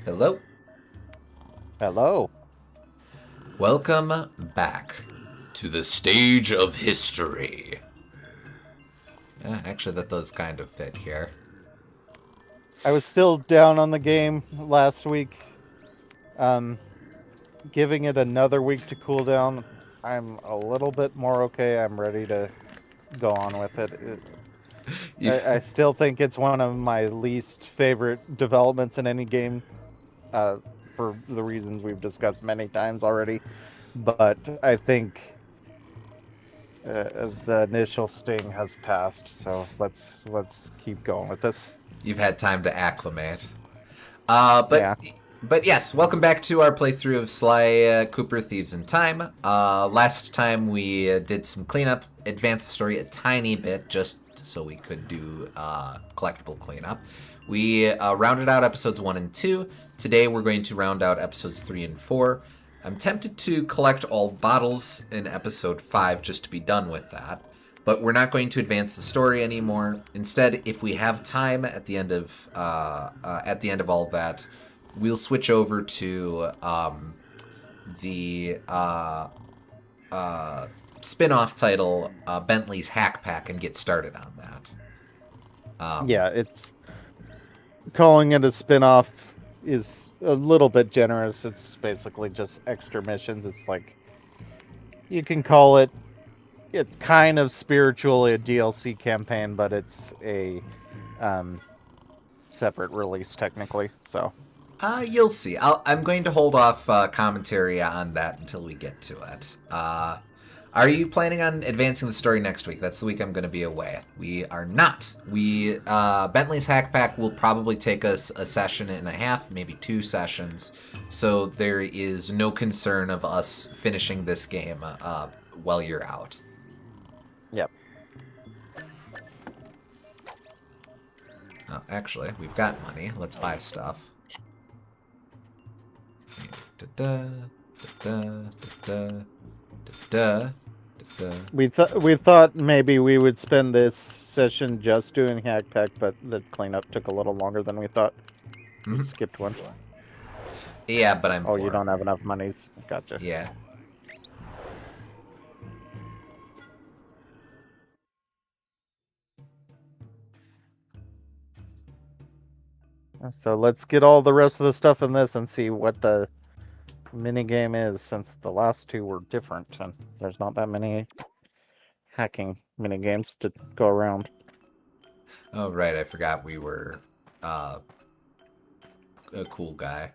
Hello. Hello. Welcome back to the stage of history. Actually, that does kind of fit here. I was still down on the game last week. Um, Giving it another week to cool down. I'm a little bit more okay. I'm ready to go on with it. I still think it's one of my least favorite developments in any game, uh, for the reasons we've discussed many times already. But I think the initial sting has passed. So let's keep going with this. You've had time to acclimate. Uh, but Yeah. but yes, welcome back to our playthrough of Sly Cooper Thieves in Time. Last time we did some cleanup, advanced the story a tiny bit, just so we could do collectible cleanup. We rounded out episodes 1 and 2. Today we're going to round out episodes 3 and 4. I'm tempted to collect all bottles in episode 5 just to be done with that. But we're not going to advance the story anymore. Instead, if we have time at the end of all that, we'll switch over to the spin-off title, Bentley's Hack Pack, and get started on that. Yeah, it's calling it a spin-off is a little bit generous. It's basically just extra missions. It's like you can call it kind of spiritually a DLC campaign, but it's a separate release technically. So You'll see. I'm going to hold off commentary on that until we get to it. Are you planning on advancing the story next week? That's the week I'm going to be away. We are not. Bentley's Hack Pack will probably take us a session and a half, maybe 2 sessions. So there is no concern of us finishing this game while you're out. yep. Oh, actually, we've got money. Let's buy stuff. Da-da, da-da, da-da, da-da, da-da. We thought maybe we would spend this session just doing hack pack, but the cleanup took a little longer than we thought. We Mhm. skipped one. Yeah, but I'm Oh, poor. you don't have enough monies. Gotcha. Yeah. So let's get all the rest of the stuff in this and see what the minigame is, since the last 2 were different and there's not that many hacking minigames to go around. Oh, right. I forgot we were a cool guy.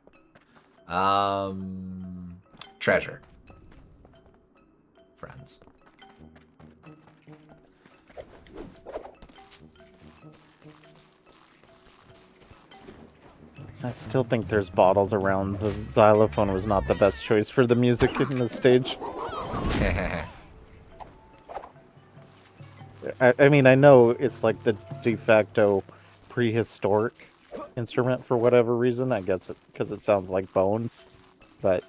Treasure. Friends. I still think there's bottles around. The xylophone was not the best choice for the music in the stage. I mean, I know it's like the de facto prehistoric instrument for whatever reason. I guess because it sounds like bones, but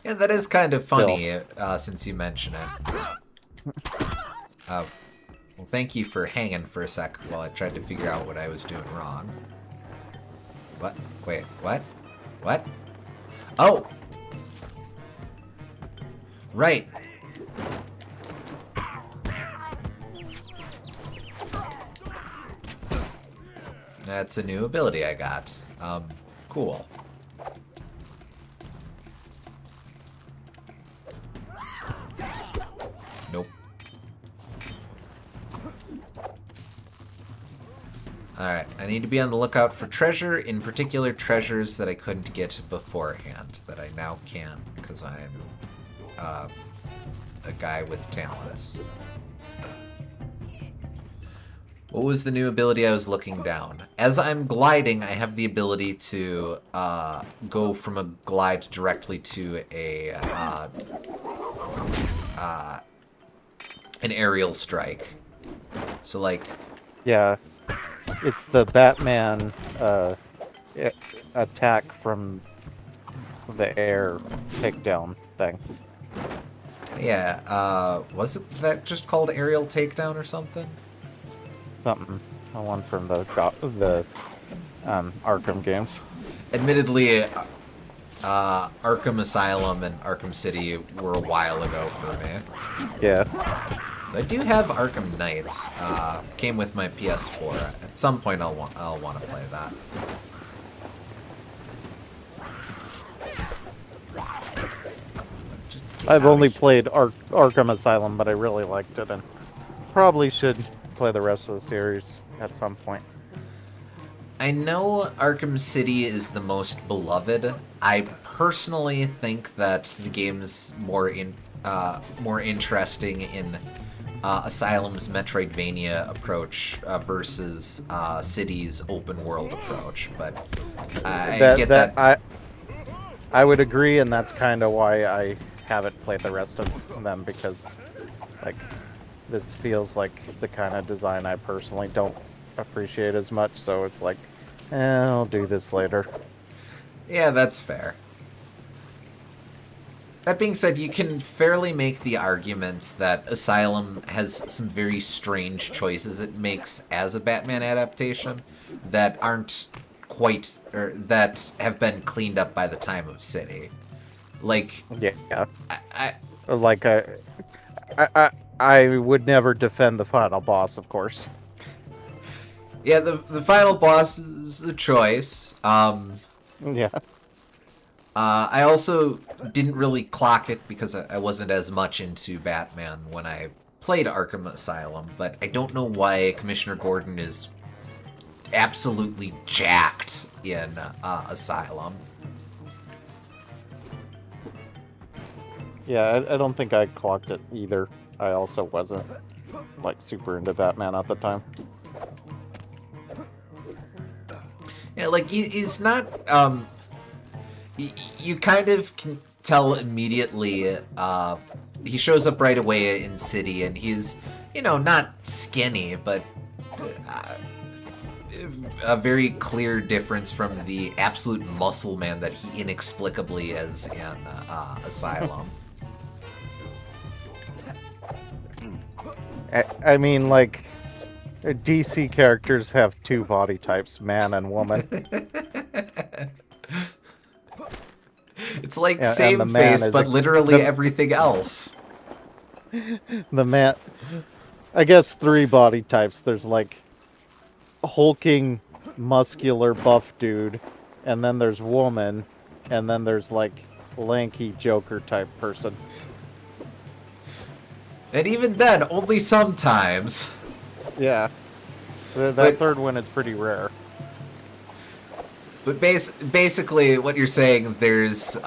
Yeah, that is kind of still. funny since you mention it. Well, thank you for hanging for a sec while I tried to figure out what I was doing wrong. What? Wait, what? What? Oh! Right. That's a new ability I got. Cool. Nope. Alright, I need to be on the lookout for treasure, in particular treasures that I couldn't get beforehand, that I now can, because I'm a guy with talents. What was the new ability I was looking down? As I'm gliding, I have the ability to go from a glide directly to an aerial strike. So, like... Yeah, it's the Batman attack from the air takedown thing. Yeah, wasn't that just called aerial takedown or something? Something. The one from the Arkham games. admittedly, Arkham Asylum and Arkham City were a while ago for me. Yeah. I do have Arkham Knights. Came with my PS4. At some point, I'll want to play that. I've only played Arkham Asylum, but I really liked it, and probably should play the rest of the series at some point. I know Arkham City is the most beloved. I personally think that the game's more interesting in Asylum's Metroidvania approach versus City's open world approach. But I would agree, and that's kind of why I haven't played the rest of them, because like this feels like the kind of design I personally don't appreciate as much, so it's like, I'll do this later. Yeah, that's fair. That being said, you can fairly make the argument that Asylum has some very strange choices it makes as a Batman adaptation that aren't quite, or that have been cleaned up by the time of City. Like, yeah, I would never defend the final boss, of course. Yeah, the final boss is a choice. Yeah. I also didn't really clock it because I wasn't as much into Batman when I played Arkham Asylum, but I don't know why Commissioner Gordon is absolutely jacked in Asylum. Yeah, I don't think I clocked it either. I also wasn't like super into Batman at the time. Yeah, like he's not. You kind of can tell immediately. He shows up right away in City, and he's, not skinny, but a very clear difference from the absolute muscle man that he inexplicably is in Asylum. I mean, like, DC characters have two body types, man and woman. It's like same face, but literally everything else. The man... I guess three body types. There's, like, hulking, muscular, buff dude, and then there's woman, and then there's, like, lanky Joker-type person. And even then, only sometimes. Yeah. That third one is pretty rare. But basically, what you're saying, there's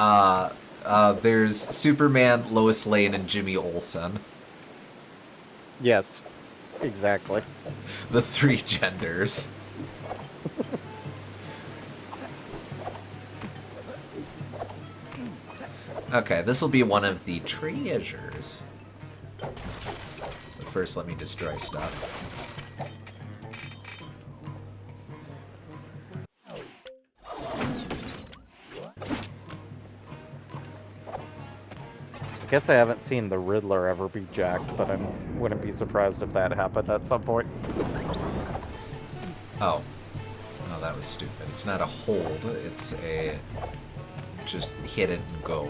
Superman, Lois Lane, and Jimmy Olsen. Yes, exactly. The three genders. Okay, this will be one of the treasures. But first, let me destroy stuff. I guess I haven't seen the Riddler ever be jacked, but I wouldn't be surprised if that happened at some point. Oh. Oh, that was stupid. It's not a hold, it's a... just hit it and go.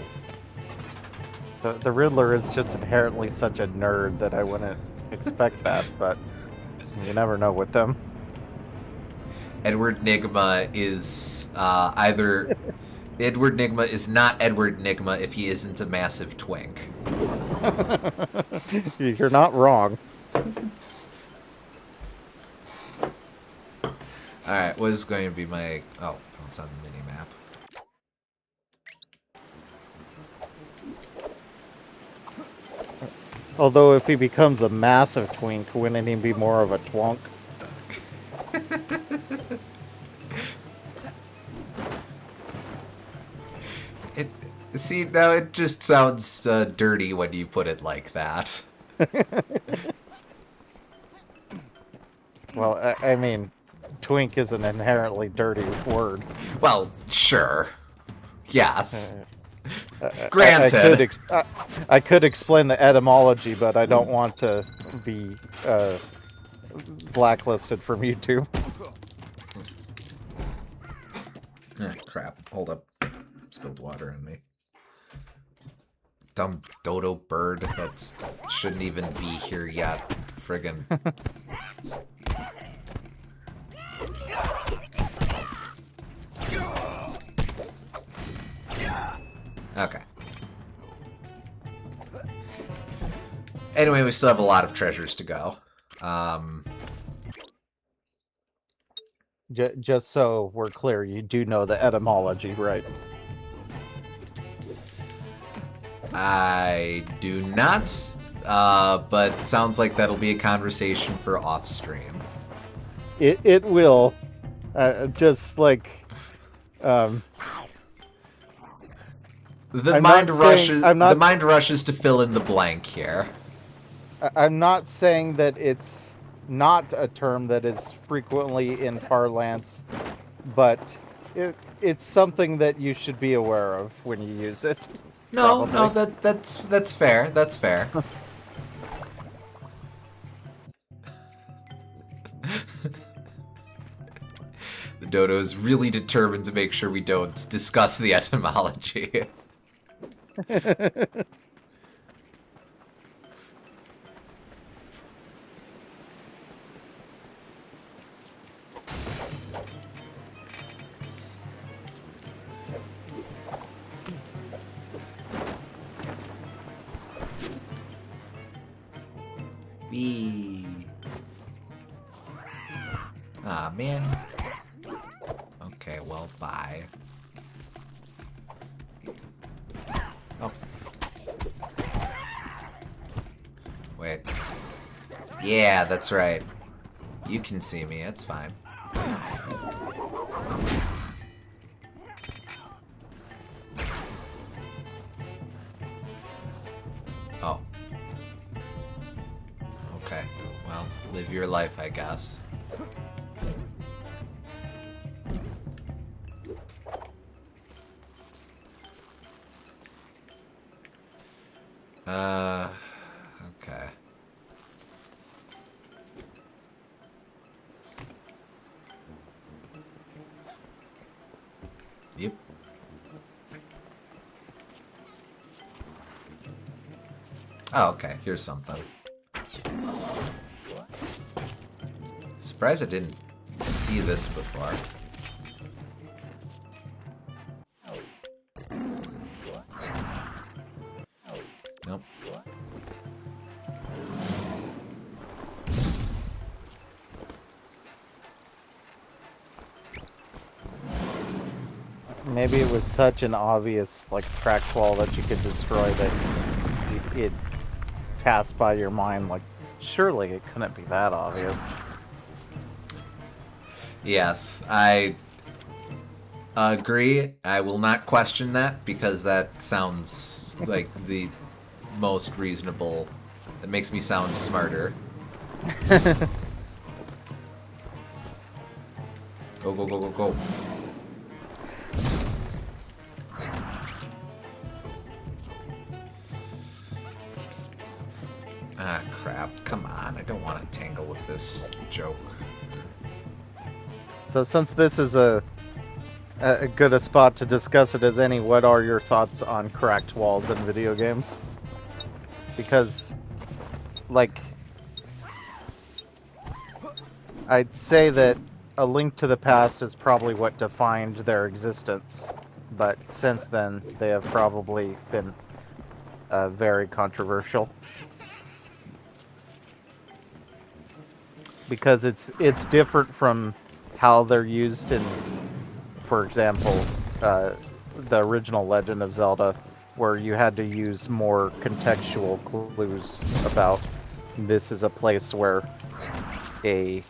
The Riddler is just inherently such a nerd that I wouldn't expect that, but you never know with them. Edward Nygma is either... Edward Nygma is not Edward Nygma if he isn't a massive twink. You're not wrong. Alright, what is going to be my... Oh, it's on the mini-map. Although if he becomes a massive twink, wouldn't he be more of a twonk? See, now it just sounds dirty when you put it like that. Well, I mean, twink is an inherently dirty word. Well, sure. Yes. Granted. I could explain the etymology, but I don't want to be blacklisted from YouTube. Ah, crap. Hold up. Spilled water on me. Dumb dodo bird that shouldn't even be here yet. Friggin'. Okay. Anyway, we still have a lot of treasures to go. Just so we're clear, you do know the etymology, right? I do not, but it sounds like that'll be a conversation for off-stream. It will. Just like... The mind rushes to fill in the blank here. I'm not saying that it's not a term that is frequently in parlance, but it's something that you should be aware of when you use it. No, probably. no, that's fair. That's fair. The dodo is really determined to make sure we don't discuss the etymology. Ah, man. Okay, well, bye. Oh. Wait. Yeah, that's right. You can see me, it's fine. Oh. Okay, well, live your life, I guess. Okay. Yep. Oh, okay, here's something. Surprised I didn't see this before. Nope. Maybe it was such an obvious, like, cracked wall that you could destroy that it passed by your mind, like, surely it couldn't be that obvious. Yes, I agree. I will not question that because that sounds like the most reasonable. It makes me sound smarter. Go, go, go, go, go. Ah, crap. Come on. I don't want to tangle with this joke. So since this is a good a spot to discuss it as any, what are your thoughts on cracked walls in video games? Because, like, I'd say that A Link to the Past is probably what defined their existence, but since then they have probably been very controversial. Because it's different from how they're used in, for example, the original Legend of Zelda, where you had to use more contextual clues about this is a place where a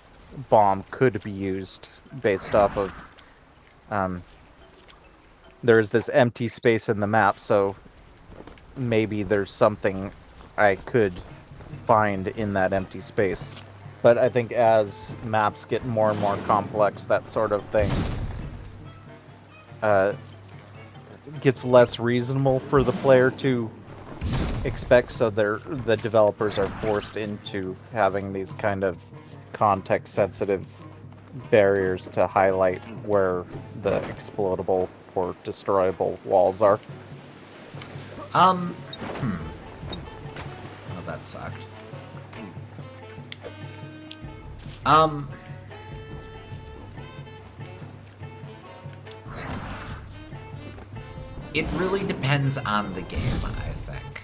bomb could be used based off of there's this empty space in the map, so maybe there's something I could find in that empty space. But I think as maps get more and more complex, that sort of thing gets less reasonable for the player to expect, so the developers are forced into having these kind of context-sensitive barriers to highlight where the explodable or destroyable walls are. Oh, that sucked. It really depends on the game, I think.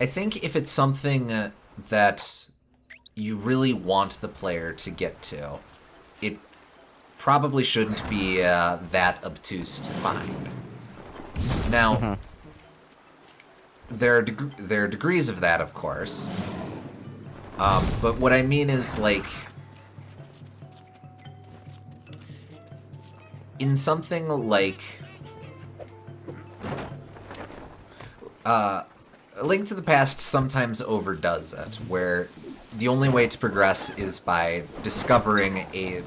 I think if it's something that you really want the player to get to, it probably shouldn't be that obtuse to find. Now, there are degrees of that, of course. But what I mean is, like, in something like A Link to the Past sometimes overdoes it, where the only way to progress is by discovering a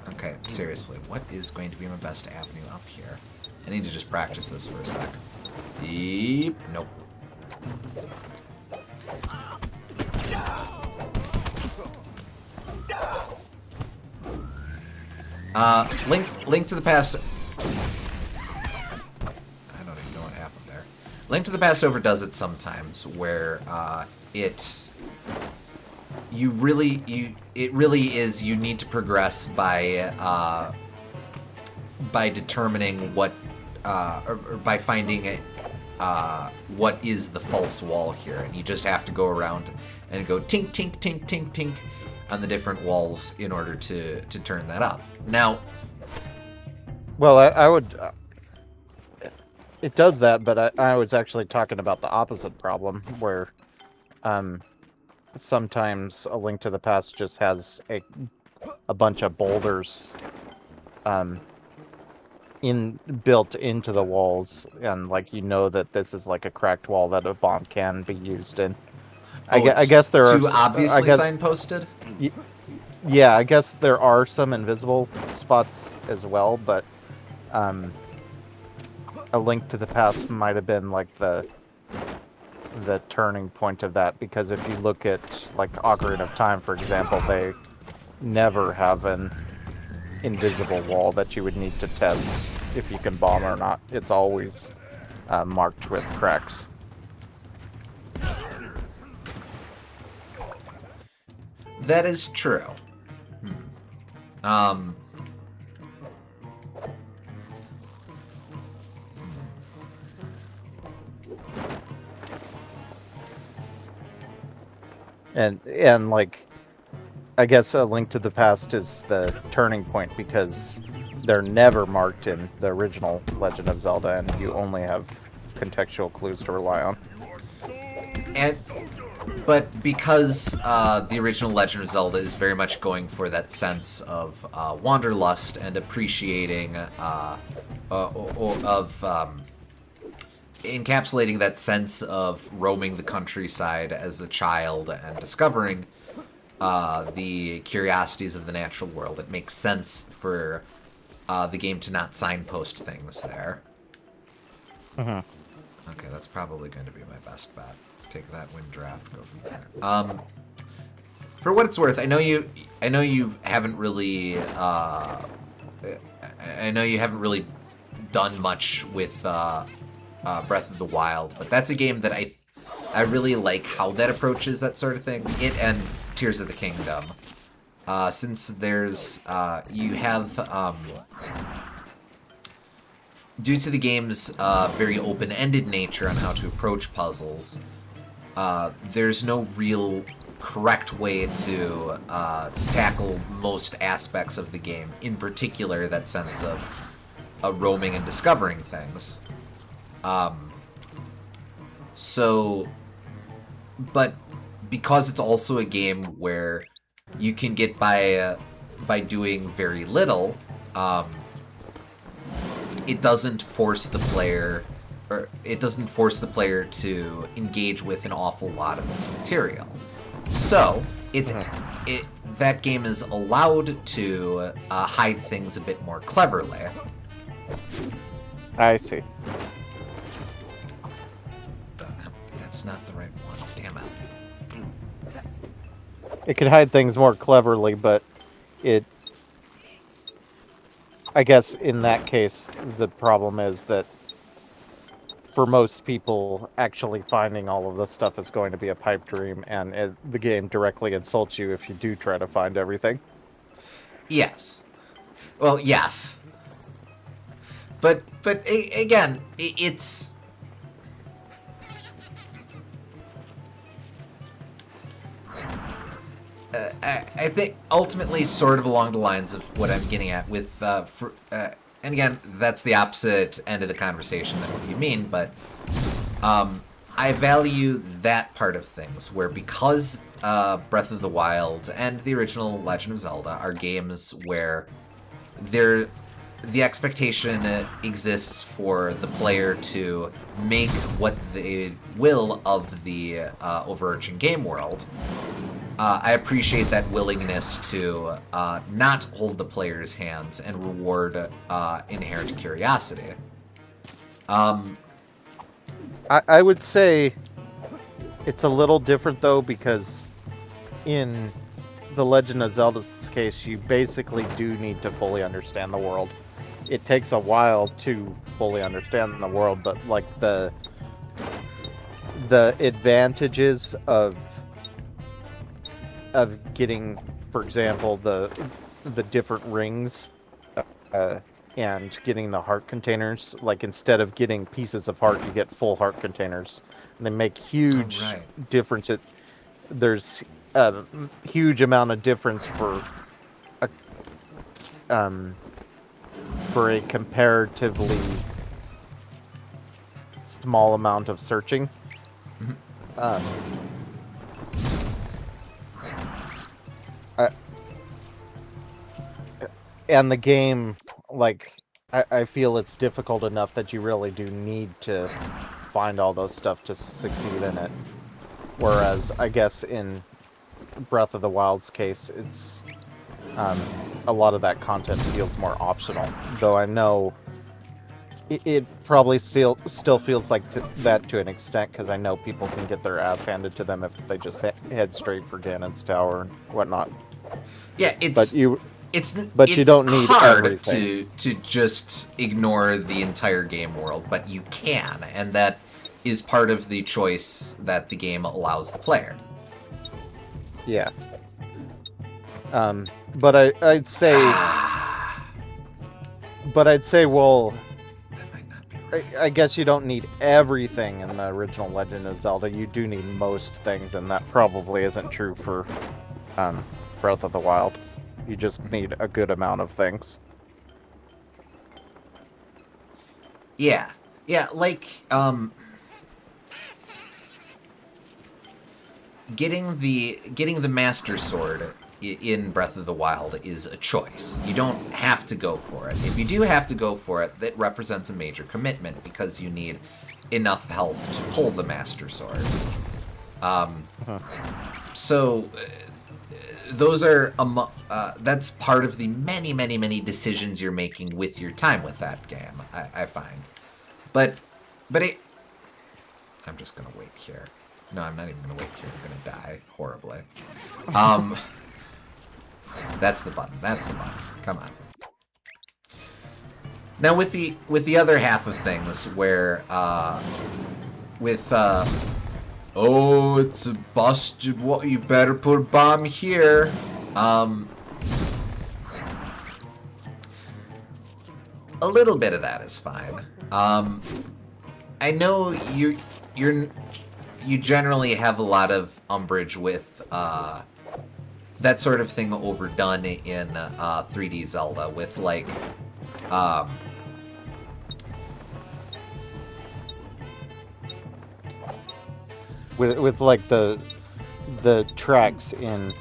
Okay, seriously, what is going to be my best avenue up here? I need to just practice this for a sec. Yep. Nope. Link to the Past... I don't even know what happened there. Link to the Past overdoes it sometimes, where it really is, you need to progress by determining what or by finding what is the false wall here, and you just have to go around and go tink tink tink tink tink on the different walls in order to turn that up. Now, well, I would. It does that, but I was actually talking about the opposite problem, where sometimes A Link to the Past just has a bunch of boulders built into the walls, and like you know that this is like a cracked wall that a bomb can be used in. I guess there are too obviously signposted. Yeah, I guess there are some invisible spots as well, but A Link to the Past might have been like the turning point of that, because if you look at like Ocarina of Time, for example, they never have an invisible wall that you would need to test if you can bomb or not. It's always marked with cracks. That is true. And like, I guess A Link to the Past is the turning point because they're never marked in the original Legend of Zelda, and you only have contextual clues to rely on. But because the original Legend of Zelda is very much going for that sense of wanderlust and appreciating encapsulating that sense of roaming the countryside as a child and discovering the curiosities of the natural world, it makes sense for the game to not signpost things there. Okay, that's probably going to be my best bet. Take that wind draft, go from there. For what it's worth, I know you haven't really done much with Breath of the Wild, but that's a game that I really like how that approaches that sort of thing. It and Tears of the Kingdom, since there's you have due to the game's very open-ended nature on how to approach puzzles. There's no real correct way to tackle most aspects of the game, in particular that sense of roaming and discovering things. But because it's also a game where you can get by doing very little, it doesn't force the player to engage with an awful lot of its material. So that game is allowed to hide things a bit more cleverly. I see. That's not the right one. Damn it. It could hide things more cleverly, but I guess in that case, the problem is that for most people, actually finding all of this stuff is going to be a pipe dream, and the game directly insults you if you do try to find everything. Yes. Well, yes. But again, it's... I think ultimately sort of along the lines of what I'm getting at with... and again, that's the opposite end of the conversation than what you mean, but I value that part of things, where because Breath of the Wild and the original Legend of Zelda are games where the expectation exists for the player to make what they will of the overarching game world. I appreciate that willingness to not hold the player's hands and reward inherent curiosity. I would say it's a little different, though, because in the Legend of Zelda's case, you basically do need to fully understand the world. It takes a while to fully understand the world, but like the advantages of getting, for example, the different rings and getting the heart containers, like instead of getting pieces of heart, you get full heart containers. And they make huge differences. There's a huge amount of difference for a comparatively small amount of searching. And the game, like, I feel it's difficult enough that you really do need to find all those stuff to succeed in it. Whereas, I guess in Breath of the Wild's case, it's a lot of that content feels more optional. Though I know it probably still feels like that to an extent, because I know people can get their ass handed to them if they just head straight for Ganon's Tower and whatnot. Yeah, but you it's don't need hard everything. to just ignore the entire game world, but you can, and that is part of the choice that the game allows the player. Yeah. But I'd say, well, that might not be right. I guess you don't need everything in the original Legend of Zelda. You do need most things, and that probably isn't true for Breath of the Wild. You just need a good amount of things. Yeah, like getting the Master Sword in Breath of the Wild is a choice. You don't have to go for it. If you do have to go for it, that represents a major commitment, because you need enough health to pull the Master Sword. So those are that's part of the many decisions you're making with your time with that game, I find. But I'm just gonna wait here. No, I'm not even gonna wait here. I'm gonna die horribly. That's the button. Come on. Now with the other half of things, where oh, it's a busted. What? You better put a bomb here. A little bit of that is fine. I know you generally have a lot of umbrage with that sort of thing overdone in 3D Zelda, with like with like the tracks in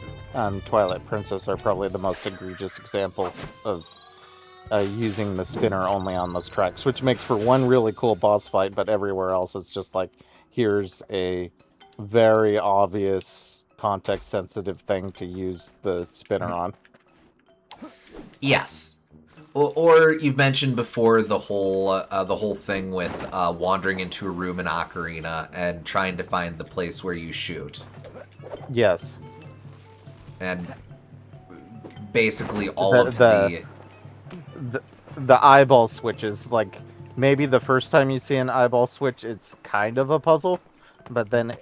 Twilight Princess are probably the most egregious example of using the spinner only on those tracks, which makes for one really cool boss fight, but everywhere else it's just like, here's a very obvious context-sensitive thing to use the spinner on. Yes. Or you've mentioned before the whole thing with wandering into a room in Ocarina and trying to find the place where you shoot, Yes. and basically all The of the the, the eyeball switches, like maybe the first time you see an eyeball switch, it's kind of a puzzle, but then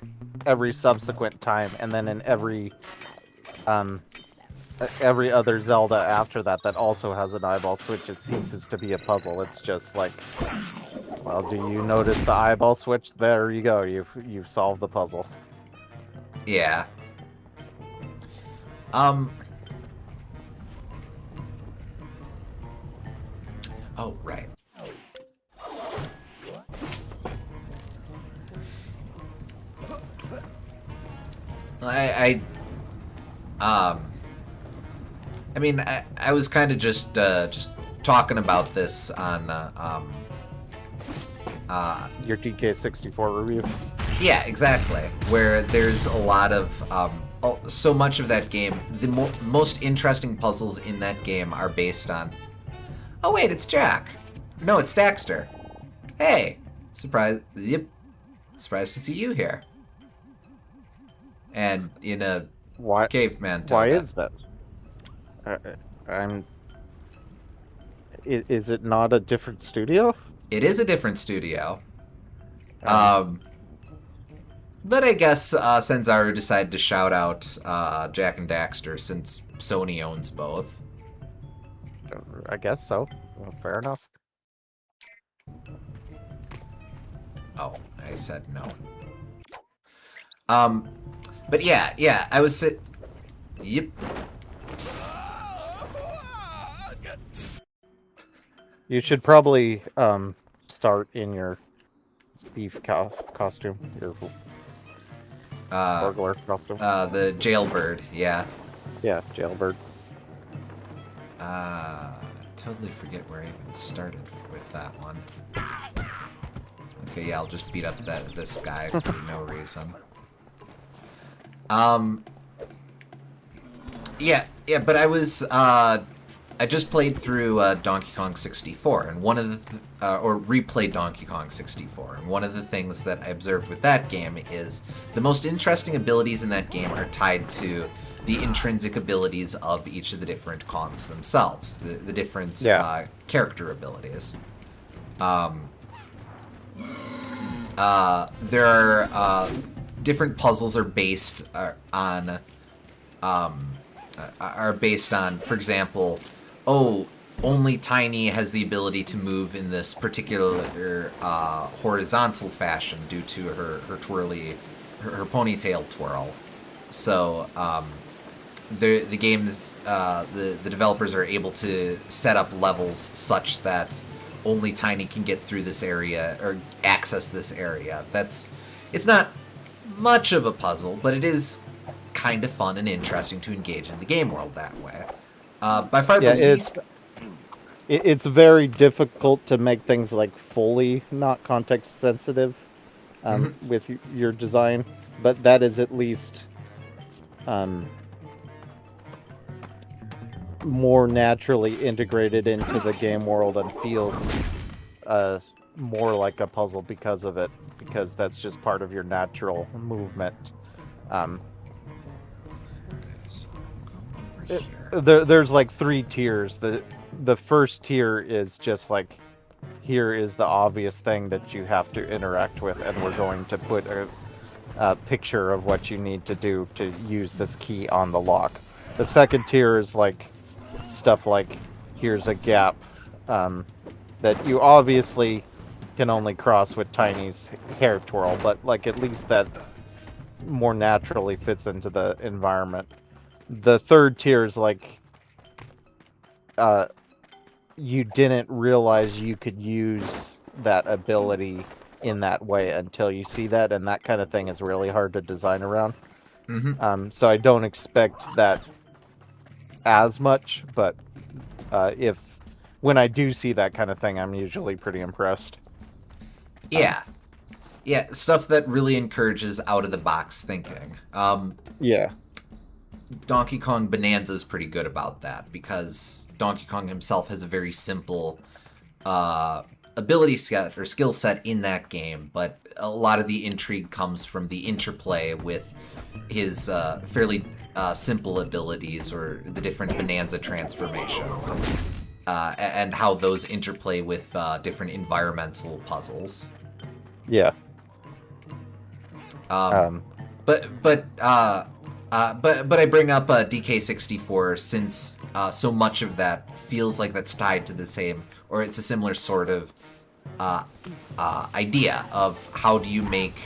every subsequent time, and then in um every other Zelda after that that also has an eyeball switch, it ceases to be a puzzle. It's just like, well, do you notice the eyeball switch? There you go. You've solved the puzzle. yeah. Um. Oh, right. I mean, I was kind of just talking about this on Your DK64 review. yeah, exactly. Where there's a lot of so much of that game. The most interesting puzzles in that game are based on. Oh wait, it's Jack. No, it's Daxter. Hey, surprise! Yep, surprised to see you here. And in a Why? caveman toga. Why is that? I'm. Is it not a different studio? It is a different studio. Um, But I guess Sanzaru decided to shout out Jack and Daxter since Sony owns both. I guess so. Well, fair enough. Oh, I said no. But yeah, I was Yep. You should probably start in your thief costume, your burglar costume. The jailbird, yeah. Yeah, jailbird. Totally forget where I even started with that one. Okay, yeah, I'll just beat up this guy for no reason. Yeah, but I was I just played through Donkey Kong 64, and one of the or replayed Donkey Kong 64, and one of the things that I observed with that game is the most interesting abilities in that game are tied to the intrinsic abilities of each of the different Kongs themselves, the different character abilities. There are different puzzles are based on, for example, only Tiny has the ability to move in this particular horizontal fashion due to her ponytail twirl. So the game's the developers are able to set up levels such that only Tiny can get through this area or access this area. It's not much of a puzzle, but it is kind of fun and interesting to engage in the game world that way. By far the least... It's very difficult to make things like fully not context sensitive with your design, but that is at least more naturally integrated into the game world and feels more like a puzzle because of it, because that's just part of your natural movement. There's like 3 tiers. The first tier is just like, here is the obvious thing that you have to interact with, and we're going to put a picture of what you need to do to use this key on the lock. The second tier is like stuff like, here's a gap that you obviously can only cross with Tiny's hair twirl, but like at least that more naturally fits into the environment. The third tier is like you didn't realize you could use that ability in that way until you see that, and that kind of thing is really hard to design around. So I don't expect that as much, but when I do see that kind of thing, I'm usually pretty impressed. Yeah, stuff that really encourages out of the box thinking. Yeah. Donkey Kong Bonanza is pretty good about that, because Donkey Kong himself has a very simple ability set or skill set in that game, but a lot of the intrigue comes from the interplay with his fairly simple abilities, or the different Bonanza transformations, and how those interplay with different environmental puzzles. Yeah. But I bring up DK64 since so much of that feels like that's tied to the same, or it's a similar sort of idea of how do you make.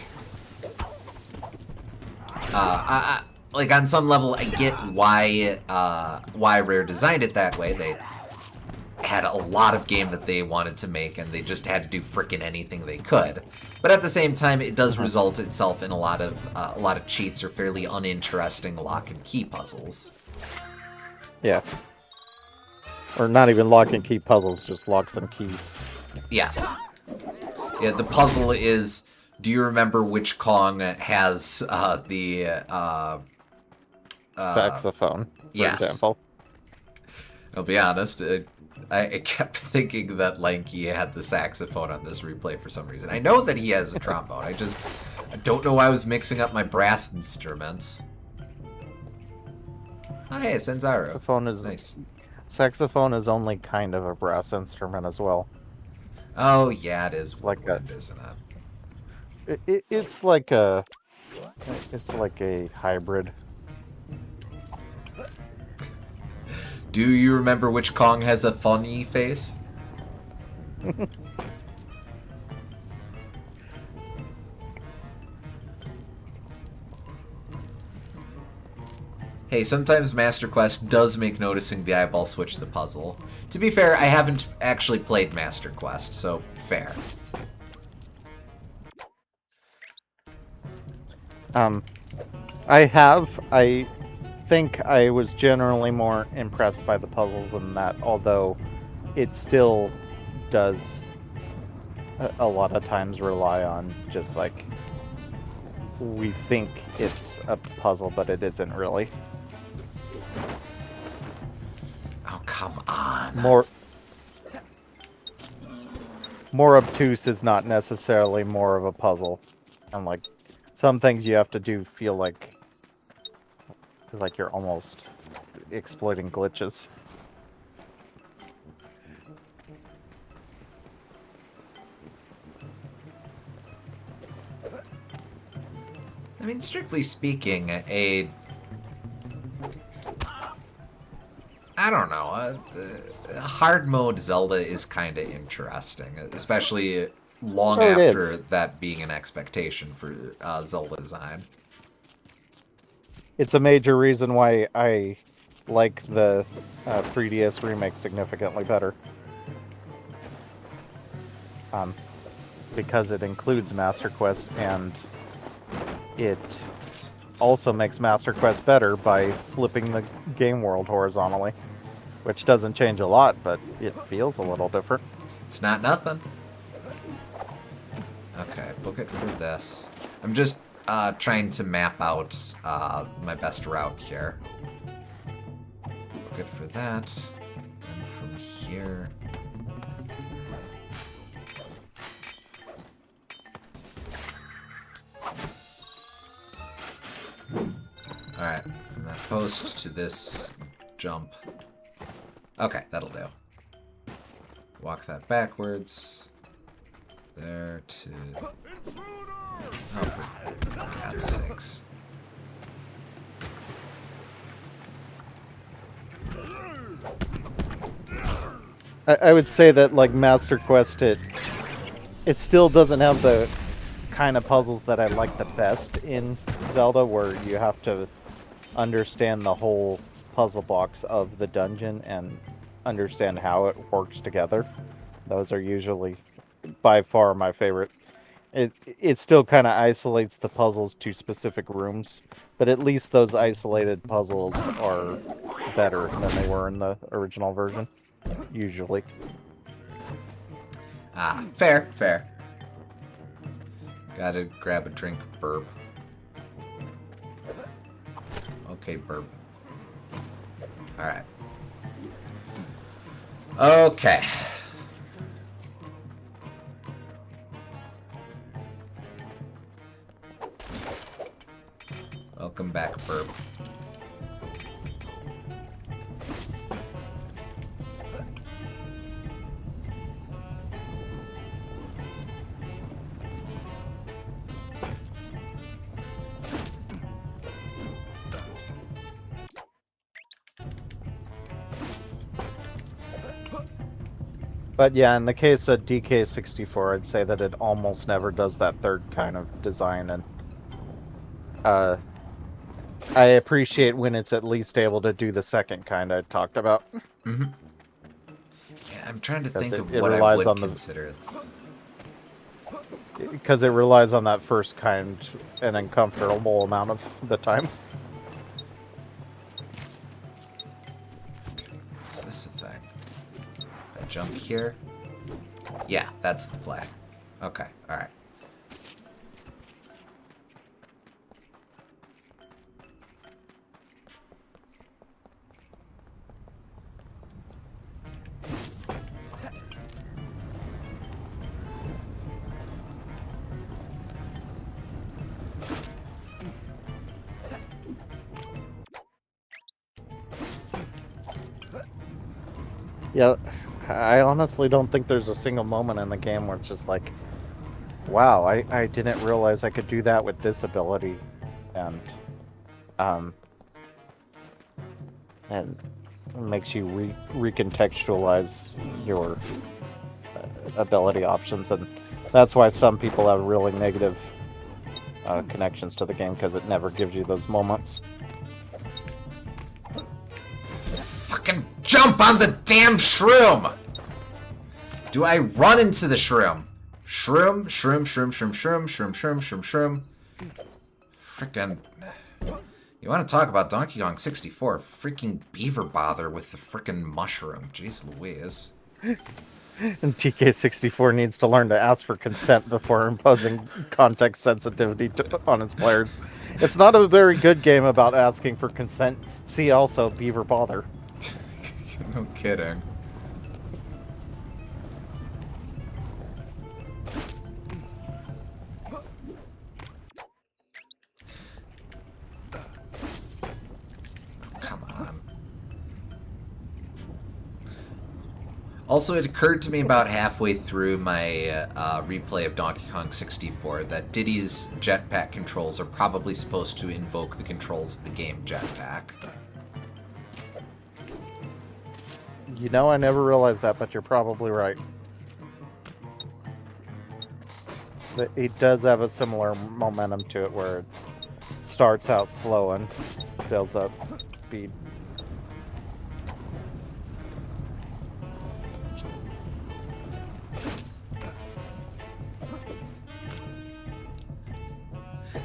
Like on some level, I get why Rare designed it that way. They had a lot of game that they wanted to make, and they just had to do frickin' anything they could. But at the same time, it does result itself in a lot of cheats or fairly uninteresting lock and key puzzles. Yeah. Or not even lock and key puzzles, just locks and keys. Yes. Yeah, the puzzle is, do you remember which Kong has the saxophone, for example. I'll be honest, I kept thinking that Lanky had the saxophone on this replay for some reason. I know that he has a trombone. I don't know why I was mixing up my brass instruments. Oh, hey, Sanzaru. Nice. Saxophone is only kind of a brass instrument as well. Oh yeah, it is. Like that, isn't it? It's like a hybrid. Do you remember which Kong has a funny face? Hey, sometimes Master Quest does make noticing the eyeball switch the puzzle. To be fair, I haven't actually played Master Quest, so fair. I think I was generally more impressed by the puzzles than that, although it still does a lot of times rely on just like, we think it's a puzzle, but it isn't really. Oh, come on. More obtuse is not necessarily more of a puzzle. And like, some things you have to do feel like you're almost exploiting glitches. I mean, strictly speaking, I don't know, a hard mode Zelda is kind of interesting, especially long after that being an expectation for Zelda design. It's a major reason why I like the 3DS remake significantly better. Because it includes Master Quest, and it also makes Master Quest better by flipping the game world horizontally, which doesn't change a lot, but it feels a little different. It's not nothing. Okay, book it for this. I'm just trying to map out my best route here. Book it for that. And from here... Alright, from that post to this jump. Okay, that'll do. Walk that backwards. There to... Oh, for God's sakes. I would say that, like, Master Quest, it still doesn't have the kind of puzzles that I like the best in Zelda, where you have to understand the whole puzzle box of the dungeon and understand how it works together. Those are usually by far my favorite. It still kind of isolates the puzzles to specific rooms, but at least those isolated puzzles are better than they were in the original version, usually. Ah, fair, fair. Gotta grab a drink, burp. Okay, burp. Alright. Okay. Welcome back, Burp. But yeah, in the case of DK64, I'd say that it almost never does that third kind of design, and I appreciate when it's at least able to do the second kind I talked about. Mm-hmm. Yeah, I'm trying to think of it what I relies would on the- consider. Because it relies on that first kind an uncomfortable amount of the time. Is this a thing? I jump here? Yeah, that's the play. Okay, alright. Yeah, I honestly don't think there's a single moment in the game where it's just like, wow, I didn't realize I could do that with this ability, and it makes you recontextualize your ability options, and that's why some people have really negative connections to the game, because it never gives you those moments. Fucking jump on the damn shroom! Do I run into the shroom? Shroom, shroom, shroom, shroom, shroom, shroom, shroom, shroom, shroom. Frickin'. You want to talk about Donkey Kong 64? Freaking beaver bother with the frickin' mushroom. Jeez Louise. And TK64 needs to learn to ask for consent before imposing context sensitivity on its players. It's not a very good game about asking for consent. See also Beaver Bother. No kidding. Come on. Also, it occurred to me about halfway through my replay of Donkey Kong 64 that Diddy's jetpack controls are probably supposed to invoke the controls of the game Jetpack. You know, I never realized that, but you're probably right. It does have a similar momentum to it, where it starts out slow and builds up speed.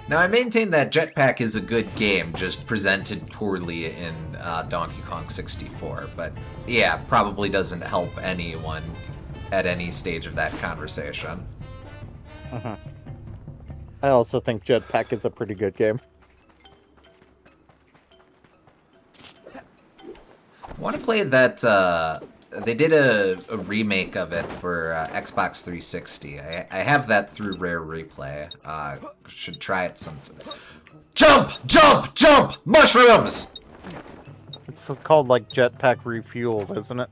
Now, I maintain that Jetpack is a good game, just presented poorly in Donkey Kong 64, but yeah, probably doesn't help anyone at any stage of that conversation. I also think Jetpack is a pretty good game. I want to play that, they did a remake of it for Xbox 360. I have that through Rare Replay. Should try it sometime. Jump! Jump! Jump! Mushrooms! It's called, like, Jetpack Refueled, isn't it?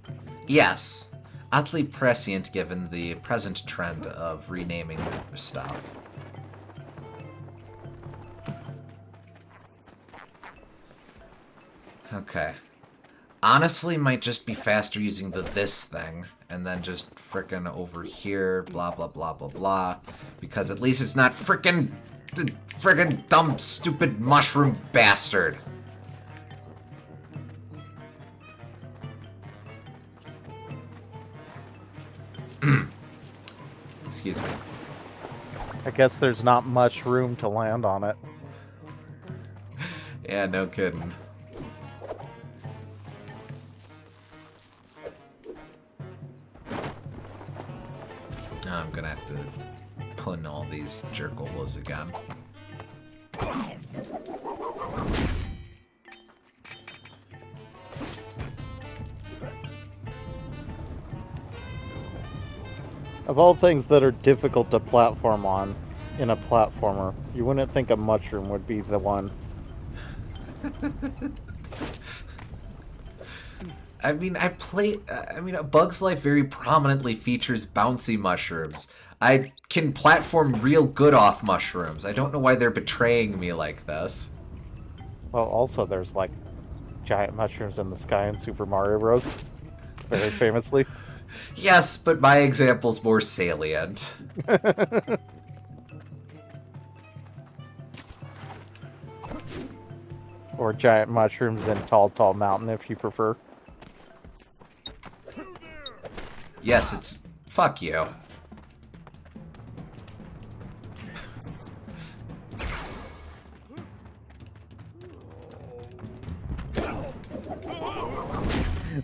Yes. Oddly prescient given the present trend of renaming stuff. Okay. Honestly, might just be faster using this thing, and then just frickin' over here, blah, blah, blah, blah, blah. Because at least it's not frickin' dumb, stupid mushroom bastard. Excuse me. I guess there's not much room to land on it. Yeah, no kidding. I'm gonna have to put in all these jerkolas again. Of all things that are difficult to platform on in a platformer, you wouldn't think a mushroom would be the one. I mean, A Bug's Life very prominently features bouncy mushrooms. I can platform real good off mushrooms. I don't know why they're betraying me like this. Well, also there's like giant mushrooms in the sky in Super Mario Bros. Very famously. Yes, but my example's more salient. Or giant mushrooms in Tall Tall Mountain, if you prefer. Yes, it's... Fuck you.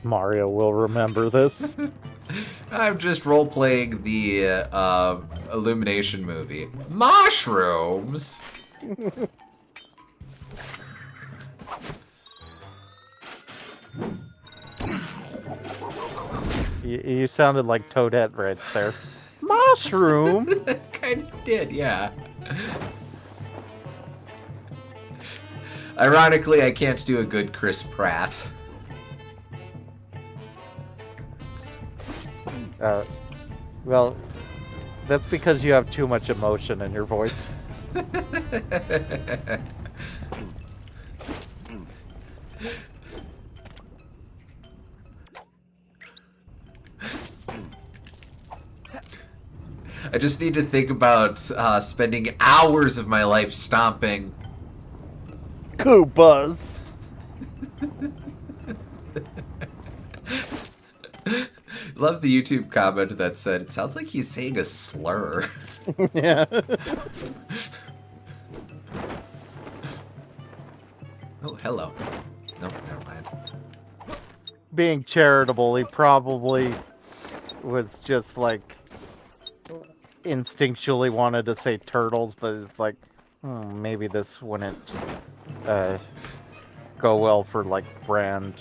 Mario will remember this. I'm just role-playing the Illumination movie. Mushrooms! You sounded like Toadette right there. Mushroom! Kind of did, yeah. Ironically, I can't do a good Chris Pratt. Well, that's because you have too much emotion in your voice. I just need to think about spending hours of my life stomping. Koopas! Love the YouTube comment that said, it sounds like he's saying a slur. Yeah. Oh, hello. No, never mind. Being charitable, he probably was just like instinctually wanted to say turtles, but it's like, maybe this wouldn't go well for like brand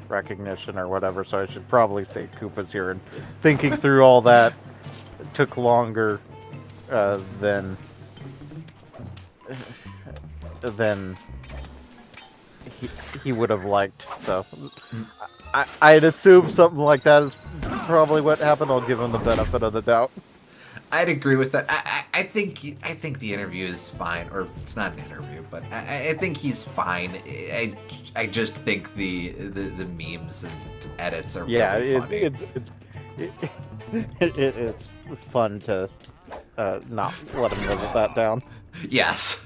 recognition or whatever, so I should probably say Koopas here. And thinking through all that took longer than he would have liked. So I'd assume something like that is probably what happened. I'll give him the benefit of the doubt. I'd agree with that. I think the interview is fine, or it's not an interview, but I think he's fine. I just think the memes and edits are really funny. It's fun to not let him live that down. Yes.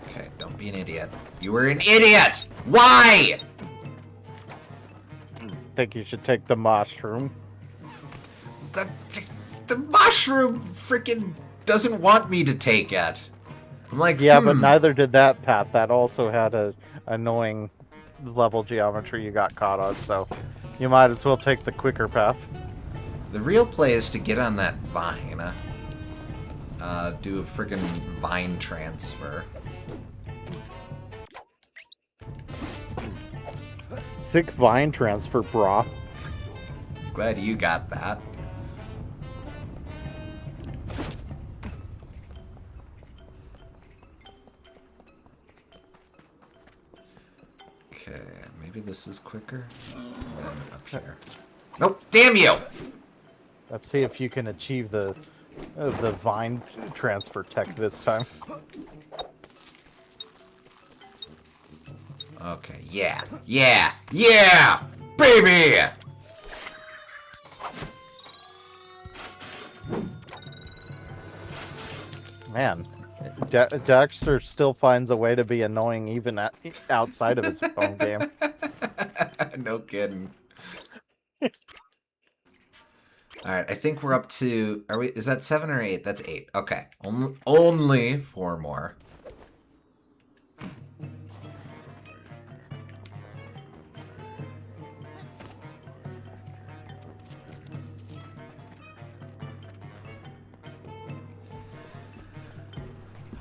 Okay, don't be an idiot. You were an idiot! Why? Think you should take the mushroom. The mushroom freaking doesn't want me to take it. I'm like, Yeah, but neither did that path. That also had a annoying level geometry you got caught on, so you might as well take the quicker path. The real play is to get on that vine. Do a friggin' vine transfer. Sick vine transfer, brah. Glad you got that. Okay, maybe this is quicker. And then up here. Nope, damn you! Let's see if you can achieve the vine transfer tech this time. Okay, yeah, yeah, yeah! Baby! Man, Dexter still finds a way to be annoying even outside of his phone game. No kidding. Alright, I think we're up to... Is that 7 or 8? That's 8. Okay. Only 4 more.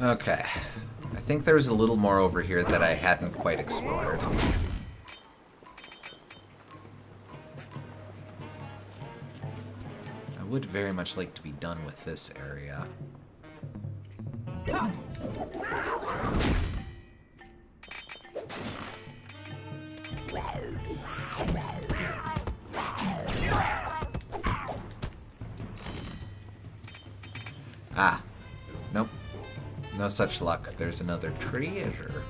Okay. I think there's a little more over here that I hadn't quite explored. I would very much like to be done with this area. Ah. Nope. No such luck. There's another treasure.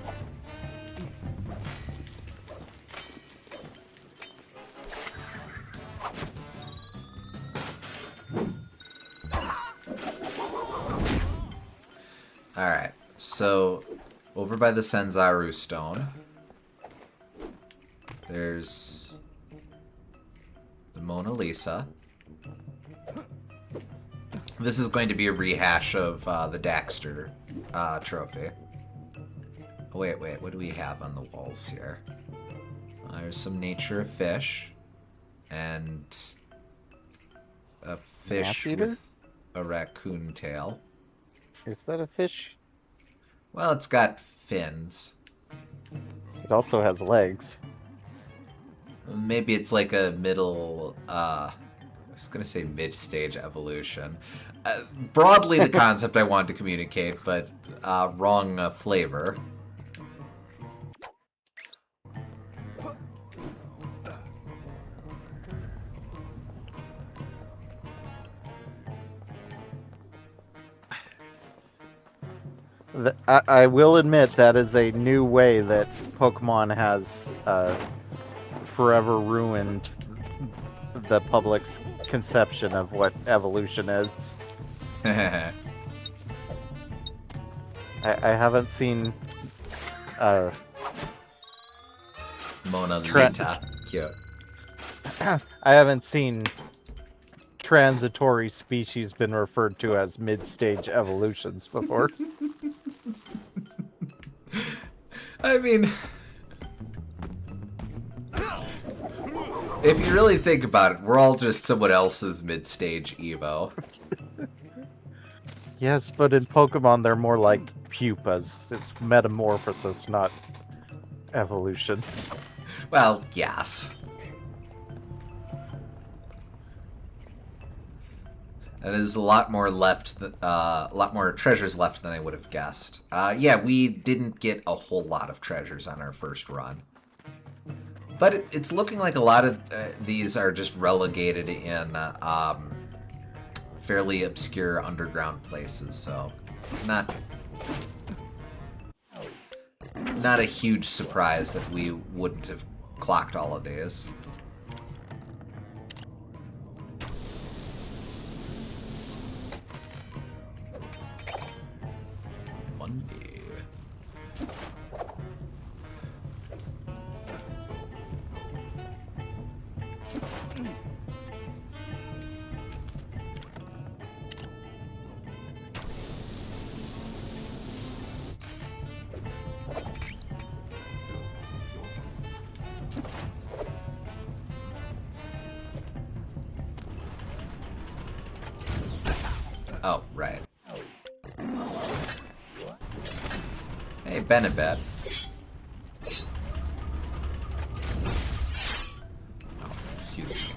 Alright, so over by the Sanzaru stone, there's the Mona Lisa. This is going to be a rehash of the Daxter trophy. Oh, wait, what do we have on the walls here? There's some nature of fish, and a fish with a raccoon tail. Is that a fish? Well, it's got fins. It also has legs. Maybe it's like a middle, I was gonna say mid-stage evolution. Broadly the concept I want to communicate, but wrong flavor. I will admit that is a new way that Pokemon has forever ruined the public's conception of what evolution is. I haven't seen Mona Lisa. Cute. I haven't seen transitory species been referred to as mid-stage evolutions before. I mean, if you really think about it, we're all just someone else's mid-stage Evo. Yes, but in Pokemon they're more like pupas. It's metamorphosis, not evolution. Well, yes. And there's a lot more left, a lot more treasures left than I would have guessed. Yeah, we didn't get a whole lot of treasures on our first run. But it's looking like a lot of these are just relegated in fairly obscure underground places, so not a huge surprise that we wouldn't have clocked all of these. Oh, right. Hey, Benefit. Oh, excuse me.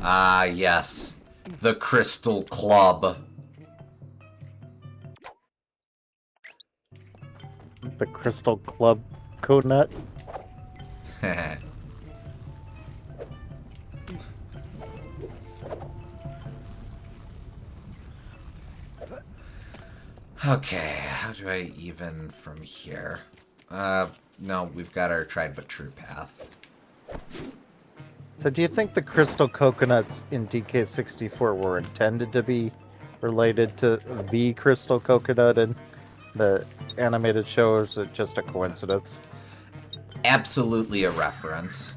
Ah, yes. The Crystal Club. The Crystal Club Coconut. Okay, how do I even from here? No, we've got our tried but true path. So do you think the crystal coconuts in DK64 were intended to be related to the crystal coconut in the animated show, or is it just a coincidence? Absolutely a reference.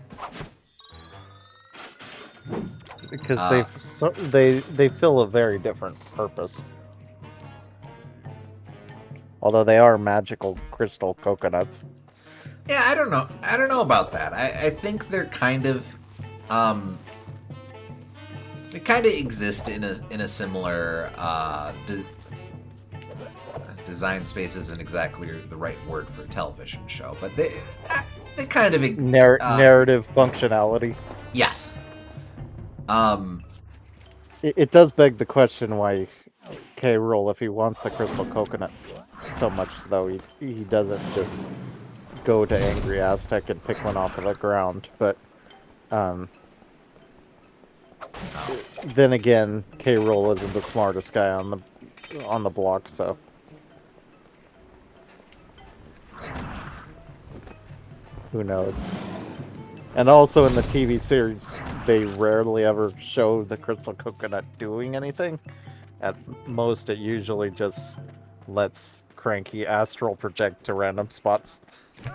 Because Uh, they fill a very different purpose. Although they are magical crystal coconuts. yeah, I don't know. I don't know about that. I think they're kind of, they kind of exist in a similar design space isn't exactly the right word for a television show, but they kind of Narrative functionality. yes. It does beg the question why K. Rool, if he wants the crystal coconut so much, though, he doesn't just go to Angry Aztec and pick one off of the ground. But then again, K. Rool isn't the smartest guy on the block, so. Who knows? And also in the TV series, they rarely ever show the crystal coconut doing anything. At most, it usually just lets Cranky astral project to random spots. So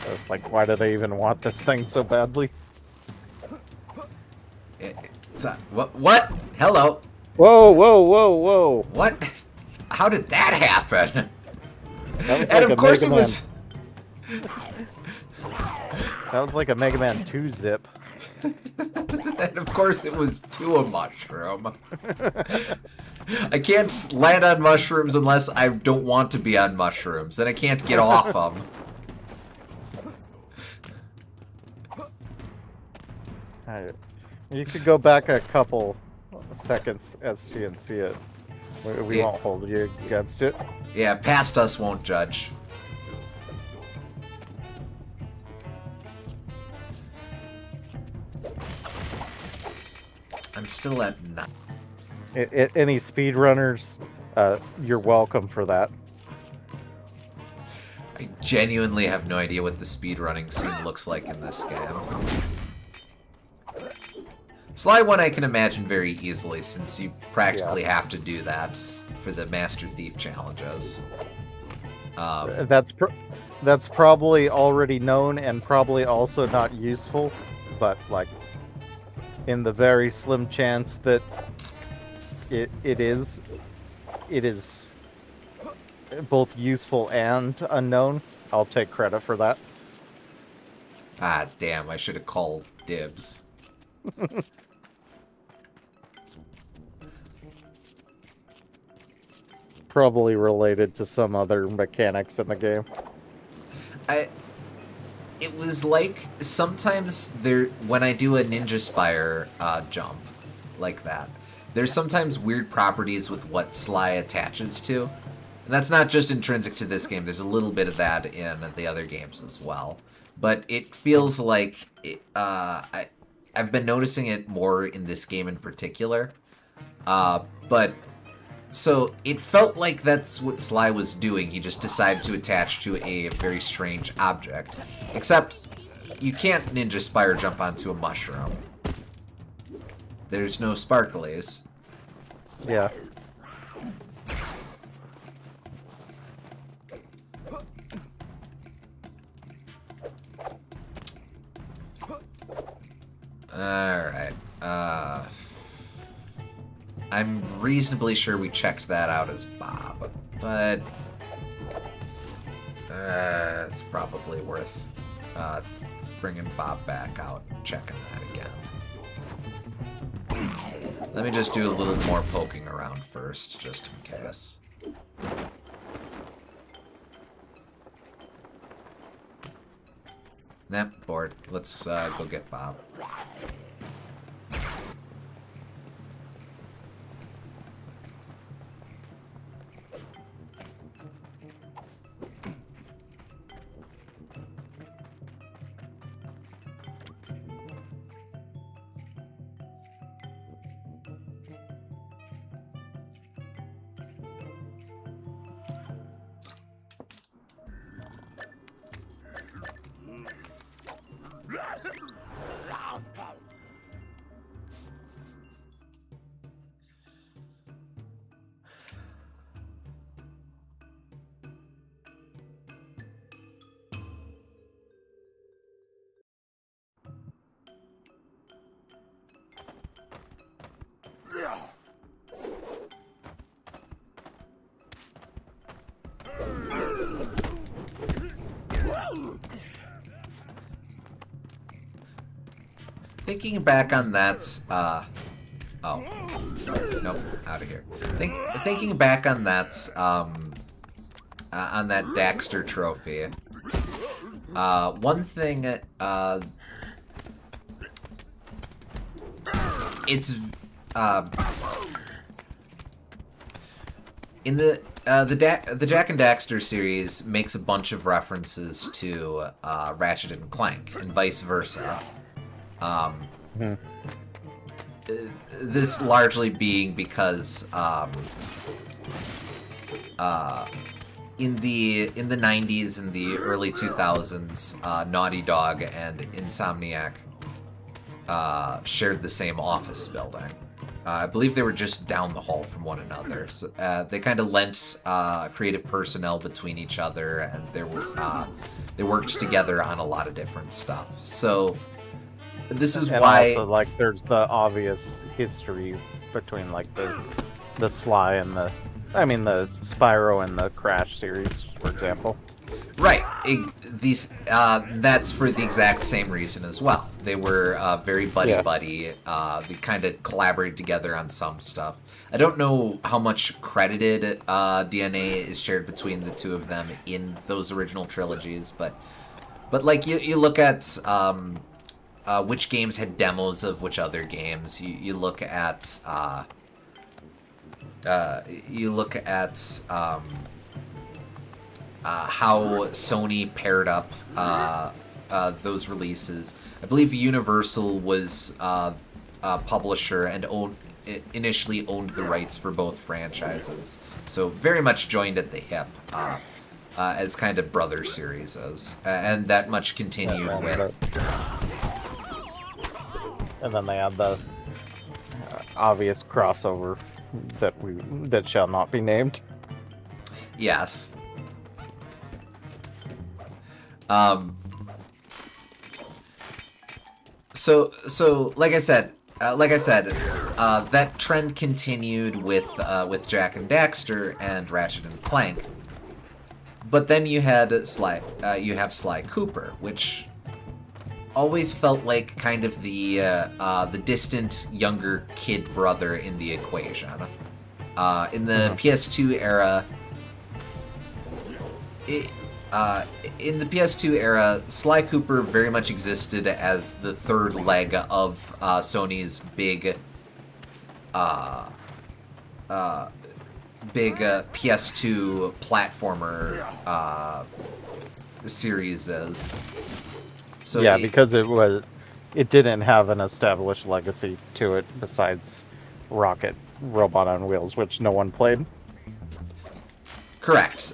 it's like, why do they even want this thing so badly? What? Hello. Whoa, whoa, whoa, whoa! What? How did that happen? That was And like of course it was. That was like a Mega Man 2 zip. And of course it was to a mushroom. I can't land on mushrooms unless I don't want to be on mushrooms, and I can't get off them. You could go back a couple seconds, SG, and see it. We won't hold you against it. Yeah, past us won't judge. I'm still at 9. Any speedrunners, you're welcome for that. I genuinely have no idea what the speedrunning scene looks like in this game. Sly 1 I can imagine very easily, since you practically have to do that for the Master Thief challenges. That's probably already known and probably also not useful, but like in the very slim chance that it is both useful and unknown, I'll take credit for that. Ah, damn, I should have called dibs. Probably related to some other mechanics in the game. It was like, sometimes when I do a Ninja Spire jump like that, there's sometimes weird properties with what Sly attaches to. And that's not just intrinsic to this game, there's a little bit of that in the other games as well. But it feels like, I've been noticing it more in this game in particular. So it felt like that's what Sly was doing. He just decided to attach to a very strange object. Except, you can't Ninja Spire jump onto a mushroom. There's no sparklies. Yeah. Alright. I'm reasonably sure we checked that out as Bob, but it's probably worth bringing Bob back out and checking that again. Let me just do a little more poking around first, just in case. Nah, bored. Let's go get Bob. Thinking back on that, oh, nope, out of here. Thinking back on that Daxter trophy, one thing, it's, in the Jak and Daxter series makes a bunch of references to Ratchet and Clank and vice versa. This largely being because in the 90s and the early 2000s, Naughty Dog and Insomniac shared the same office building. I believe they were just down the hall from one another. So, they kind of lent creative personnel between each other, and they worked together on a lot of different stuff. So this is why, also, like, there's the obvious history between like the Sly and the Spyro and the Crash series, for example. right? That's for the exact same reason as well. They were very buddy-buddy. They kind of collaborated together on some stuff. I don't know how much credited DNA is shared between the two of them in those original trilogies, but like you look at which games had demos of which other games. You look at how Sony paired up those releases. I believe Universal was a publisher and initially owned the rights for both franchises, so very much joined at the hip as kind of brother series, and that much continued with. And then they had the obvious crossover that shall not be named. Yes. So like I said, that trend continued with Jak and Daxter and Ratchet and Clank. But then you had Sly Cooper, which always felt like kind of the distant younger kid brother in the equation. In the PS2 era, Sly Cooper very much existed as the third leg of Sony's big PS2 platformer series is. So yeah, because it didn't have an established legacy to it besides Rocket Robot on Wheels, which no one played. Correct.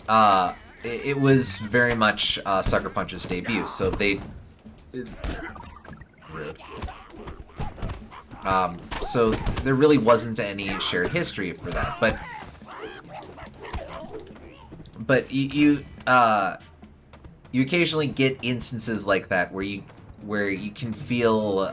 It was very much Sucker Punch's debut, so they... Rude. So there really wasn't any shared history for that, but you occasionally get instances like that where you can feel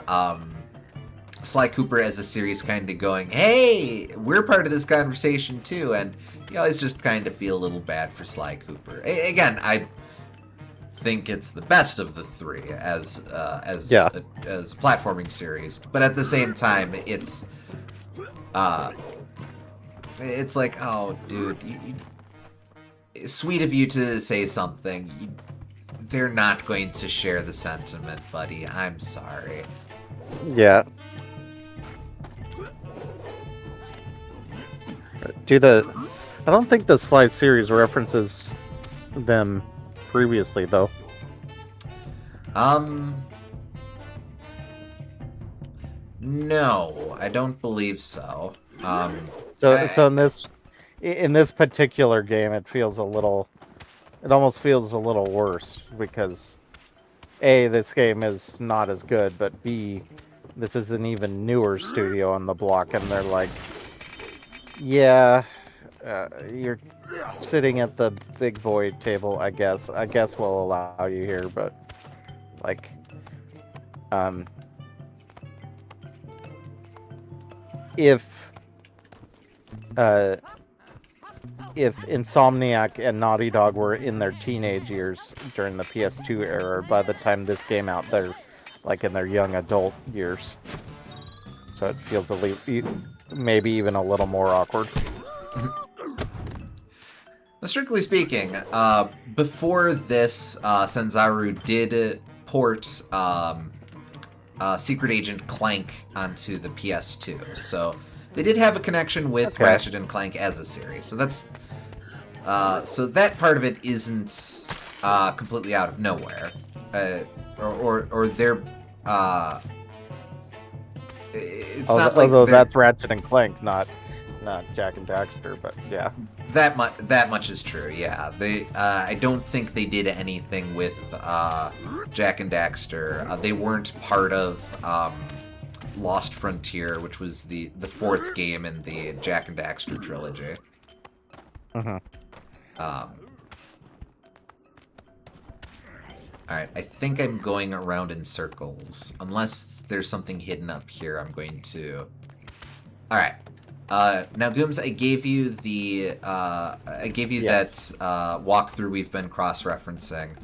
Sly Cooper as a series kind of going, hey, we're part of this conversation too, and you always just kind of feel a little bad for Sly Cooper. Again, I think it's the best of the three as a platforming series, but at the same time, it's like, oh, dude, sweet of you to say something. They're not going to share the sentiment, buddy. I'm sorry. Yeah. I don't think the Sly series references them previously, though. No, I don't believe so. So in this particular game, it almost feels a little worse because A, this game is not as good, but B, this is an even newer studio on the block, and they're like, yeah, you're sitting at the big boy table, I guess. I guess we'll allow you here, but like, if Insomniac and Naughty Dog were in their teenage years during the PS2 era, by the time this came out, they're like in their young adult years. So it feels maybe even a little more awkward. Strictly speaking, before this, Sanzaru did port Secret Agent Clank onto the PS2, so they did have a connection with Ratchet and Clank as a series. So that's so that part of it isn't completely out of nowhere, or they're. It's not like although that's Ratchet and Clank, not Jack and Daxter, but yeah. That much is true. Yeah, they. I don't think they did anything with Jack and Daxter. They weren't part of Lost Frontier, which was the fourth game in the Jack and Daxter trilogy. Alright, I think I'm going around in circles. Unless there's something hidden up here, I'm going to... Alright. Now, Gooms, I gave you the... yes. That walkthrough we've been cross-referencing.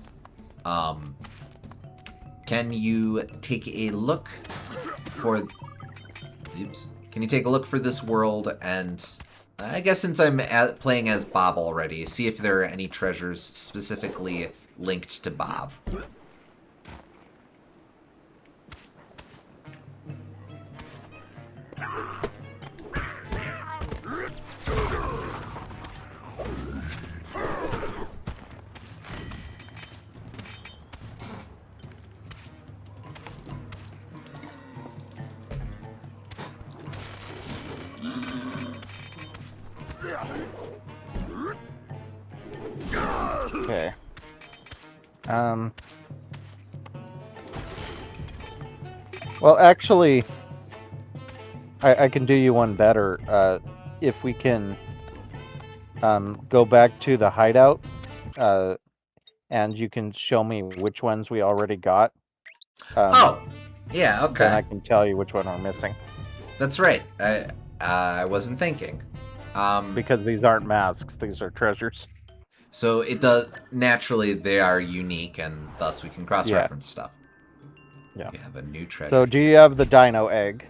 Can you take a look for... Oops. Can you take a look for this world and... I guess since I'm playing as Bob already, see if there are any treasures specifically linked to Bob. Okay. Well, actually, I can do you one better. If we can go back to the hideout, and you can show me which ones we already got. Oh, yeah, okay. Then I can tell you which one we're missing. That's right. I wasn't thinking. Because these aren't masks; these are treasures. So it does naturally they are unique, and thus we can cross-reference stuff. Yeah. We have a new treasure. So do you have the dino egg?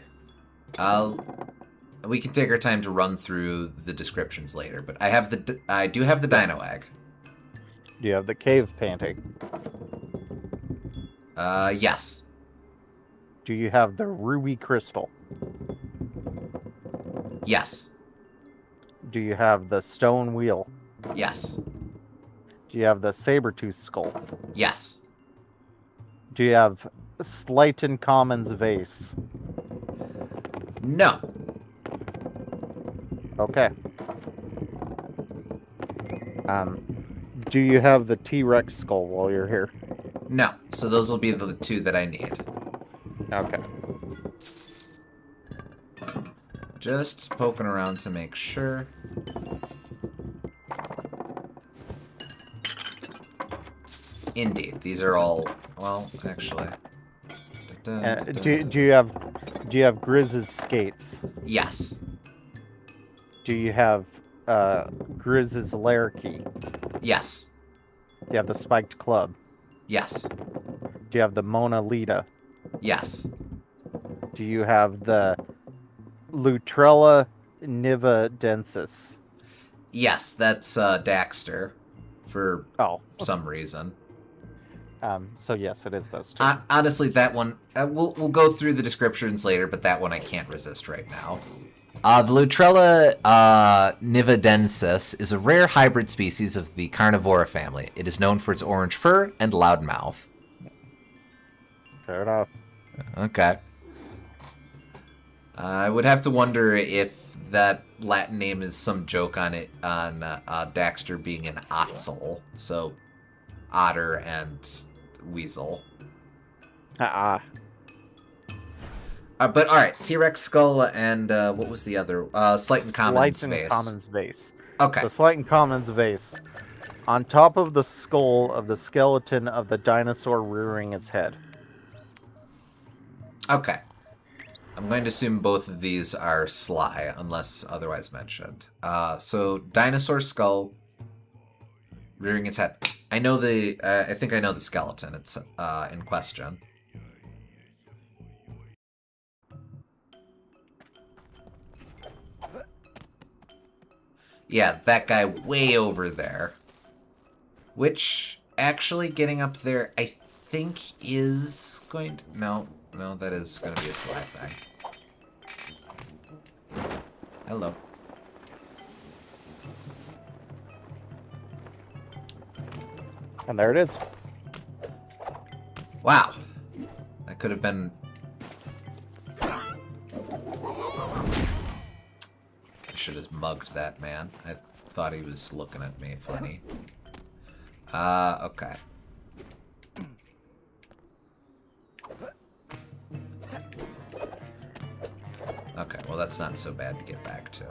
We can take our time to run through the descriptions later, but I do have the dino egg. Do you have the cave painting? Yes. Do you have the ruby crystal? Yes. Do you have the stone wheel? Yes. Do you have the saber-tooth skull? Yes. Do you have Slyton Commons vase? No. Okay. Do you have the T-Rex skull while you're here? No. So those will be the two that I need. Okay. Just poking around to make sure. Indeed, these are all, well, actually. Do you have Grizz's skates? Yes. Do you have Grizz's lair key? Yes. Do you have the spiked club? Yes. Do you have the Mona Lita? Yes. Do you have the Lutrella nivadensis? Yes, that's Daxter for some reason. So yes, it is those two. Honestly, that one, we'll go through the descriptions later, but that one I can't resist right now. The Lutrella nivadensis is a rare hybrid species of the carnivora family. It is known for its orange fur and loud mouth. Fair enough. Okay. I would have to wonder if that Latin name is some joke on it, on Daxter being an otzel, so otter and weasel. But all right, T-Rex skull and what was the other? Slyton Commons vase. Commons vase. Okay. The Slyton Commons vase. On top of the skull of the skeleton of the dinosaur rearing its head. Okay. I'm going to assume both of these are Sly, unless otherwise mentioned. So dinosaur skull rearing its head. I know the. I think I know the skeleton. It's in question. Yeah, that guy way over there. Which, actually getting up there, I think is going to... No, that is going to be a Sly thing. Hello. And there it is. Wow. That could have been... I should have mugged that man. I thought he was looking at me funny. Okay. Okay, well that's not so bad to get back to.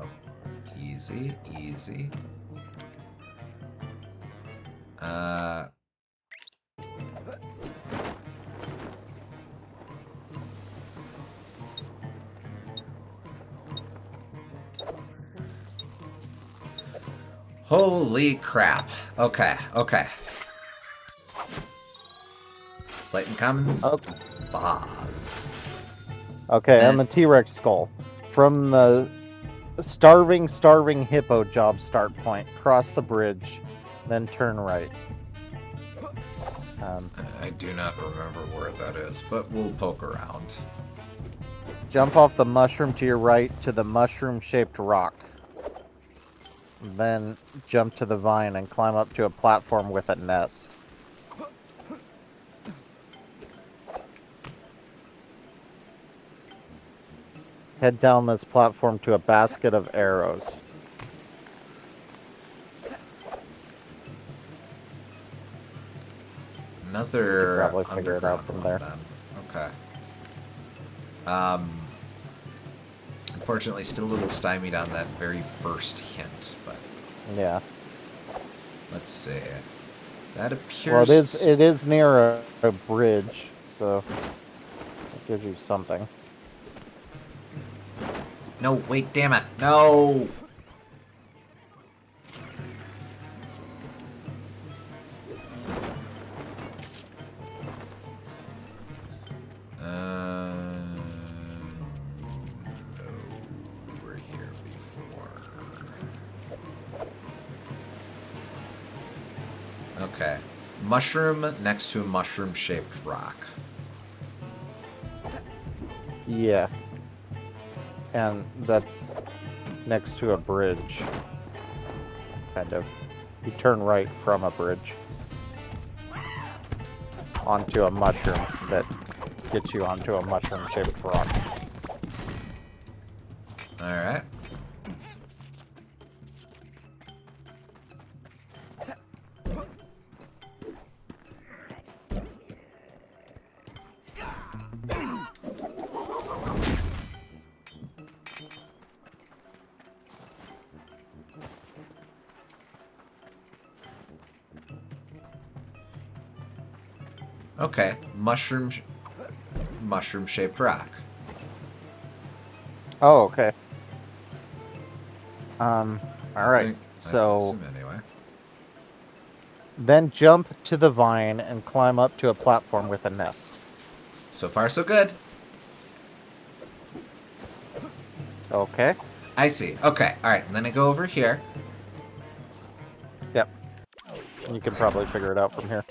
Easy, easy. Holy crap. Okay, okay. Slight and Commons. Okay. Vaz. Okay, on the T-Rex skull. From the starving hippo job start point, cross the bridge, then turn right. I do not remember where that is, but we'll poke around. Jump off the mushroom to your right to the mushroom-shaped rock. Then jump to the vine and climb up to a platform with a nest. Head down this platform to a basket of arrows. Another probably figure it out underground from one, there. then. Okay. Unfortunately, still a little stymied on that very first hint, but Yeah. let's see. That Well, appears... it is near a bridge, so it gives you something. No, wait, damn it. No! No, we were here before. Okay. Mushroom next to a mushroom-shaped rock. Yeah. And that's next to a bridge. Kind of. You turn right from a bridge. Onto a mushroom that gets you onto a mushroom-shaped rock. Alright. Okay, mushroom-shaped rock. Oh, okay. Alright. So Anyway. then jump to the vine and climb up to a platform with a nest. So far, so good. Okay. I see. Okay, alright, and then I go over here. Yep. You can probably figure it out from here.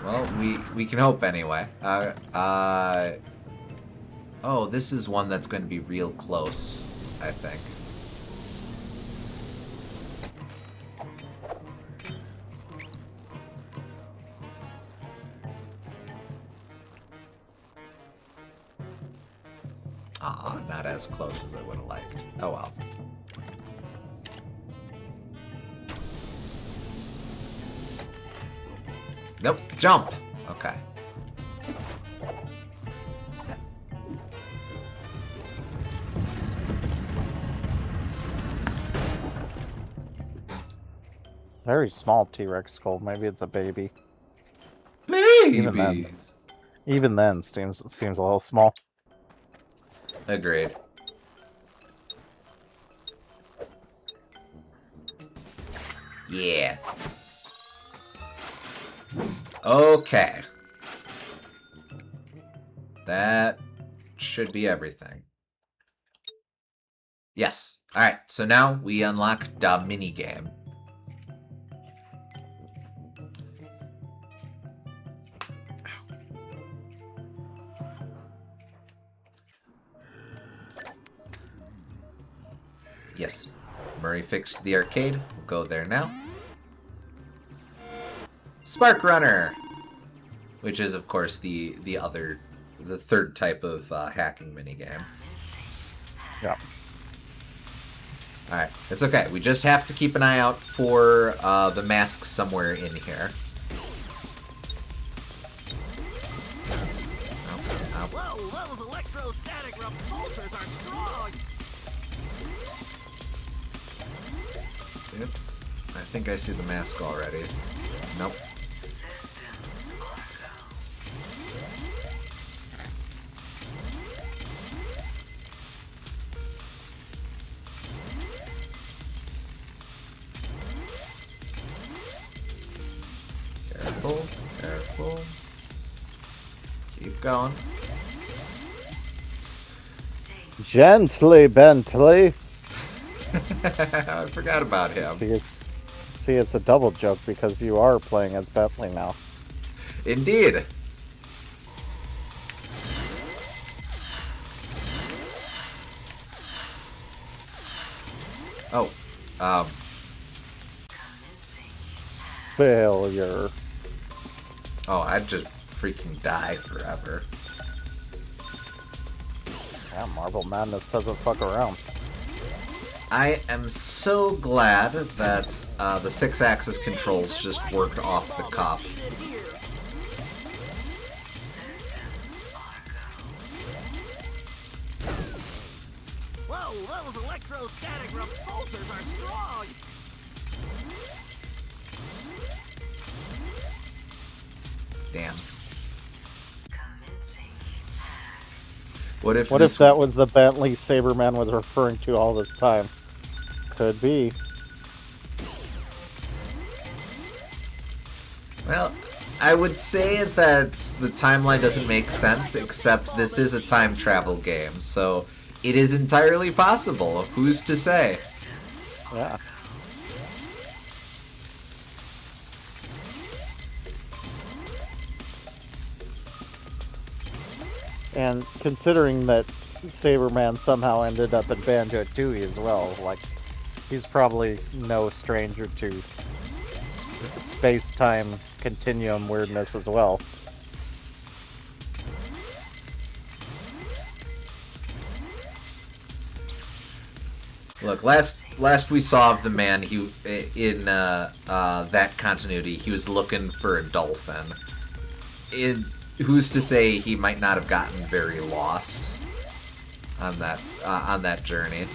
Well, we can hope anyway. Oh, this is one that's going to be real close, I think. Ah, not as close as I would have liked. Oh well. Nope, jump! Okay. Very small T-Rex skull. Maybe it's a baby. Baby! Even then seems a little small. Agreed. Yeah. Okay. That should be everything. Yes. All right. So now we unlock the mini game. Yes. Murray fixed the arcade. We'll go there now. Spark Runner, which is of course the third type of hacking minigame. Yeah. All right, it's okay. We just have to keep an eye out for the mask somewhere in here. Whoa, those electrostatic repulsors are strong! Yep. I think I see the mask already. Nope. Careful, careful. Keep going. Gently, Bentley. I forgot about him. See, it's a double joke because you are playing as Bentley now. Indeed. Oh, Failure. oh, I'd just freaking die forever. Yeah, Marble Madness doesn't fuck around. I am so glad that the 6-axis controls just worked off the cuff. Whoa, those electrostatic repulsors are strong! Damn. What if that was the Bentley Saberman was referring to all this time? Could be. Well, I would say that the timeline doesn't make sense, except this is a time travel game, so it is entirely possible. Who's to say? Yeah. And considering that Saberman somehow ended up in Banjo-Tooie as well, like, he's probably no stranger to space-time continuum weirdness as well. Look, last we saw of the man, he in that continuity, he was looking for a dolphin. Who's to say he might not have gotten very lost on that journey?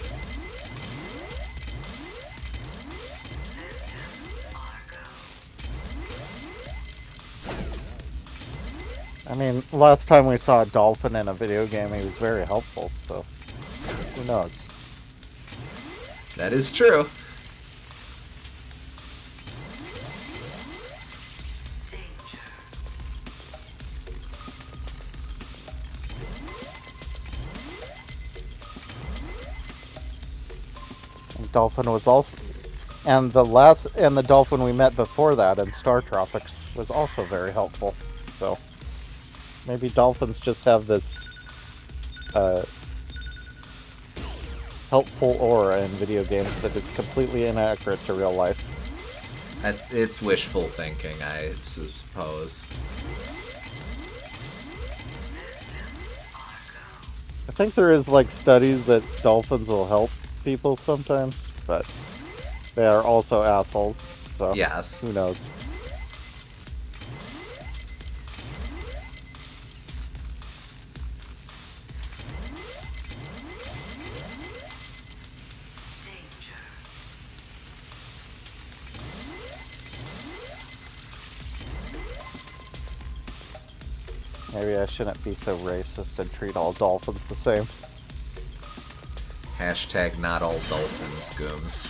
I mean, last time we saw a dolphin in a video game, he was very helpful, so who knows? That is true. Dolphin was also, and the dolphin we met before that in Star Tropics was also very helpful. So maybe dolphins just have this helpful aura in video games that is completely inaccurate to real life. It's wishful thinking, I suppose. I think there is like studies that dolphins will help people sometimes, but they are also assholes, so Yes. who knows? Maybe I shouldn't be so racist and treat all dolphins the same. Hashtag not all dolphins, Gooms.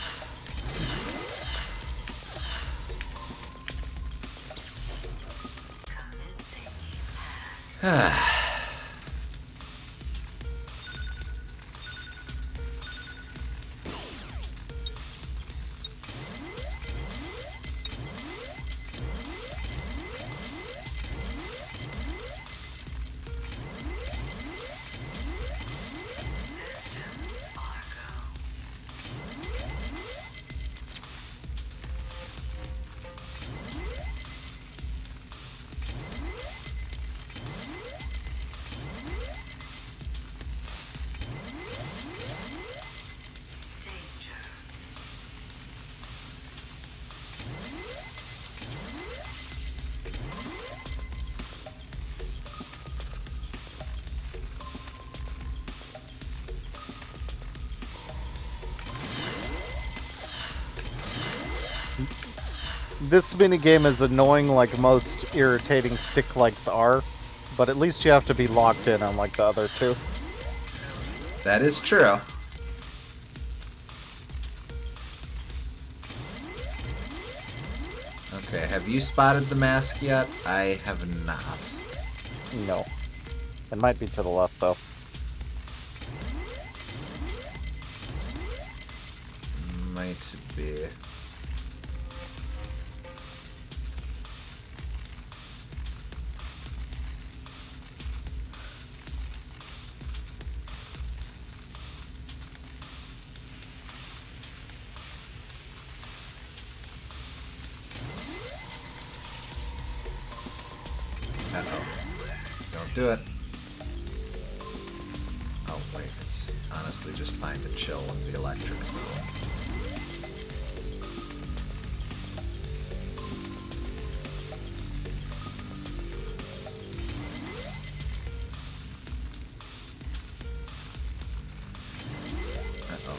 this minigame is annoying like most irritating stick likes are, but at least you have to be locked in unlike the other two. That is true. Okay, have you spotted the mask yet? I have not. No. It might be to the left, though. Might be. Uh-oh. Don't do it. Oh, wait. It's honestly just fine to chill in the electric zone. Uh-oh.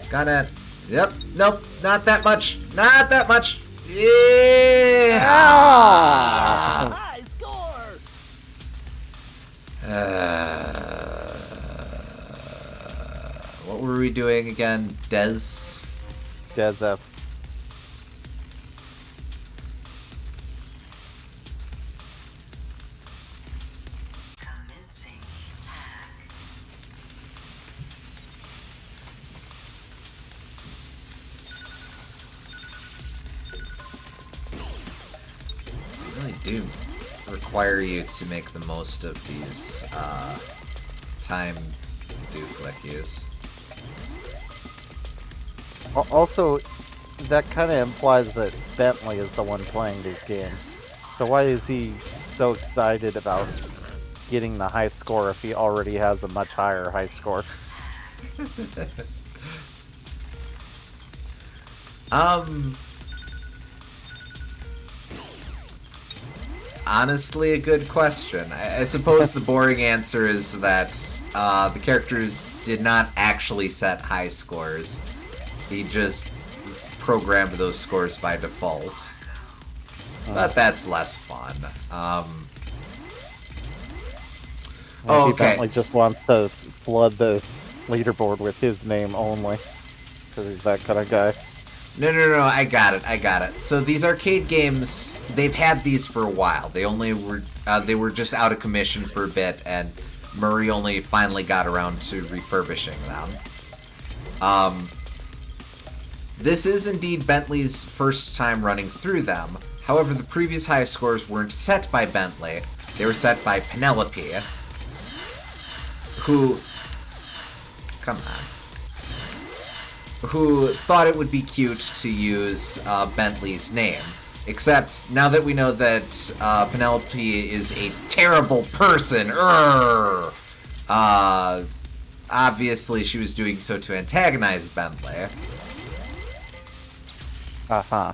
Got it. Yep. Nope. Not that much. Not that much. Yeah. High score! What were we doing again? Dezef. Really do require you to make the most of these time dooflickies. Also, that kind of implies that Bentley is the one playing these games. So why is he so excited about getting the high score if he already has a much higher high score? Honestly, a good question. I suppose the boring answer is that the characters did not actually set high scores. He just programmed those scores by default. But that's less fun. Maybe okay. Bentley just wants to flood the leaderboard with his name only. Because he's that kind of guy. No, I got it. So these arcade games, they've had these for a while. They were just out of commission for a bit, and Murray only finally got around to refurbishing them. This is indeed Bentley's first time running through them. However, the previous high scores weren't set by Bentley. They were set by Penelope, who... Come on. Who thought it would be cute to use Bentley's name. Except, now that we know that Penelope is a terrible person, obviously she was doing so to antagonize Bentley. Uh-huh.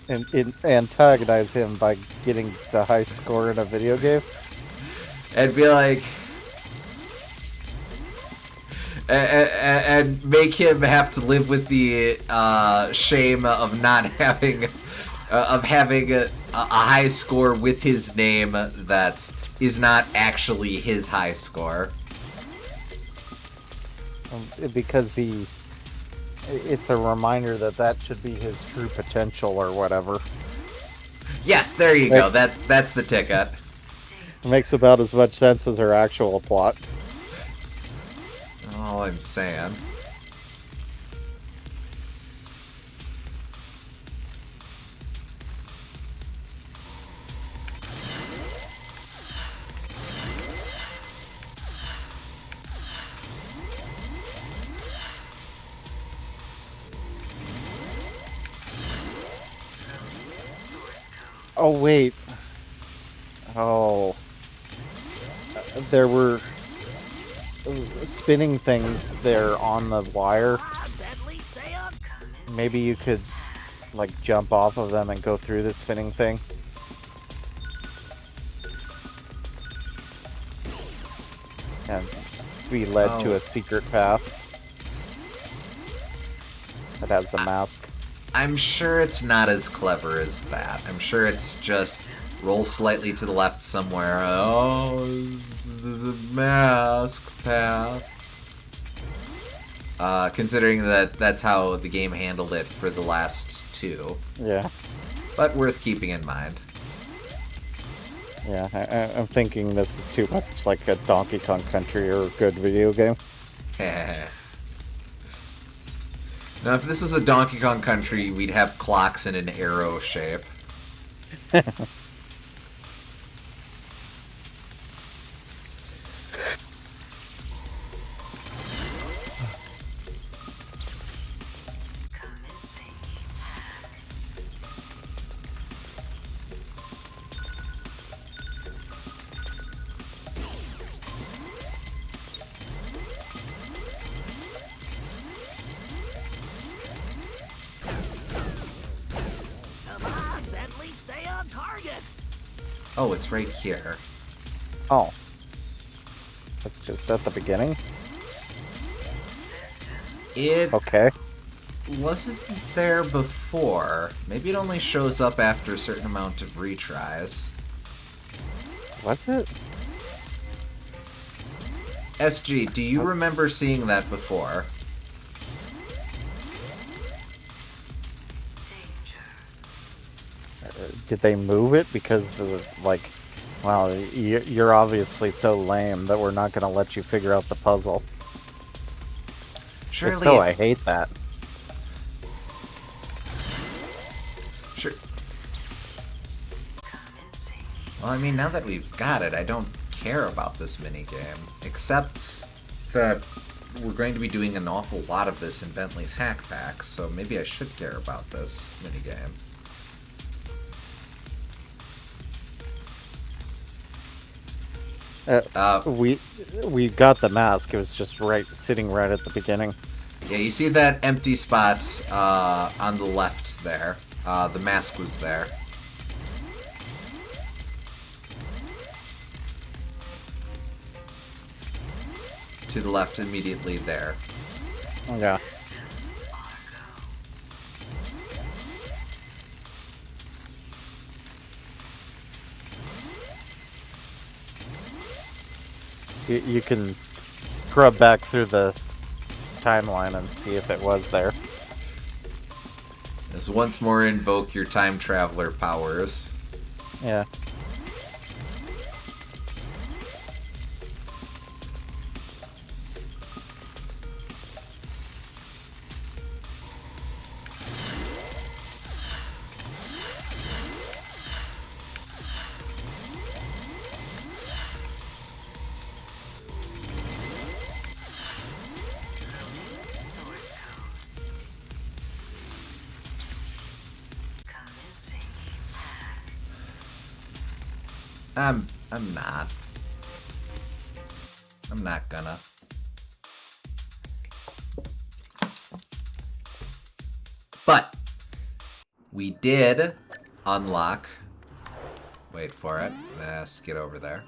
And antagonize him by getting the high score in a video game? And be like... And make him have to live with the shame of not having... of having a high score with his name that is not actually his high score. Because it's a reminder that should be his true potential or whatever. Yes, there you go. That's the ticket. It makes about as much sense as her actual plot. All I'm saying. Oh, wait. Oh. There were spinning things there on the wire. Bentley, stay up! Maybe you could, like, jump off of them and go through the spinning thing. and be led to Oh. a secret path that has the mask. I'm sure it's not as clever as that. I'm sure it's just roll slightly to the left somewhere. Oh, the mask path. Considering that that's how the game handled it for the last two. Yeah. But worth keeping in mind. Yeah, I'm thinking this is too much like a Donkey Kong Country or a good video game. Now, if this was a Donkey Kong Country, we'd have clocks in an arrow shape. Come on, Bentley, stay on target. Oh, it's right here. Oh. That's just at the beginning? It Okay. wasn't there before. Maybe it only shows up after a certain amount of retries. What's it? SG, do you remember seeing that before? Did they move it? Because, like, wow, you're obviously so lame that we're not going to let you figure out the puzzle. Surely. If so, I hate that. Sure. Well, I mean, now that we've got it, I don't care about this minigame. Except that we're going to be doing an awful lot of this in Bentley's Hack Pack, so maybe I should care about this minigame. We got the mask. It was just sitting right at the beginning. Yeah, you see that empty spot on the left there. The mask was there. To the left immediately there. Yeah. You can scrub back through the timeline and see if it was there. Let's once more invoke your time traveler powers. Yeah. I'm not. I'm not gonna. But we did unlock. Wait for it. Let's get over there.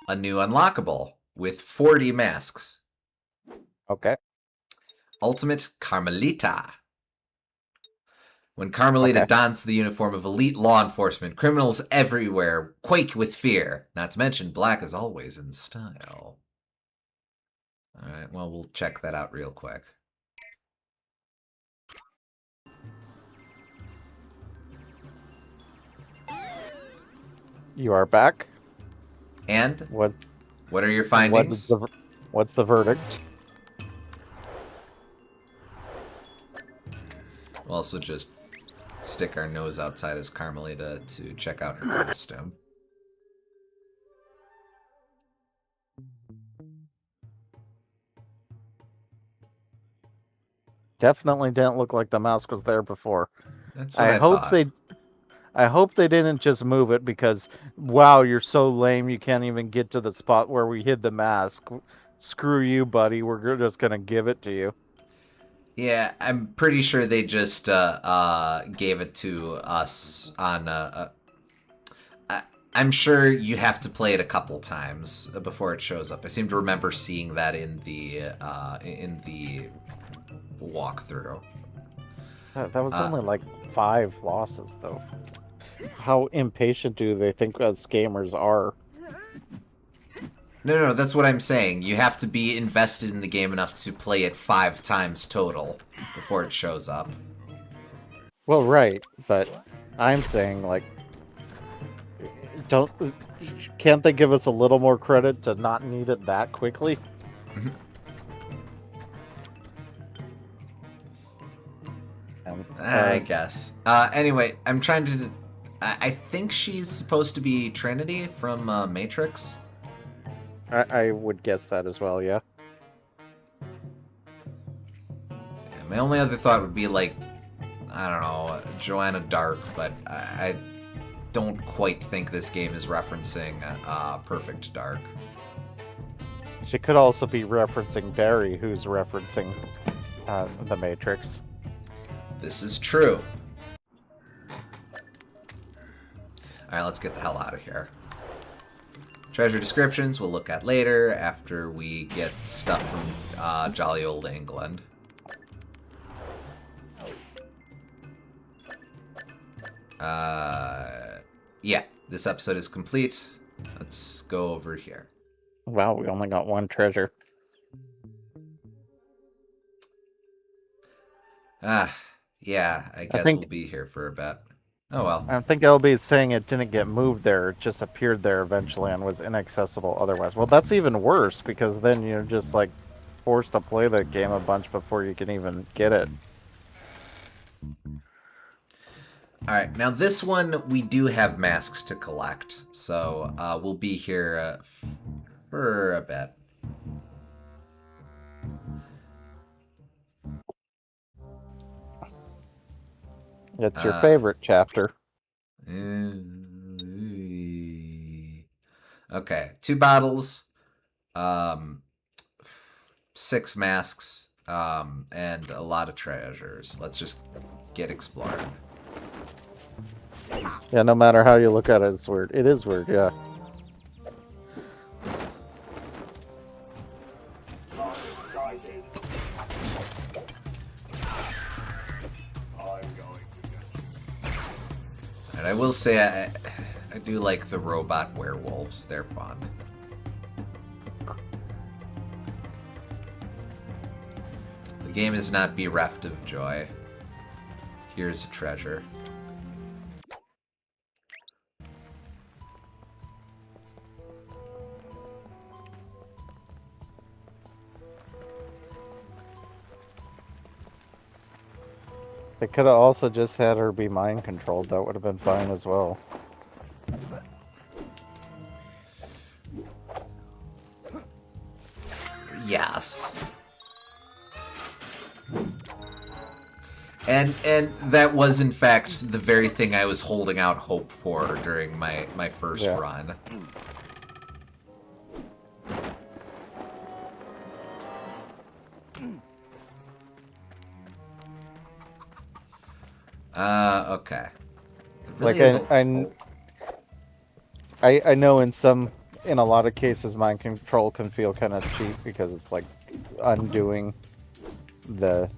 A new unlockable with 40 masks. Okay. Ultimate Carmelita. When Carmelita dons the uniform of elite law enforcement, criminals everywhere quake with fear. Not to mention, black is always in style. Alright, well, we'll check that out real quick. You are back. And What are your findings? What's the verdict? We'll also just stick our nose outside as Carmelita to check out her costume. Definitely didn't look like the mask was there before. That's what I thought. I hope they didn't just move it because, wow, you're so lame you can't even get to the spot where we hid the mask. Screw you, buddy. We're just gonna give it to you. Yeah, I'm pretty sure they just gave it to us on I'm sure you have to play it a couple times before it shows up. I seem to remember seeing that in the walkthrough. That was only like 5 losses, though. How impatient do they think us gamers are? No, that's what I'm saying. You have to be invested in the game enough to play it 5 times total before it shows up. Well, right, but I'm saying, like, can't they give us a little more credit to not need it that quickly? I guess. Anyway, I'm trying to... I think she's supposed to be Trinity from Matrix. I would guess that as well, yeah. My only other thought would be, like, I don't know, Joanna Dark, but I don't quite think this game is referencing Perfect Dark. She could also be referencing Barry, who's referencing the Matrix. This is true. Alright, let's get the hell out of here. Treasure descriptions we'll look at later after we get stuff from jolly old England. Yeah, this episode is complete. Let's go over here. Wow, we only got 1 treasure. Yeah, I guess we'll be here for a bit. Oh well. I think LB is saying it didn't get moved there, it just appeared there eventually and was inaccessible otherwise. Well, that's even worse, because then you're just, like, forced to play the game a bunch before you can even get it. Alright, now this one, we do have masks to collect, so we'll be here for a bit. It's your favorite chapter. Okay, 2 bottles, 6 masks, and a lot of treasures. Let's just get exploring. Yeah, no matter how you look at it, it's weird. It is weird, yeah. And I will say, I do like the robot werewolves. They're fun. The game is not bereft of joy. Here's a treasure. They could have also just had her be mind controlled. That would have been fine as well. Yes. And that was in fact the very thing I was holding out hope for during my first run. Okay. Really I know in a lot of cases mind control can feel kind of cheap because it's like undoing the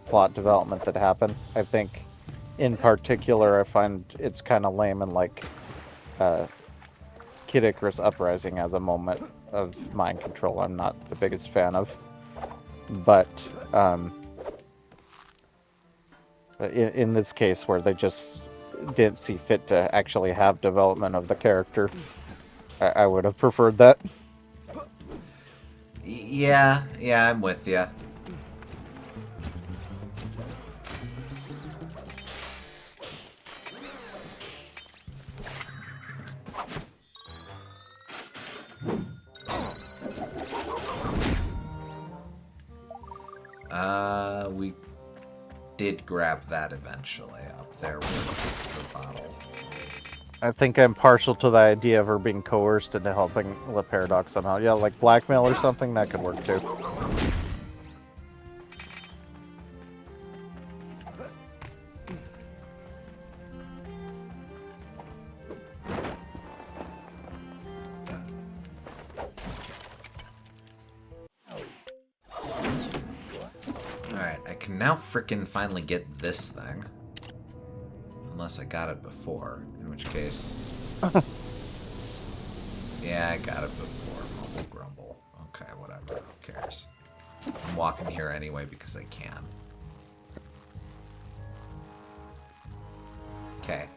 plot development that happened. I think in particular I find it's kind of lame and like Kid Icarus Uprising as a moment of mind control I'm not the biggest fan of. But in this case where they just didn't see fit to actually have development of the character, I would have preferred that. Yeah, I'm with you. We did grab that eventually up there with the bottle. I think I'm partial to the idea of her being coerced into helping the Paradox somehow. Yeah, like blackmail or something, that could work too. can now frickin' finally get this thing. Unless I got it before, in which case... Yeah, I got it before. Mumble grumble. Okay, whatever. Who cares? I'm walking here anyway because I can. Okay.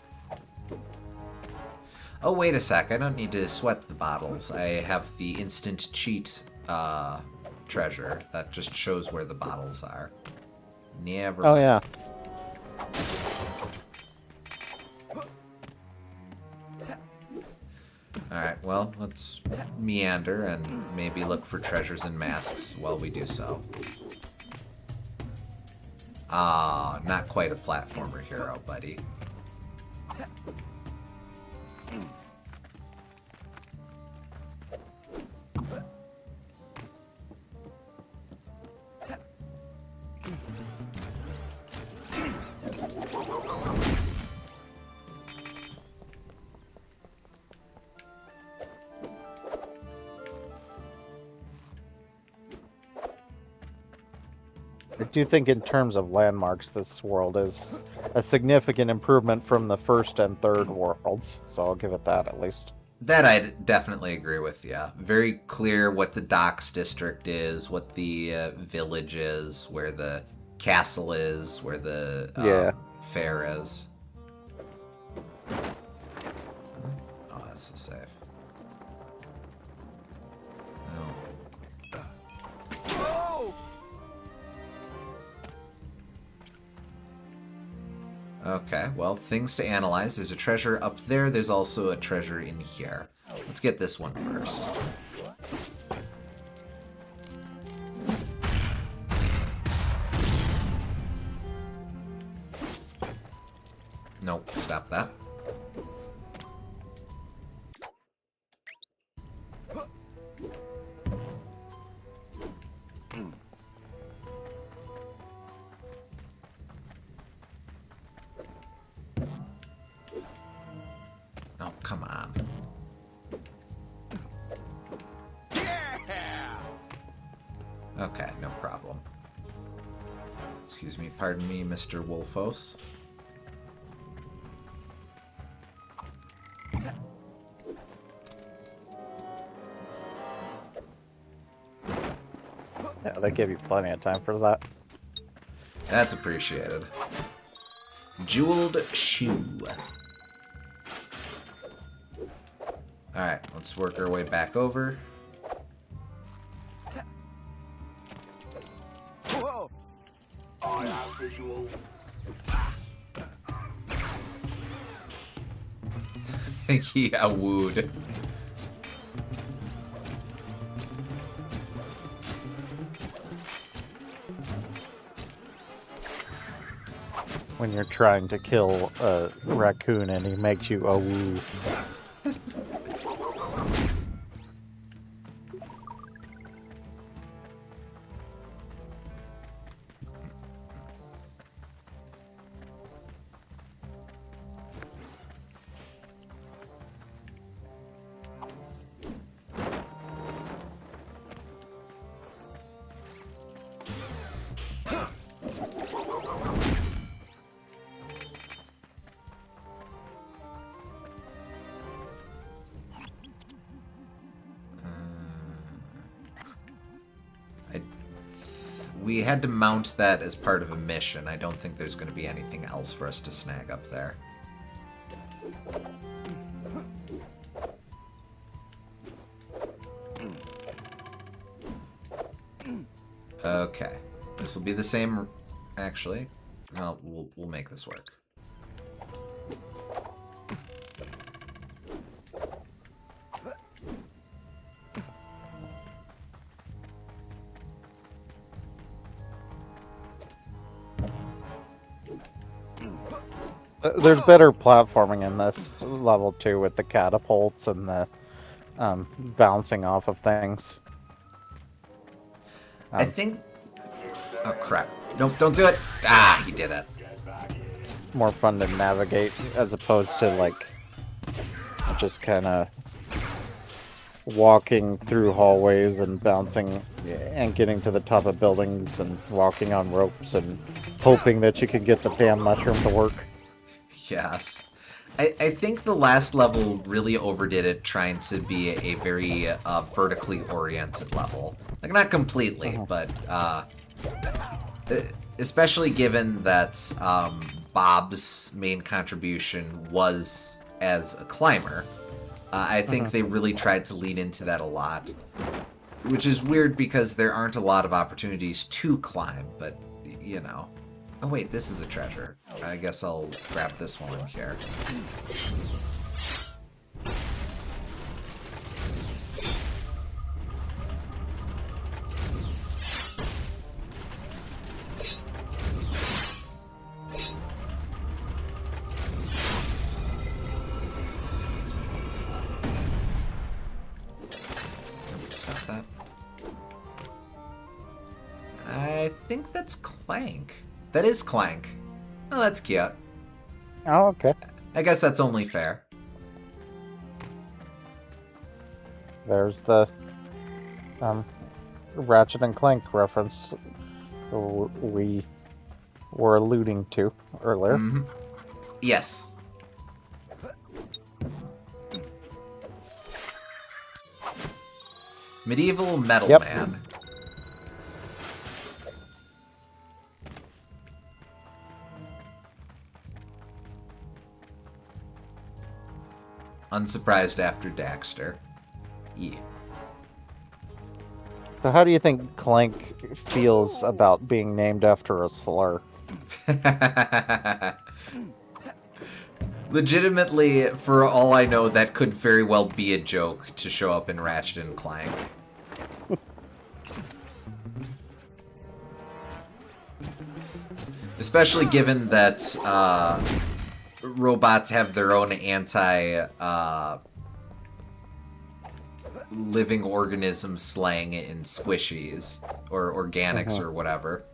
Oh, wait a sec. I don't need to sweat the bottles. I have the instant cheat treasure that just shows where the bottles are. Never. Oh, yeah. Alright, well, let's meander and maybe look for treasures and masks while we do so. Ah, not quite a platformer hero, buddy. I do think in terms of landmarks, this world is a significant improvement from the first and third worlds, so I'll give it that at least. That I'd definitely agree with, yeah. Very clear what the docks district is, what the village is, where the castle is, where the fair is. Oh, that's the safe. Okay, well, things to analyze. There's a treasure up there. There's also a treasure in here. Let's get this one first. Nope, stop that. Oh, come on. Okay, no problem. Excuse me, pardon me, Mr. Wolfos. Yeah, they give you plenty of time for that. That's appreciated. Jeweled shoe. Alright, let's work our way back over. Whoa! I have visual. Yeah, wooed. When you're trying to kill a raccoon and he makes you a woo. We had to mount that as part of a mission. I don't think there's going to be anything else for us to snag up there. Okay. This will be the same... Actually, well, we'll make this work. There's better platforming in this level too, with the catapults and the bouncing off of things. I think... Oh, crap. Nope, don't do it! Ah, he did it. More fun to navigate as opposed to like just kind of walking through hallways and bouncing and getting to the top of buildings and walking on ropes and hoping that you could get the damn mushroom to work. Yes. I think the last level really overdid it, trying to be a very vertically oriented level. Like, not completely, but especially given that Bob's main contribution was as a climber. I think they really tried to lean into that a lot, which is weird because there aren't a lot of opportunities to climb, but, you know. Oh wait, this is a treasure. I guess I'll grab this one here. Stop that. I think that's Clank. That is Clank. Oh, that's cute. Oh, okay. I guess that's only fair. There's the Ratchet and Clank reference we were alluding to earlier. Mm-hmm. Yes. Medieval Metal Man. Unsurprised after Daxter. Yeah. So how do you think Clank feels about being named after a slur? Legitimately, for all I know, that could very well be a joke to show up in Ratchet and Clank. Especially given that robots have their own living organism slang in squishies, or organics, or whatever.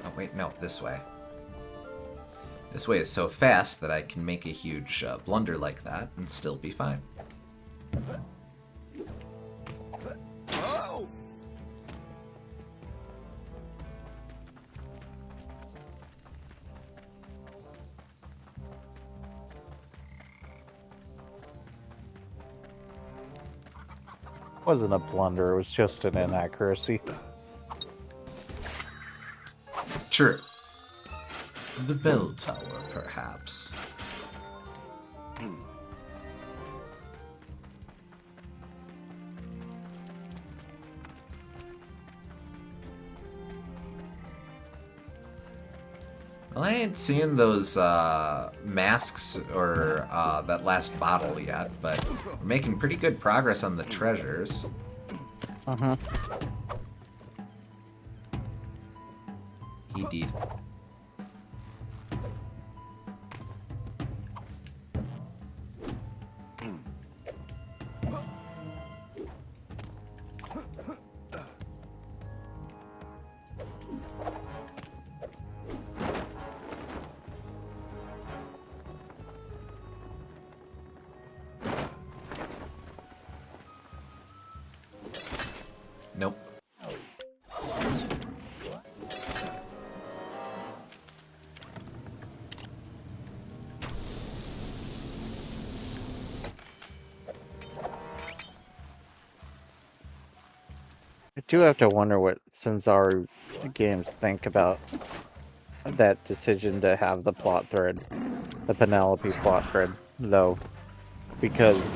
Oh wait, no, this way. This way is so fast that I can make a huge blunder like that and still be fine. It wasn't a blunder, it was just an inaccuracy. True. The bell tower, perhaps. Well, I ain't seen those masks or that last bottle yet, but we're making pretty good progress on the treasures. Indeed. Nope. I do have to wonder what Sanzaru games think about that decision to have the plot thread, the Penelope plot thread, though, because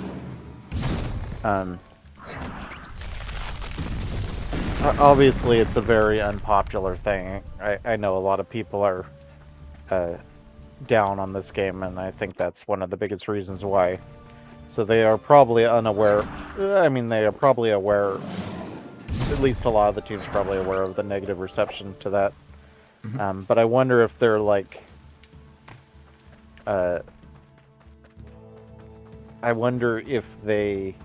obviously it's a very unpopular thing. I know a lot of people are down on this game, and I think that's one of the biggest reasons why. So they are probably unaware. I mean, they are probably aware. At least a lot of the team's probably aware of the negative reception to that. But I wonder if they're like, I wonder if they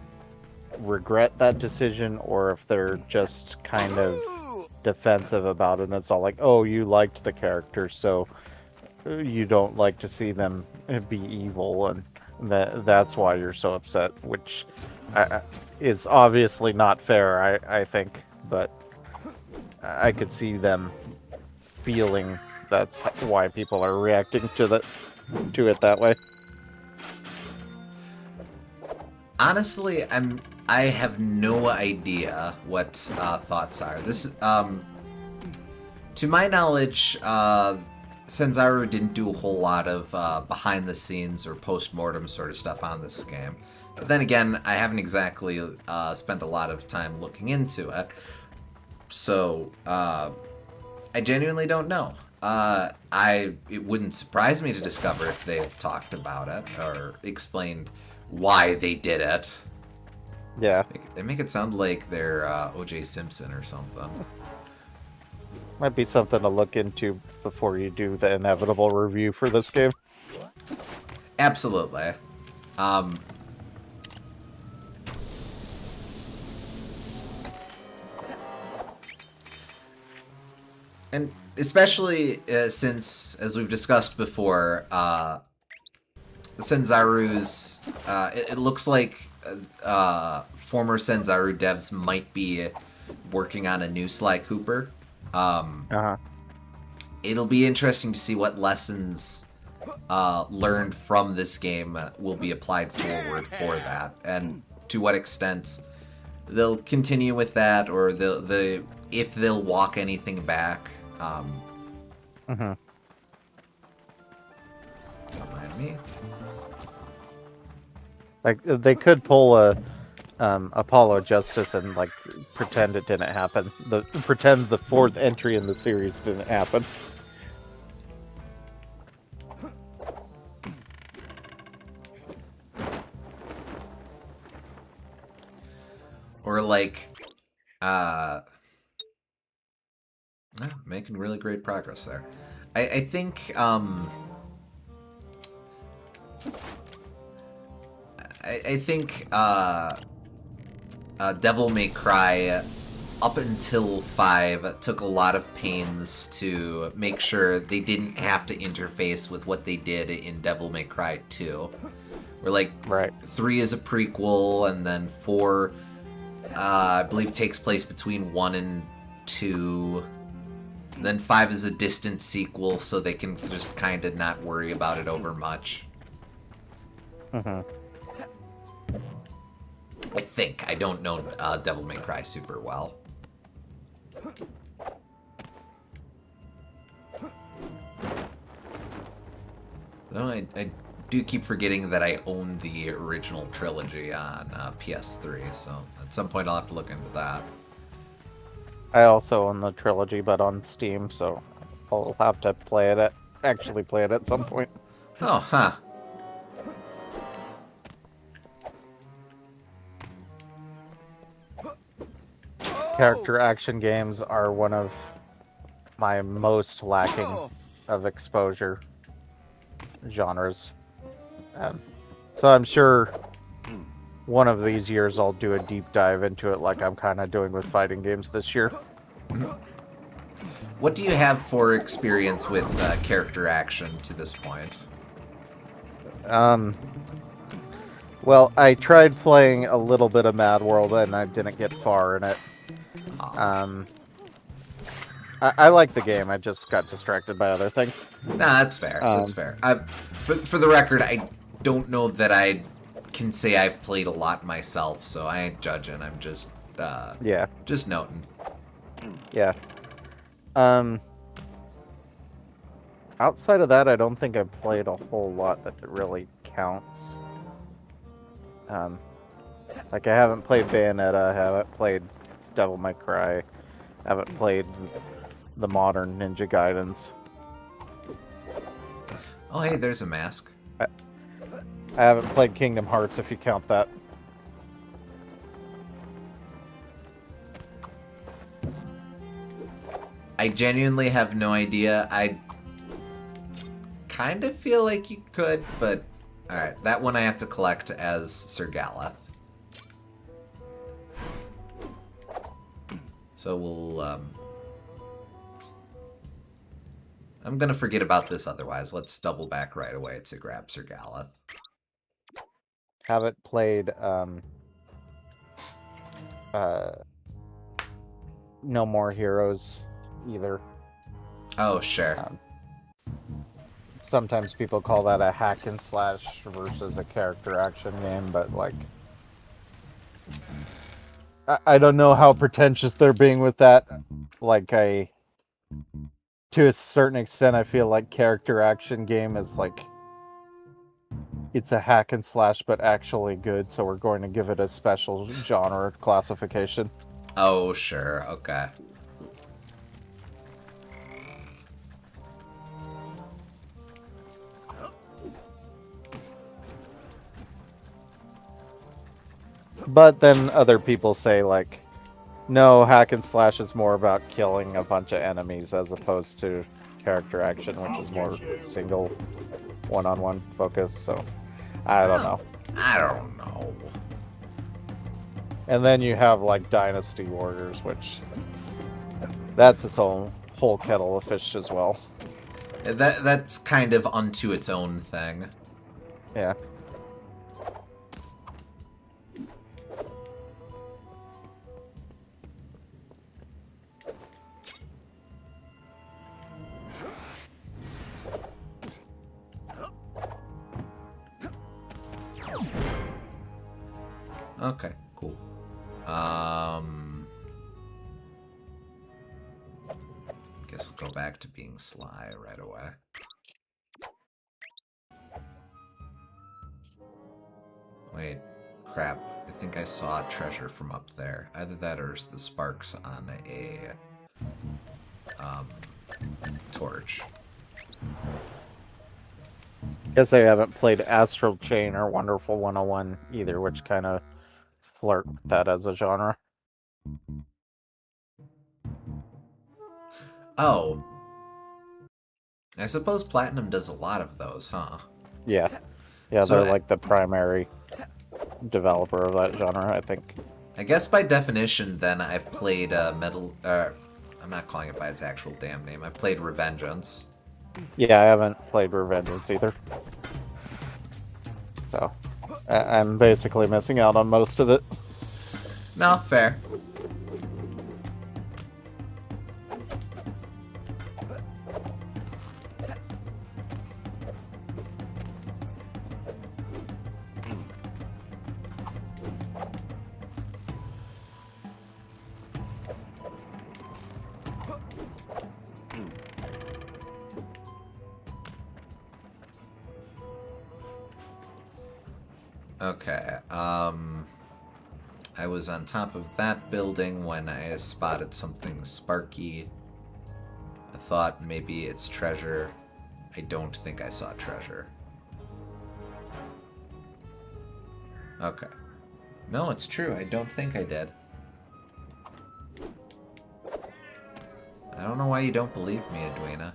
regret that decision or if they're just kind of defensive about it. And it's all like, oh, you liked the character, so you don't like to see them be evil, and that's why you're so upset, which is obviously not fair, I think, but I could see them feeling that's why people are reacting to it that way. Honestly, I have no idea what thoughts are. This, to my knowledge, Sanzaru didn't do a whole lot of behind the scenes or post-mortem sort of stuff on this game. But then again, I haven't exactly spent a lot of time looking into it. So, I genuinely don't know. It wouldn't surprise me to discover if they've talked about it or explained why they did it. Yeah. They make it sound like they're O.J. Simpson or something. Might be something to look into before you do the inevitable review for this game. Absolutely. And especially since, as we've discussed before, Sanzaru's... it looks like former Sanzaru devs might be working on a new Sly Cooper. It'll be interesting to see what lessons learned from this game will be applied forward for that, and to what extent they'll continue with that, or if they'll walk anything back. Remind me. Like, they could pull a Apollo Justice and like pretend it didn't happen. Pretend the fourth entry in the series didn't happen. Or like, making really great progress there. I think, I think Devil May Cry, up until 5, took a lot of pains to make sure they didn't have to interface with what they did in Devil May Cry 2. Where, like, right. 3 is a prequel, and then 4, I believe, takes place between 1 and 2. Then 5 is a distant sequel, so they can just kind of not worry about it over much. I think. I don't know Devil May Cry super well. Though I do keep forgetting that I own the original trilogy on PS3, so at some point I'll have to look into that. I also own the trilogy, but on Steam, so I'll have to actually play it at some point. Oh, huh. Character action games are one of my most lacking of exposure genres. So I'm sure one of these years I'll do a deep dive into it like I'm kind of doing with fighting games this year. What do you have for experience with character action to this point? Well, I tried playing a little bit of Mad World and I didn't get far in it. I like the game, I just got distracted by other things. Nah, that's fair. That's fair. For the record, I don't know that I can say I've played a lot myself, so I ain't judging. I'm just just noting. Yeah. Outside of that, I don't think I've played a whole lot that really counts. Like I haven't played Bayonetta, I haven't played Devil May Cry, I haven't played the modern Ninja Gaidens. Oh, hey, there's a mask. I haven't played Kingdom Hearts, if you count that. I genuinely have no idea. I kind of feel like you could, but alright, that one I have to collect as Sir Galeth. So we'll, I'm gonna forget about this otherwise. Let's double back right away to grab Sir Galeth. Haven't played, No More Heroes either. Oh, sure. Sometimes people call that a hack and slash versus a character action game, but like, I don't know how pretentious they're being with that. Like, to a certain extent, I feel like character action game is like, it's a hack and slash, but actually good, so we're going to give it a special genre classification. Oh, sure. Okay. But then other people say, like, no, hack and slash is more about killing a bunch of enemies as opposed to character action, which is more single, one-on-one focus, so I don't know. I don't know. And then you have, like, Dynasty Warriors, which, that's its own whole kettle of fish as well. That's kind of unto its own thing. Yeah. Okay, cool. Guess I'll go back to being Sly right away. Wait, crap. I think I saw a treasure from up there. Either that or it's the sparks on a torch. Guess I haven't played Astral Chain or Wonderful 101 either, which kind of flirt with that as a genre. Oh. I suppose Platinum does a lot of those, huh? Yeah. Yeah, So they're like the primary developer of that genre, I think. I guess by definition, then, I've played Metal... I'm not calling it by its actual damn name. I've played Revengeance. Yeah, I haven't played Revengeance either. So, I'm basically missing out on most of it. No, fair. Okay, I was on top of that building when I spotted something sparky. I thought maybe it's treasure. I don't think I saw treasure. Okay. No, it's true. I don't think I did. I don't know why you don't believe me, Edwina.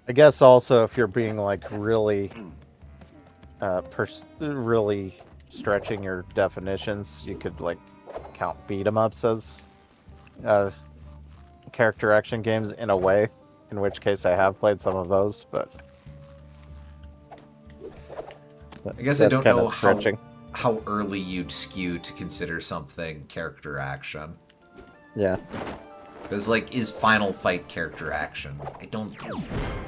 I guess also if you're being like really, really stretching your definitions, you could like count beat 'em ups as character action games in a way. In which case, I have played some of those, but I guess I don't know stretching. how early you'd skew to consider something character action. Yeah. Because, like, is Final Fight character action? I don't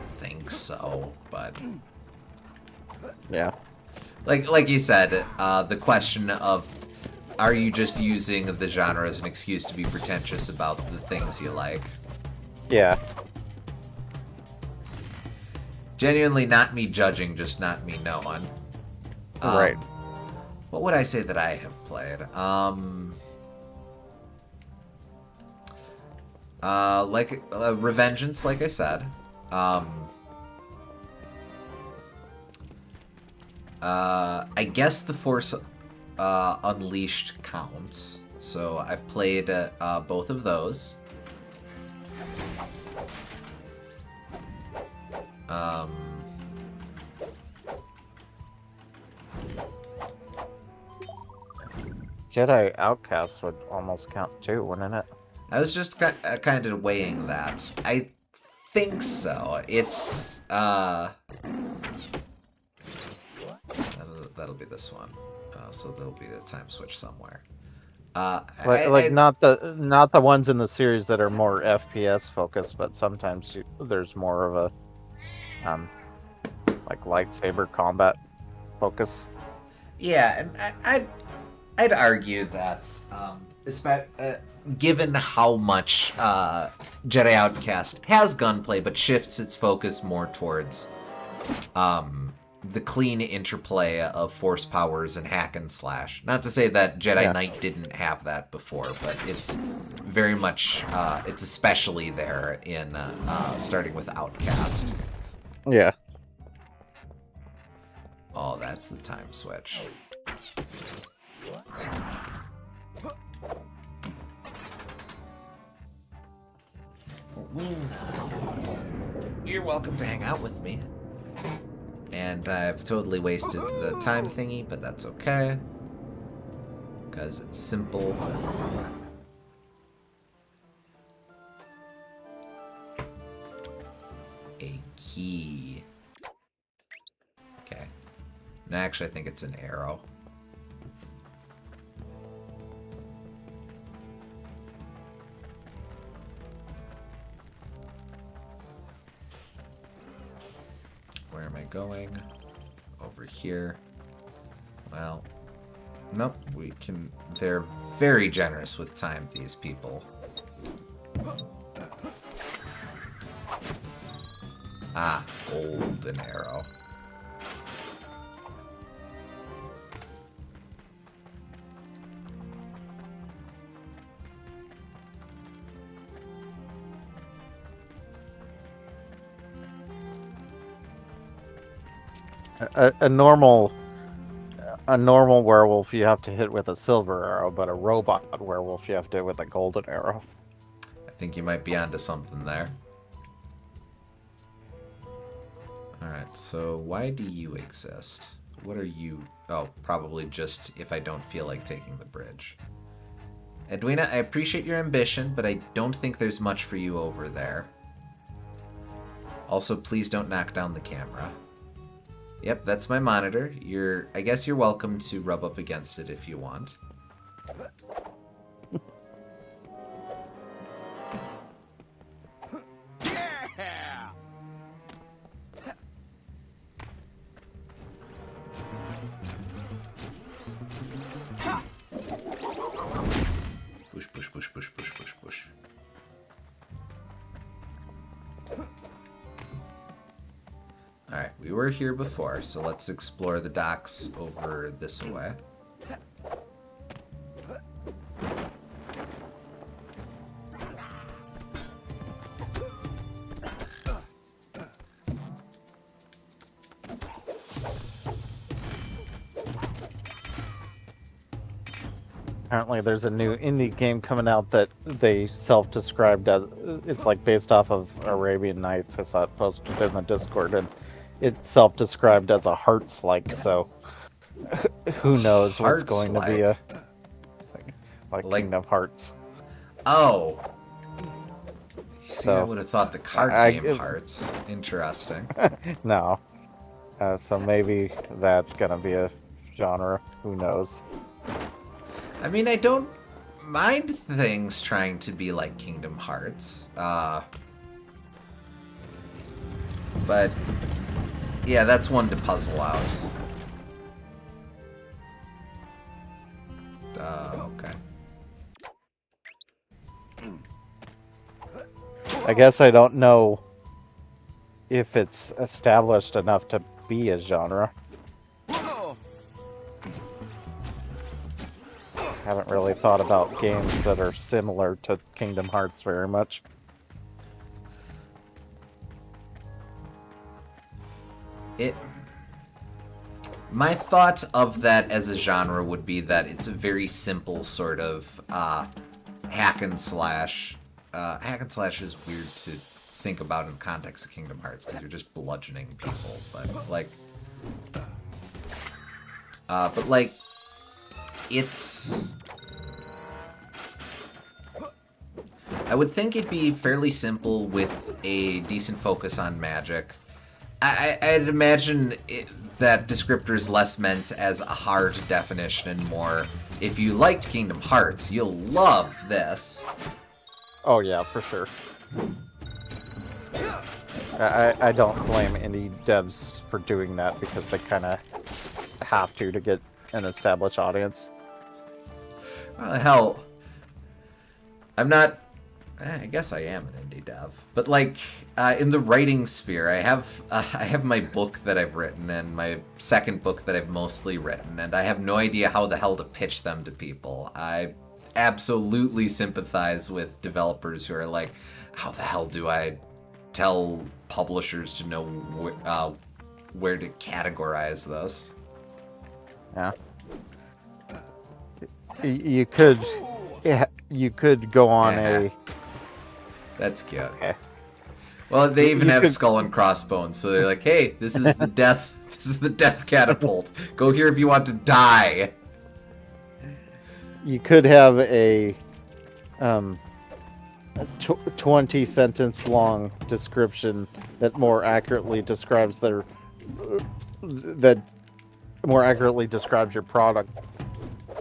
think so, but... Yeah. Like you said, the question of, are you just using the genre as an excuse to be pretentious about the things you like? Yeah. Genuinely not me judging, just not me knowing. Right. What would I say that I have played? Revengeance, like I said. I guess the Force Unleashed counts. So I've played both of those. Jedi Outcast would almost count too, wouldn't it? I was just kind of weighing that. I think so. It's that'll be this one. So there'll be the time switch somewhere. Not the ones in the series that are more FPS focused, but sometimes there's more of a like lightsaber combat focus. Yeah, and I'd argue that, given how much Jedi Outcast has gunplay, but shifts its focus more towards the clean interplay of force powers and hack and slash. Not to say that Jedi Knight didn't have that before, but it's very much, it's especially there in starting with Outcast. Yeah. Oh, that's the time switch. You're welcome to hang out with me. And I've totally wasted the time thingy, but that's okay. Because it's simple. A key. Okay. No, actually, I think it's an arrow. Where am I going? Over here. Well, nope, we can... They're very generous with time, these people. Ah, golden arrow. A normal werewolf you have to hit with a silver arrow, but a robot werewolf you have to hit with a golden arrow. I think you might be onto something there. Alright, so why do you exist? What are you... Oh, probably just if I don't feel like taking the bridge. Edwina, I appreciate your ambition, but I don't think there's much for you over there. Also, please don't knock down the camera. Yep, that's my monitor. I guess you're welcome to rub up against it if you want. Yeah! Push, push, push, push, push, push, push. Alright, we were here before, so let's explore the docks over this way. Apparently there's a new indie game coming out that they self-described as... It's like based off of Arabian Nights. I saw it posted in the Discord, and it's self-described as a Hearts-like, so... Who knows what's going to be a... Like Kingdom Hearts. Oh! See, So, I would have thought the card game Hearts. Interesting. No. So maybe that's gonna be a genre. Who knows? I mean, I don't mind things trying to be like Kingdom Hearts. But, yeah, that's one to puzzle out. Okay. I guess I don't know if it's established enough to be a genre. Haven't really thought about games that are similar to Kingdom Hearts very much. My thought of that as a genre would be that it's a very simple sort of hack and slash. Hack and slash is weird to think about in context of Kingdom Hearts because you're just bludgeoning people, but like, it's I would think it'd be fairly simple with a decent focus on magic. I'd imagine that descriptor is less meant as a hard definition and more, if you liked Kingdom Hearts, you'll love this. Oh yeah, for sure. I don't blame any devs for doing that because they kind of have to get an established audience. Well, hell, I'm not... I guess I am an indie dev, but like in the writing sphere, I have my book that I've written and my second book that I've mostly written, and I have no idea how the hell to pitch them to people. I absolutely sympathize with developers who are like, how the hell do I tell publishers to know where to categorize this? Yeah. You could go on a... That's cute. Okay. Well, they even You have could- skull and crossbones, so they're like, "Hey, this is the death. This is the death catapult. Go here if you want to die." You could have a 20 sentence long description that more accurately describes your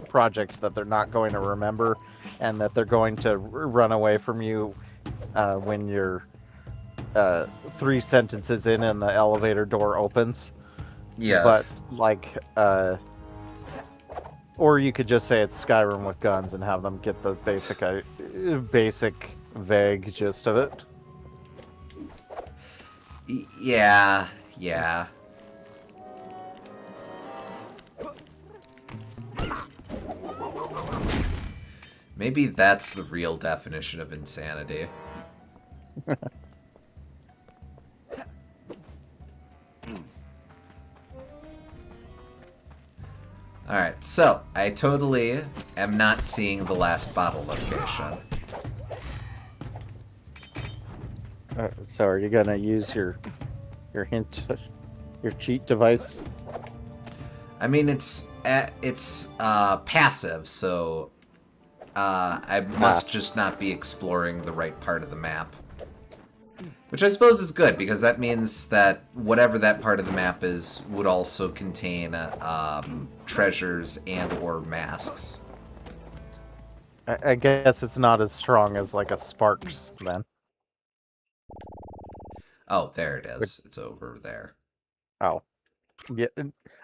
project that they're not going to remember, and that they're going to run away from you when you're 3 sentences in and the elevator door opens. Yes. But like or you could just say it's Skyrim with guns and have them get the basic vague gist of it. Yeah. Maybe that's the real definition of insanity. Alright, so I totally am not seeing the last bottle location. So are you gonna use your hint, your cheat device? I mean, it's passive, so I must just not be exploring the right part of the map. Which I suppose is good, because that means that whatever that part of the map is would also contain treasures and or masks. I guess it's not as strong as like a Sparks then. Oh, there it is. It's over there. Oh. Yeah,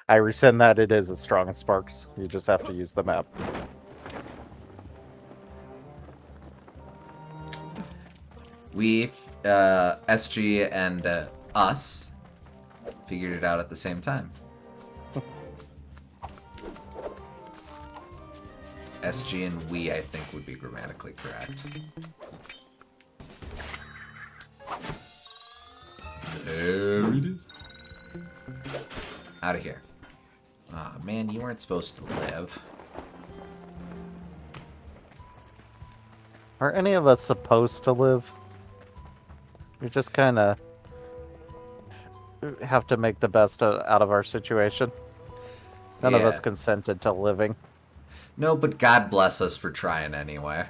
I rescind that. It is as strong as Sparks. You just have to use the map. We, SG and us, figured it out at the same time. SG and we, I think, would be grammatically correct. There it is. Out of here. Aw, man, you weren't supposed to live. Are any of us supposed to live? We just kind of have to make the best out of our situation. None of us Yeah. consented to living. No, but God bless us for trying anyway.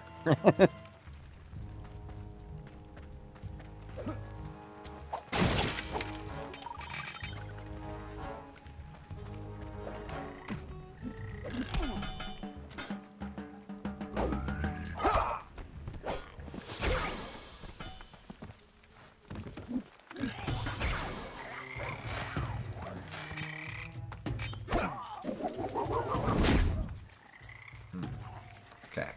Okay.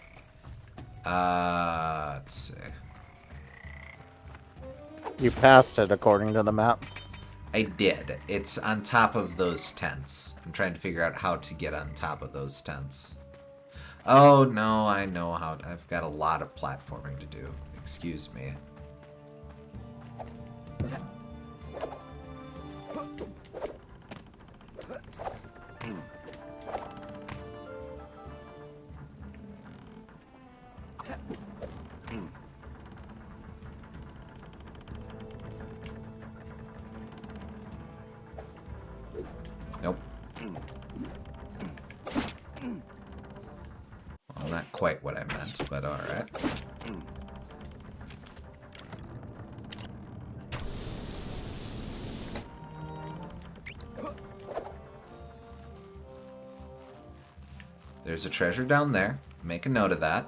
Let's see. You passed it according to the map. I did. It's on top of those tents. I'm trying to figure out how to get on top of those tents. Oh, no, I know how. I've got a lot of platforming to do. Excuse me. Nope. Well, not quite what I meant, but alright. There's a treasure down there. Make a note of that.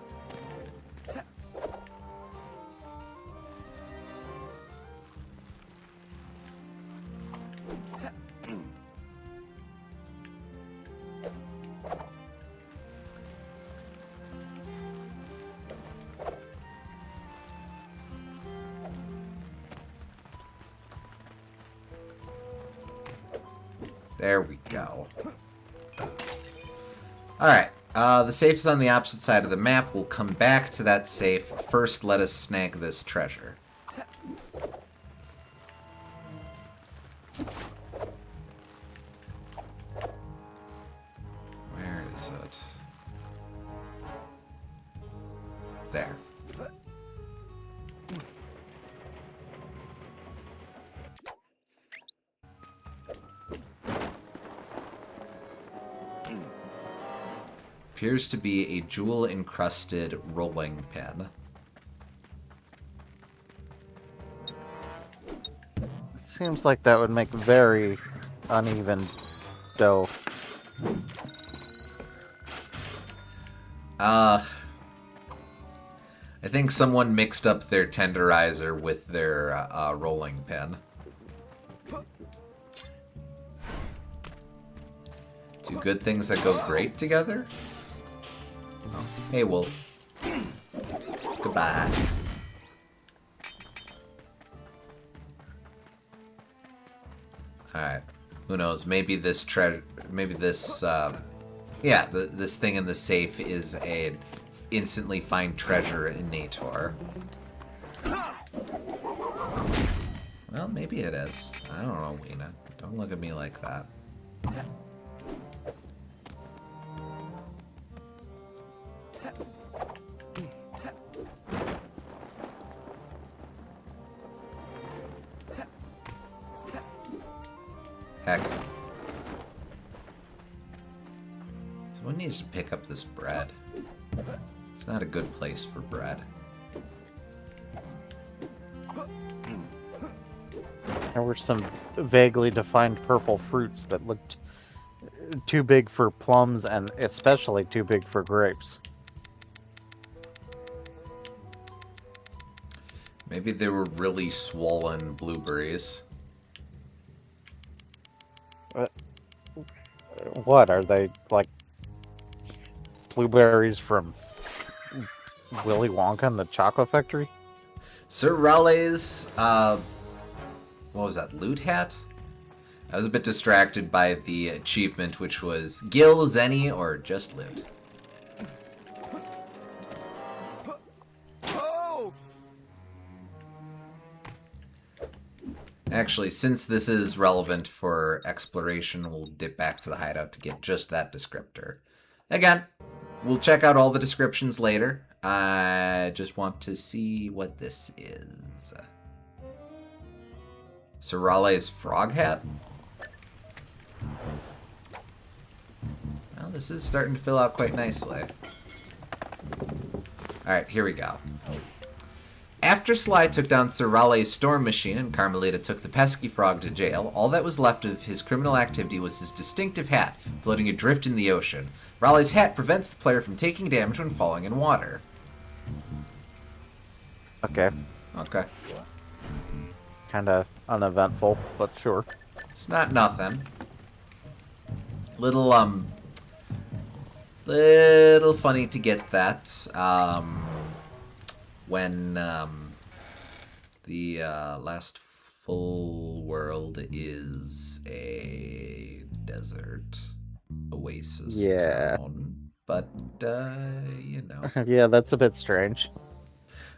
There we go. Alright, the safe is on the opposite side of the map. We'll come back to that safe. First, let us snag this treasure. Where is it? There. Appears to be a jewel-encrusted rolling pin. Seems like that would make very uneven dough. I think someone mixed up their tenderizer with their rolling pin. Two good things that go great together? Oh. Hey, Wolf. Goodbye. Alright. Who knows? Maybe this this thing in the safe is a instantly find treasure innator. Well, maybe it is. I don't know, Weena. Don't look at me like that. Heck. Someone needs to pick up this bread. It's not a good place for bread. There were some vaguely defined purple fruits that looked too big for plums and especially too big for grapes. Maybe they were really swollen blueberries. What, are they like blueberries from Willy Wonka and the Chocolate Factory? Sir Raleigh's, what was that, loot hat? I was a bit distracted by the achievement, which was Gil, Zenny, or just loot. Actually, since this is relevant for exploration, we'll dip back to the hideout to get just that descriptor. Again, we'll check out all the descriptions later. I just want to see what this is. Sir Raleigh's frog hat? Well, this is starting to fill out quite nicely. Alright, here we go. After Sly took down Sir Raleigh's storm machine and Carmelita took the pesky frog to jail, all that was left of his criminal activity was his distinctive hat, floating adrift in the ocean. Raleigh's hat prevents the player from taking damage when falling in water. Okay. Okay. Kinda uneventful, but sure. It's not nothing. Little funny to get that. When the last full world is a desert oasis town. But, you know. Yeah, that's a bit strange.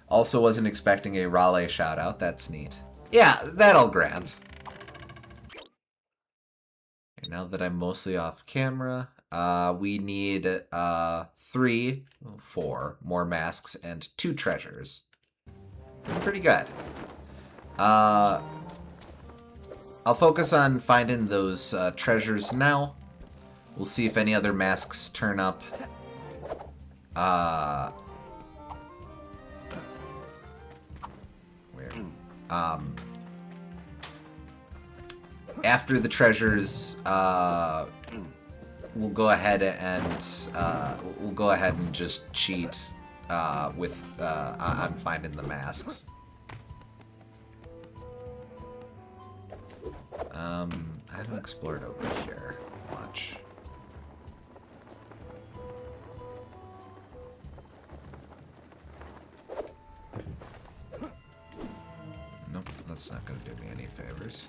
Also wasn't expecting a Raleigh shout-out. That's neat. Yeah, that I'll grant. Now that I'm mostly off camera, we need 4 more masks and 2 treasures. Pretty good. I'll focus on finding those treasures now. We'll see if any other masks turn up. Where? After the treasures we'll go ahead and just cheat with on finding the masks. I haven't explored over here much. Nope, that's not going to do me any favors.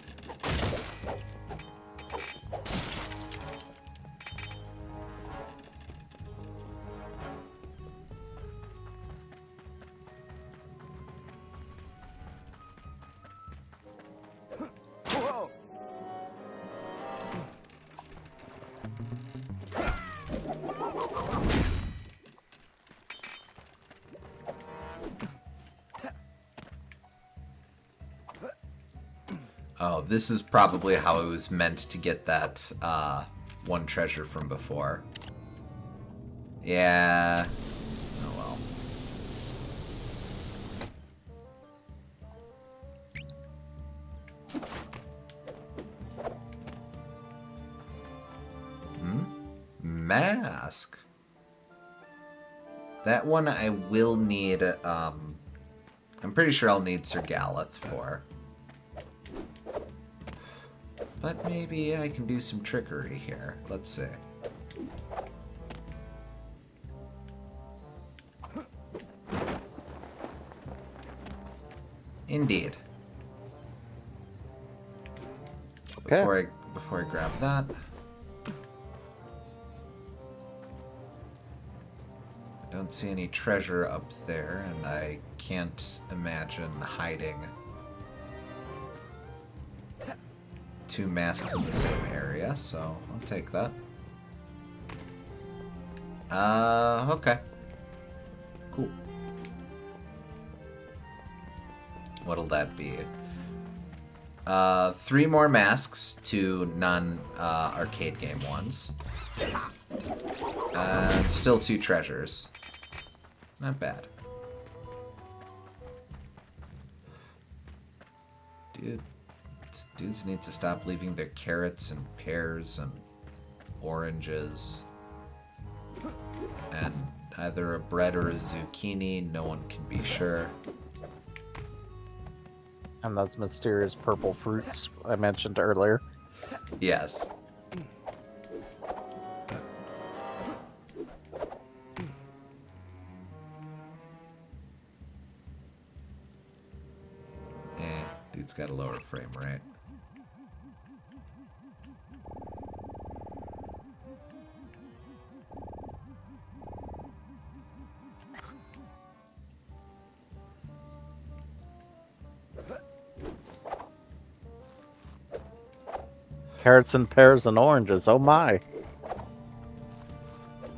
Oh, this is probably how I was meant to get that one treasure from before. Yeah. Oh well. Mask. That one I will need, I'm pretty sure I'll need Sir Galeth for. But maybe I can do some trickery here. Let's see. Indeed. Okay. Before I grab that. I don't see any treasure up there, and I can't imagine hiding two masks in the same area, so I'll take that. Okay. Cool. What'll that be? 3 more masks, 2 non-arcade game ones. And still 2 treasures. Not bad. Dudes need to stop leaving their carrots and pears and oranges. And either a bread or a zucchini, no one can be sure. And those mysterious purple fruits I mentioned earlier. Yes. Dude's got a lower frame rate. Carrots and pears and oranges, oh my.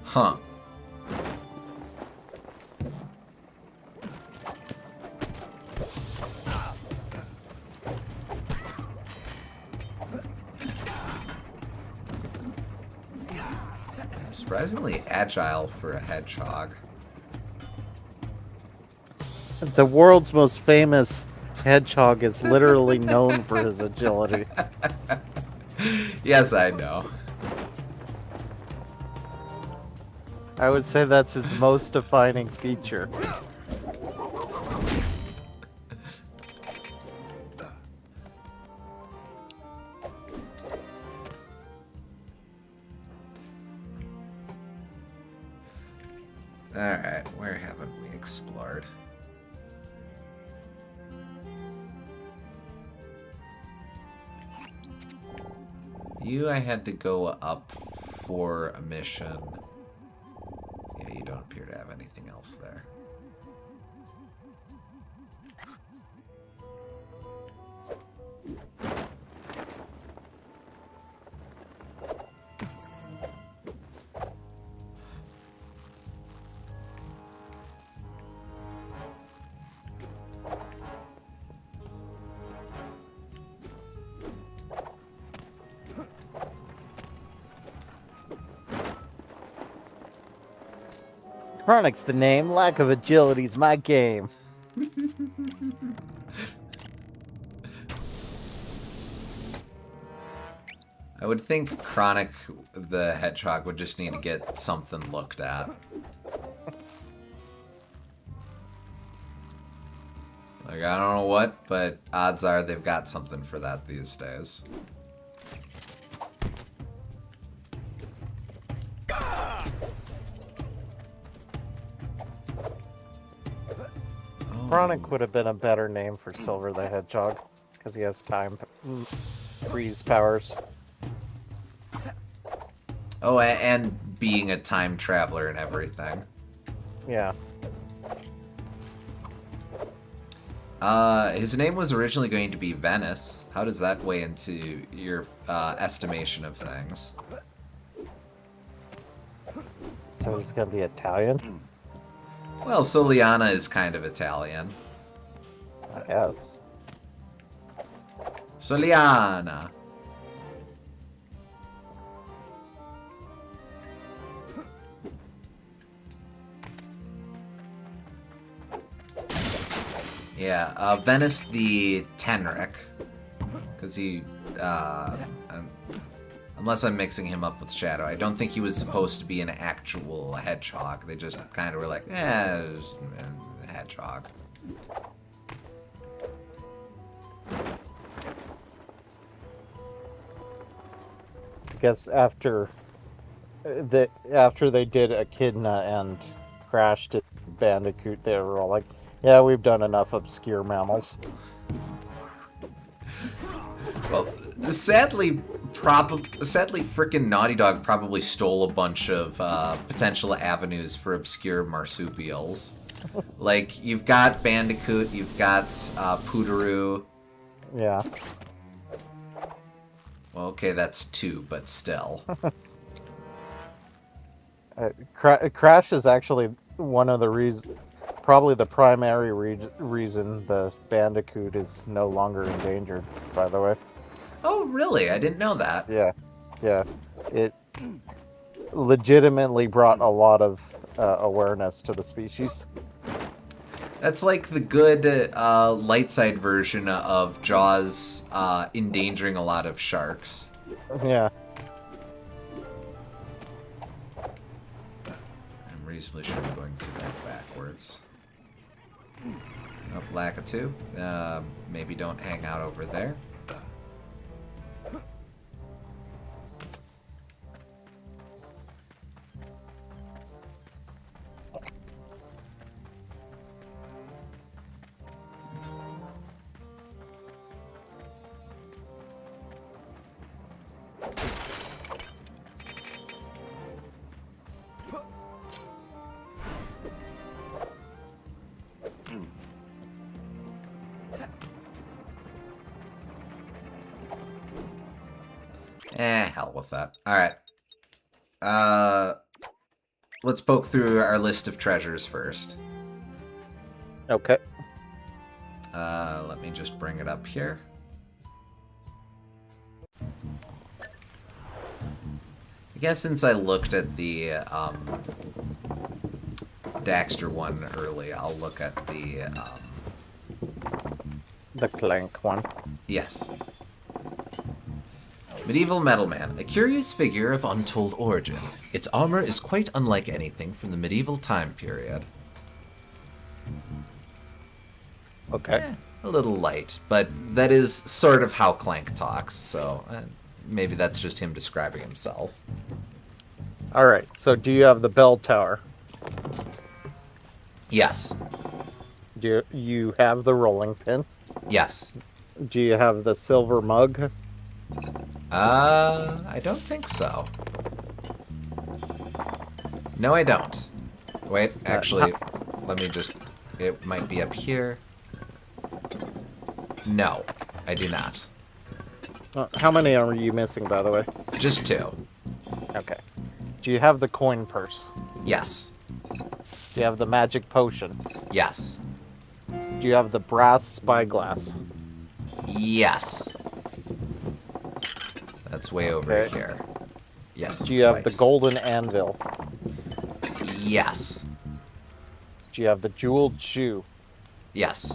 Huh. Surprisingly agile for a hedgehog. The world's most famous hedgehog is literally known for his agility. Yes, I know. I would say that's his most defining feature. Alright, where haven't we explored? You, I had to go up for a mission. Yeah, you don't appear to have anything else there. Chronic's the name, lack of agility's my game. I would think Chronic the Hedgehog would just need to get something looked at. Like, I don't know what, but odds are they've got something for that these days. Chronic would have been a better name for Silver the Hedgehog, because he has time freeze powers. Oh, and being a time traveler and everything. Yeah. His name was originally going to be Venice. How does that weigh into your estimation of things? So he's gonna be Italian? Well, Soliana is kind of Italian. I guess. Soliana. Yeah, Venice the Tenric. Because he, unless I'm mixing him up with Shadow, I don't think he was supposed to be an actual hedgehog. They just kind of were like, it's a hedgehog. I guess after they did Echidna and crashed at Bandicoot, they were all like, yeah, we've done enough obscure mammals. Well, sadly, frickin' Naughty Dog probably stole a bunch of potential avenues for obscure marsupials. Like, you've got Bandicoot, you've got Pootaroo. Yeah. Well, okay, that's 2, but still. Crash is actually one of the reasons, probably the primary reason the Bandicoot is no longer endangered, by the way. Oh, really? I didn't know that. Yeah. It legitimately brought a lot of awareness to the species. That's like the good light side version of Jaws endangering a lot of sharks. Yeah. I'm reasonably sure I'm going through that backwards. Oh, lack of 2. Maybe don't hang out over there. Hell with that. Alright. Let's poke through our list of treasures first. Okay. Let me just bring it up here. I guess since I looked at the Daxter one early, I'll look at The Clank one. yes. Medieval Metal Man, a curious figure of untold origin. Its armor is quite unlike anything from the medieval time period. Okay. A little light, but that is sort of how Clank talks, so maybe that's just him describing himself. Alright, so do you have the bell tower? Yes. Do you have the rolling pin? Yes. Do you have the silver mug? I don't think so. No, I don't. Wait, actually, let me just... It might be up here. No, I do not. How many are you missing, by the way? Just 2. Okay. Do you have the coin purse? Yes. Do you have the magic potion? Yes. Do you have the brass spyglass? Yes. That's way over Okay. here. Yes. Do you have right. the golden anvil? Yes. Do you have the jeweled shoe? Yes.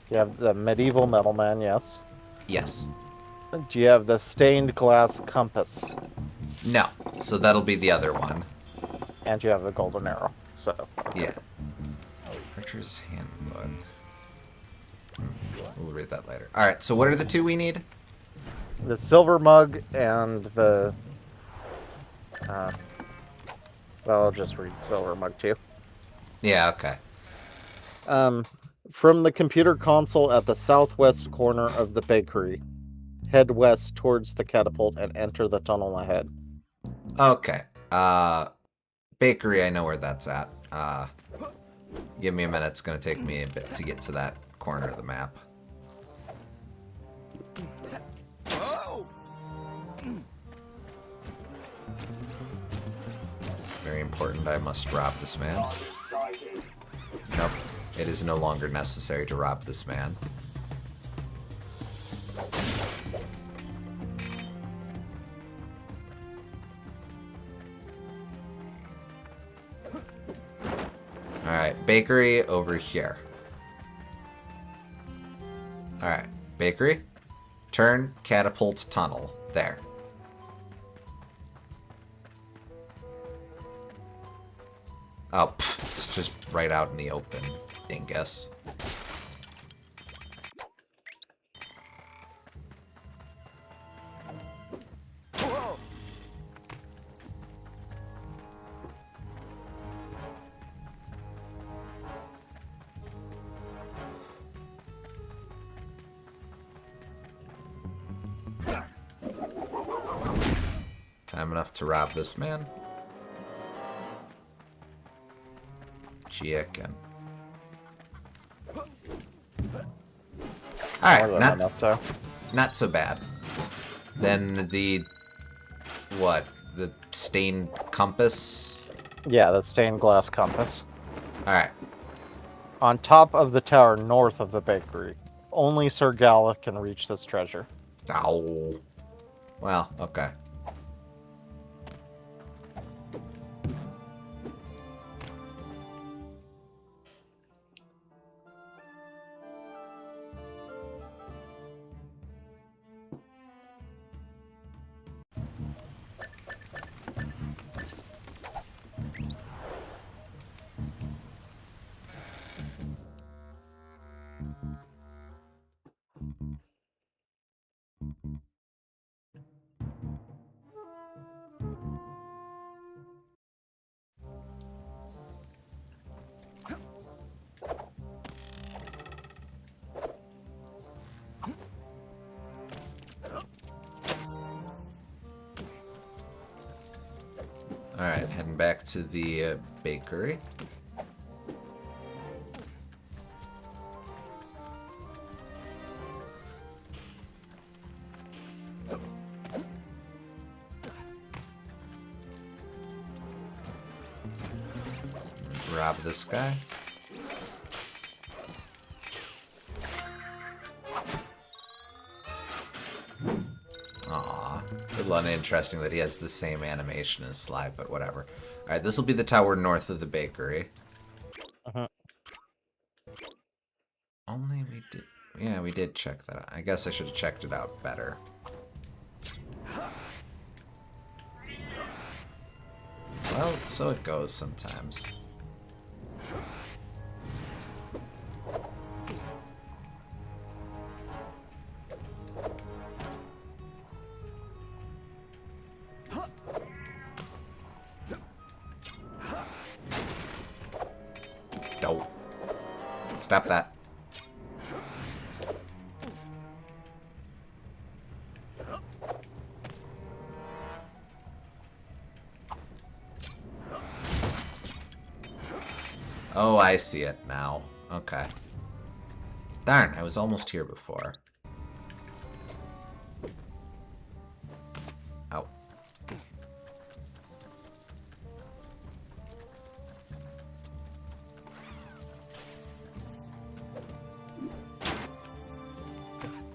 You have the medieval metal man, yes. Yes. Do you have the stained glass compass? No. So that'll be the other one. And you have the golden arrow. So. Yeah. Archer's Handbook. We'll read that later. Alright, so what are the two we need? The silver mug and the... well, I'll just read silver mug too. Yeah, okay. From the computer console at the southwest corner of the bakery, head west towards the catapult and enter the tunnel ahead. Okay. Bakery, I know where that's at. Give me a minute. It's going to take me a bit to get to that corner of the map. Very important. I must rob this man. Nope. It is no longer necessary to rob this man. Alright, bakery over here. Alright, bakery. Turn, catapult, tunnel. There. Oh, it's just right out in the open, dingus. Time enough to rob this man. Chicken. Alright, not so bad. Then the... what? The stained compass? Yeah, the stained glass compass. Alright. On top of the tower north of the bakery. Only Sir Gallic can reach this treasure. Ow. Well, okay. Alright, heading back to the bakery. Rob this guy. Aw, a little uninteresting that he has the same animation as Sly, but whatever. Alright, this will be the tower north of the bakery. Only we did... yeah, we did check that out. I guess I should have checked it out better. Well, so it goes sometimes. Don't. Stop that. Oh, I see it now. Okay. Darn, I was almost here before. Oh.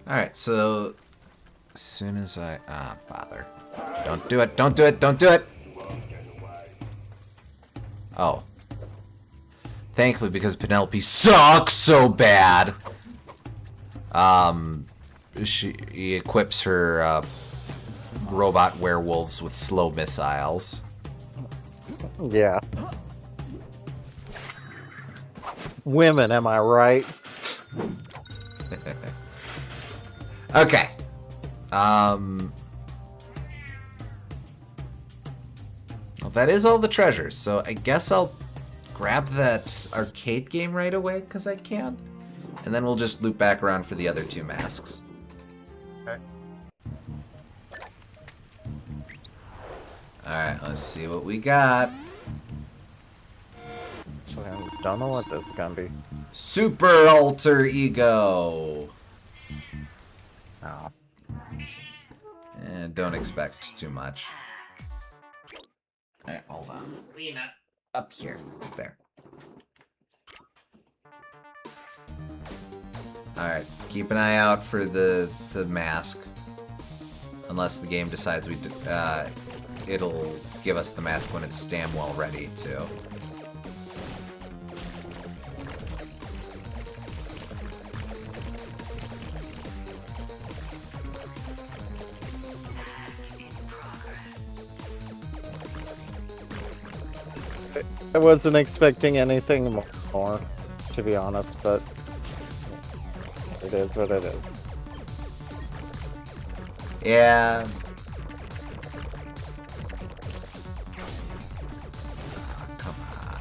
Alright, so... as soon as I... ah, bother. Don't do it, don't do it, don't do it! Oh. Thankfully, because Penelope sucks so bad. she equips her robot werewolves with slow missiles. Yeah. Women, am I right? Okay. Well, that is all the treasures, so I guess I'll grab that arcade game right away, because I can. And then we'll just loop back around for the other 2 masks. Okay. Alright, let's see what we got. So I don't know what this is gonna be. Super Alter Ego! Oh. And don't expect too much. Alright, hold on. Lena, up here. There. Alright, keep an eye out for the mask. Unless the game decides it'll give us the mask when it's damn well ready to. I wasn't expecting anything more, to be honest, but it is what it is. Yeah. Come on.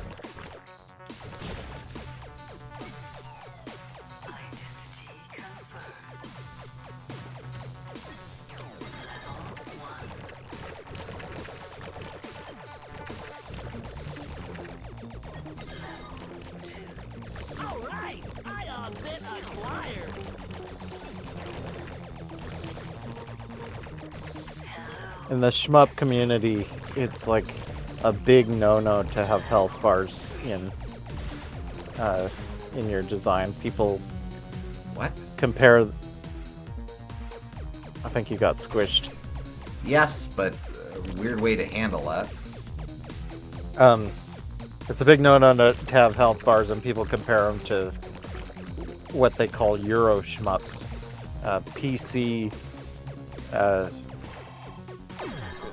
All right, I been acquired. In the shmup community, it's like a big no-no to have health bars in your design. People What? compare. I think you got squished. Yes, but weird way to handle that. It's a big no-no to have health bars, and people compare them to what they call Euro shmups, PC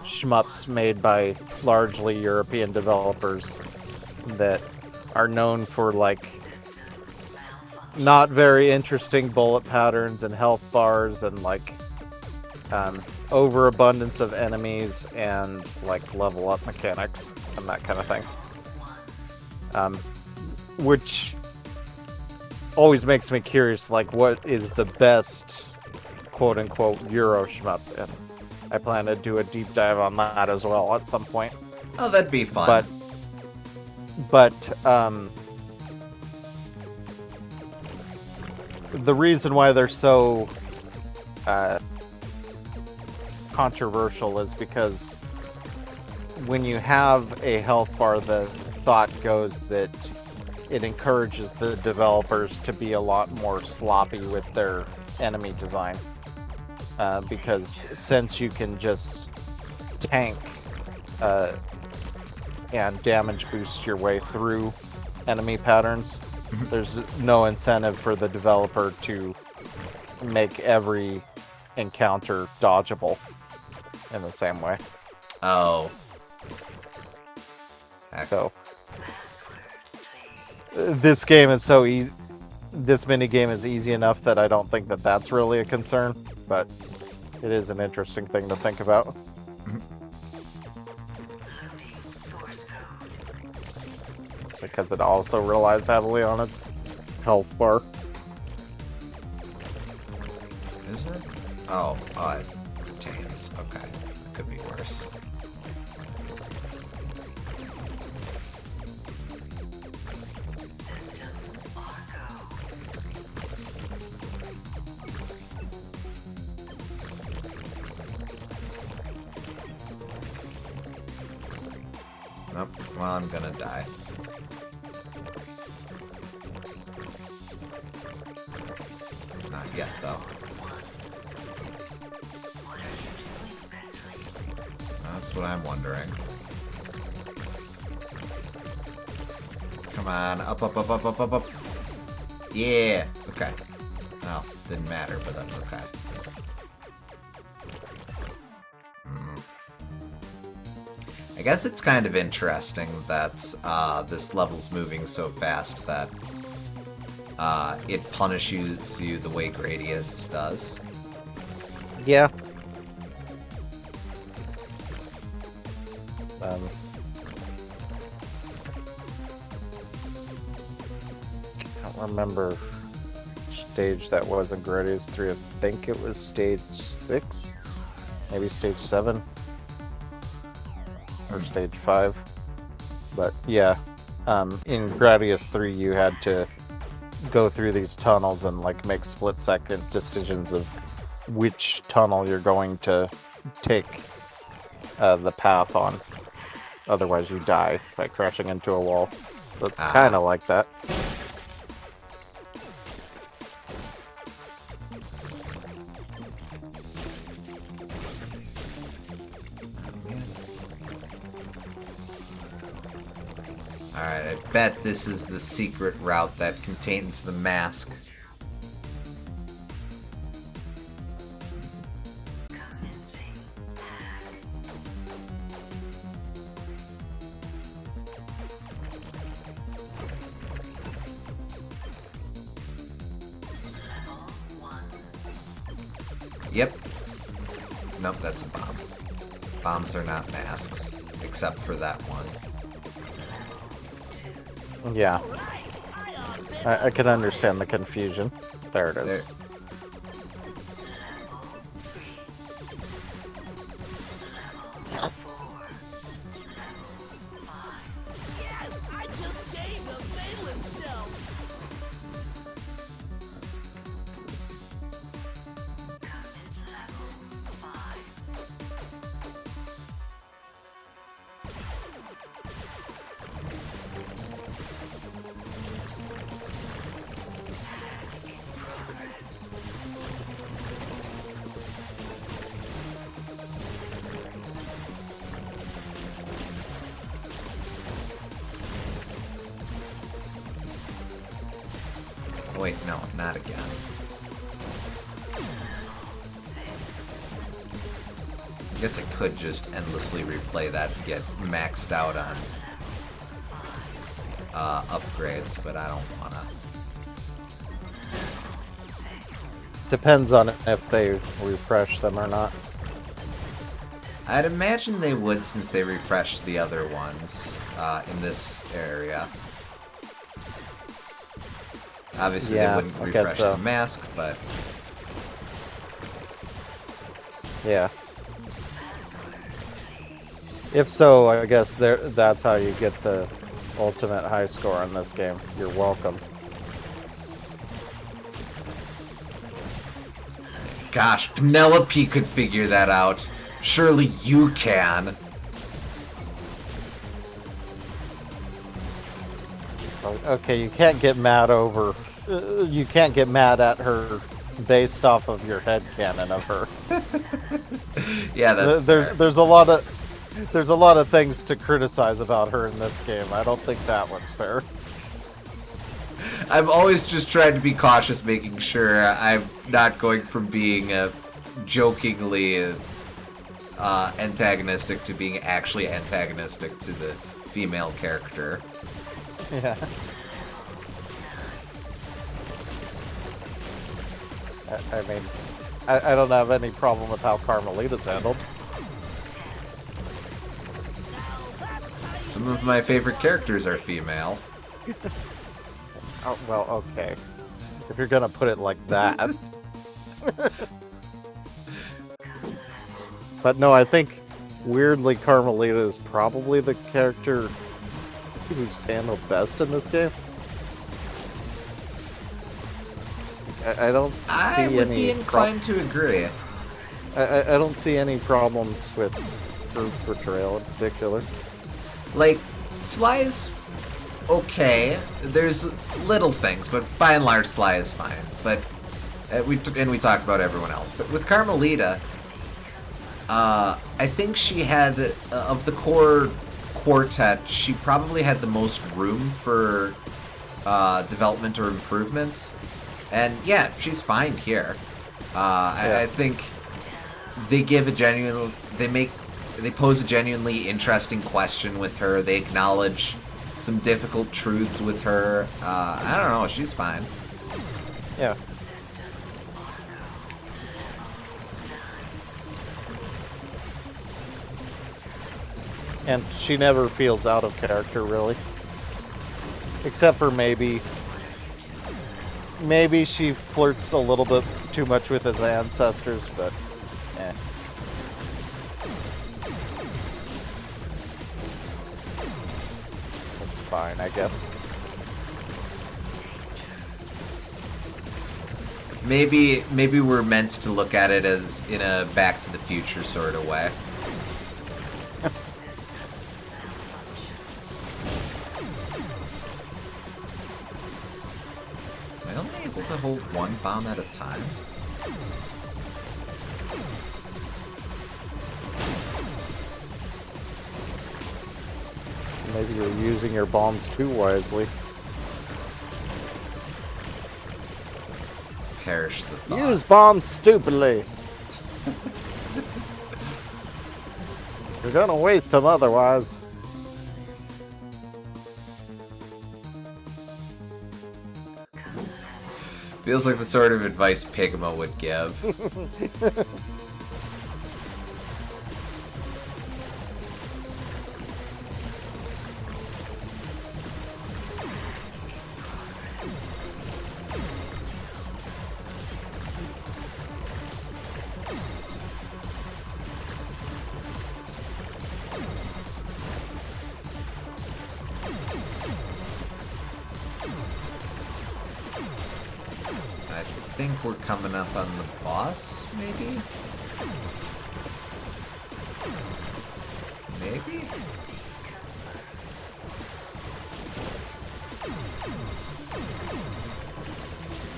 shmups made by largely European developers that are known for like not very interesting bullet patterns and health bars and like overabundance of enemies and like level up mechanics and that kind of thing. Which always makes me curious, like what is the best quote-unquote Euro shmup, and I plan to do a deep dive on that as well at some point. Oh, that'd be fun. But the reason why they're so controversial is because when you have a health bar, the thought goes that it encourages the developers to be a lot more sloppy with their enemy design. Because since you can just tank and damage boost your way through enemy patterns, there's no incentive for the developer to make every encounter dodgeable in the same way. Oh. So this game is so easy. This minigame is easy enough that I don't think that that's really a concern, but it is an interesting thing to think about. Because it also relies heavily on its health bar. Is it? Oh, it retains. Okay. That could be worse. Nope. Well, I'm gonna die. Not yet, though. That's what I'm wondering. Come on, up, up, up, up, up, up, up. Yeah, okay. Well, didn't matter, but that's okay. I guess it's kind of interesting that this level's moving so fast that it punishes you the way Gradius does. Yeah. Can't remember which stage that was in Gradius 3. I think it was stage 6, maybe stage 7, or stage 5. But yeah, in Gradius 3 you had to go through these tunnels and like make split-second decisions of which tunnel you're going to take the path on. Otherwise you die by crashing into a wall. So it's kind of like that. Alright, I bet this is the secret route that contains the mask. Yep. Nope, that's a bomb. Bombs are not masks, except for that one. Yeah. I can understand the confusion. There it is. Yes, I just gained a valence shell. Wait, no, not again. I guess I could just endlessly replay that to get maxed out on upgrades, but I don't wanna. Depends on if they refresh them or not. I'd imagine they would since they refreshed the other ones in this area. Obviously, Yeah, they wouldn't I guess refresh so. the mask, but Yeah. If so, I guess that's how you get the ultimate high score in this game. You're welcome. gosh, Penelope could figure that out. Surely you can. Okay, you can't get mad over. You can't get mad at her based off of your headcanon of her. Yeah, that's fair. There's a lot of things to criticize about her in this game. I don't think that one's fair. I'm always just trying to be cautious, making sure I'm not going from being jokingly antagonistic to being actually antagonistic to the female character. Yeah. I mean, I don't have any problem with how Carmelita's handled. Some of my favorite characters are female. Oh, well, okay. If you're gonna put it like that. But no, I think, weirdly, Carmelita is probably the character who's handled best in this game. I don't see I would any be inclined to agree. I don't see any problems with her portrayal in particular. Like, Sly's okay. There's little things, but by and large, Sly is fine. But we talked about everyone else. But with Carmelita, I think she had of the core quartet, she probably had the most room for development or improvement. And yeah, she's fine here. I think they give a genuine. They make they pose a genuinely interesting question with her. They acknowledge some difficult truths with her. I don't know. She's fine. Yeah. And she never feels out of character, really. Except for maybe she flirts a little bit too much with his ancestors, but eh. That's fine, I guess. Maybe we're meant to look at it as in a Back to the Future sort of way. Am I only able to hold one bomb at a time? Maybe you're using your bombs too wisely. Perish the thought. Use bombs stupidly. You're gonna waste them otherwise. Feels like the sort of advice Pigma would give. I think we're coming up on the boss, maybe? Maybe?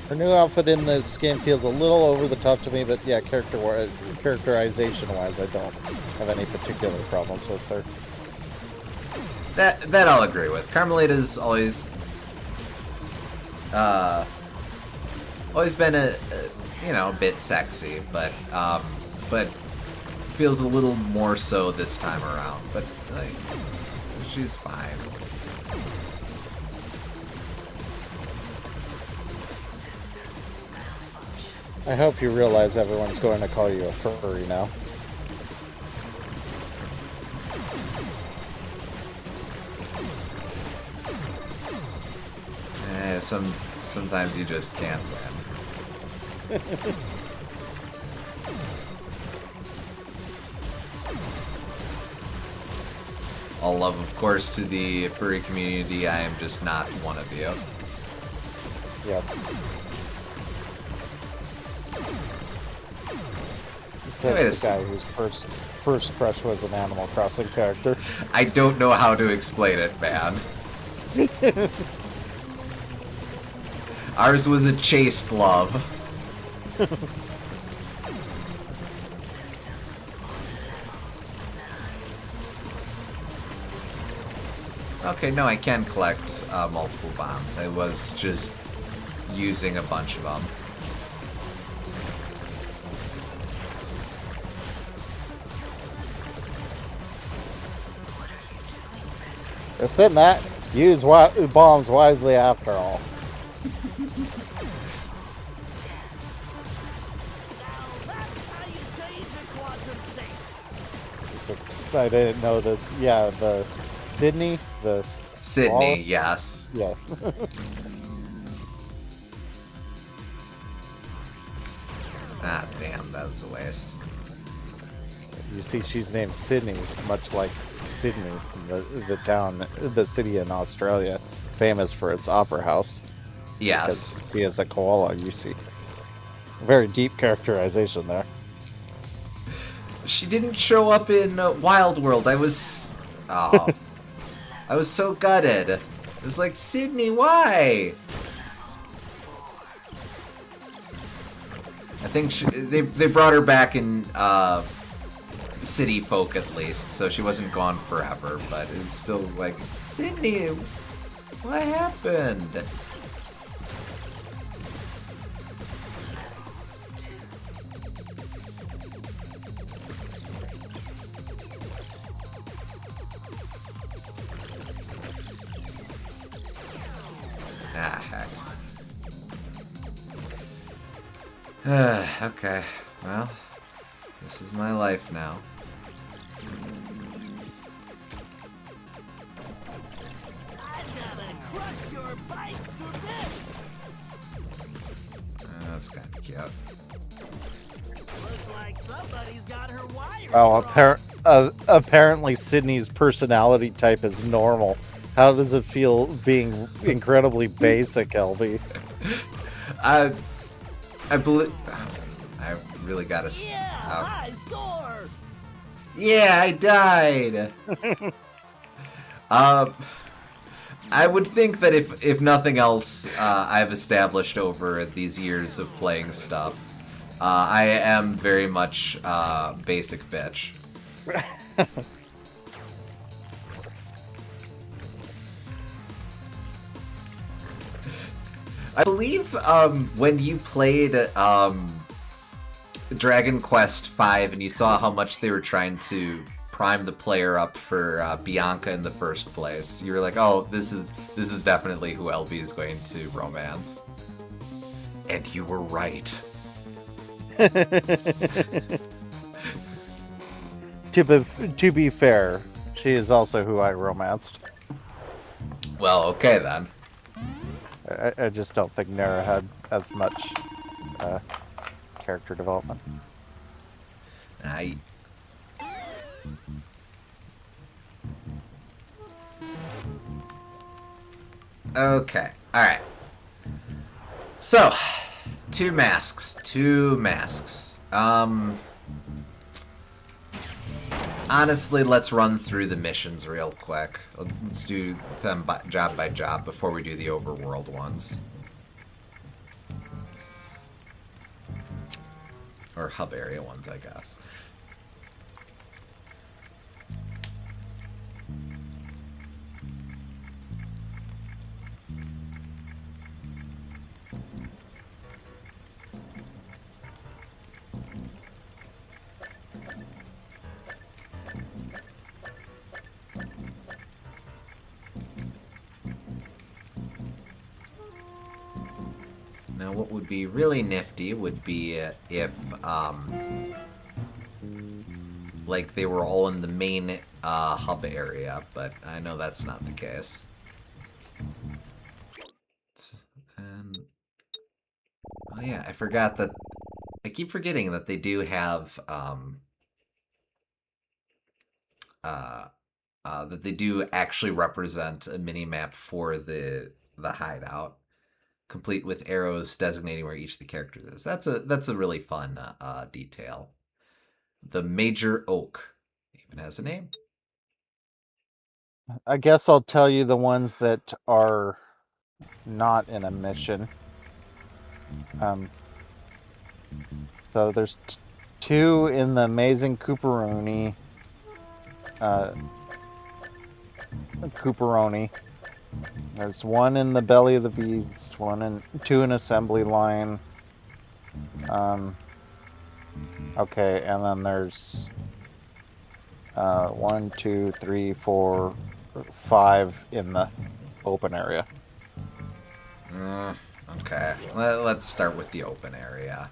Her new outfit in this game feels a little over the top to me, but yeah, characterization-wise, I don't have any particular problems with her. That I'll agree with. Carmelita's always been a bit sexy, but feels a little more so this time around. But like, she's fine. I hope you realize everyone's going to call you a furry now. Sometimes you just can't win. All love, of course, to the furry community. I am just not one of you. Yes. Says the guy whose first crush was an Animal Crossing character. I don't know how to explain it, man. Ours was a chaste love. Okay, no, I can collect multiple bombs. I was just using a bunch of them. Just in that, use bombs wisely after all. I didn't know this. Yeah, the Sydney, Sydney, yes. Yeah. Ah, damn, that was a waste. You see, she's named Sydney, much like Sydney, the town, the city in Australia, famous for its opera house. Yes. Because she is a koala, you see. Very deep characterization there. She didn't show up in Wild World. I was so gutted. It was like, Sydney, why? I think they brought her back in city folk at least, so she wasn't gone forever. But it's still like, Sydney, what happened? Okay, well, this is my life now. I'm gonna crush your bites to this. That's kind of cute. Looks like somebody's got her wires Oh, crossed. apparently Sydney's personality type is normal. How does it feel being incredibly basic, LB? I believe. I really gotta. Yeah, high score. Yeah, I died. I would think that if nothing else, I've established over these years of playing stuff, I am very much basic bitch. I believe when you played Dragon Quest V and you saw how much they were trying to prime the player up for Bianca in the first place, you were like, "Oh, this is definitely who LB is going to romance." And you were right. To be fair, she is also who I romanced. Well, okay then. I just don't think Nara had as much character development. I. Okay. All right. So, two masks. Honestly, let's run through the missions real quick. Let's do them job by job before we do the overworld ones. Or hub area ones, I guess. Now, what would be really nifty would be if, like, they were all in the main hub area, but I know that's not the case. And, oh yeah, I forgot that. I keep forgetting that they do have, that they do actually represent a mini-map for the hideout, complete with arrows designating where each of the characters is. That's a really fun detail. The Major Oak even has a name. I guess I'll tell you the ones that are not in a mission. So there's two in the Amazing Cooperoni. There's one in the Belly of the Beast, two in Assembly Line. Okay, and then there's 1, 2, 3, 4, 5 in the open area. Okay, let's start with the open area.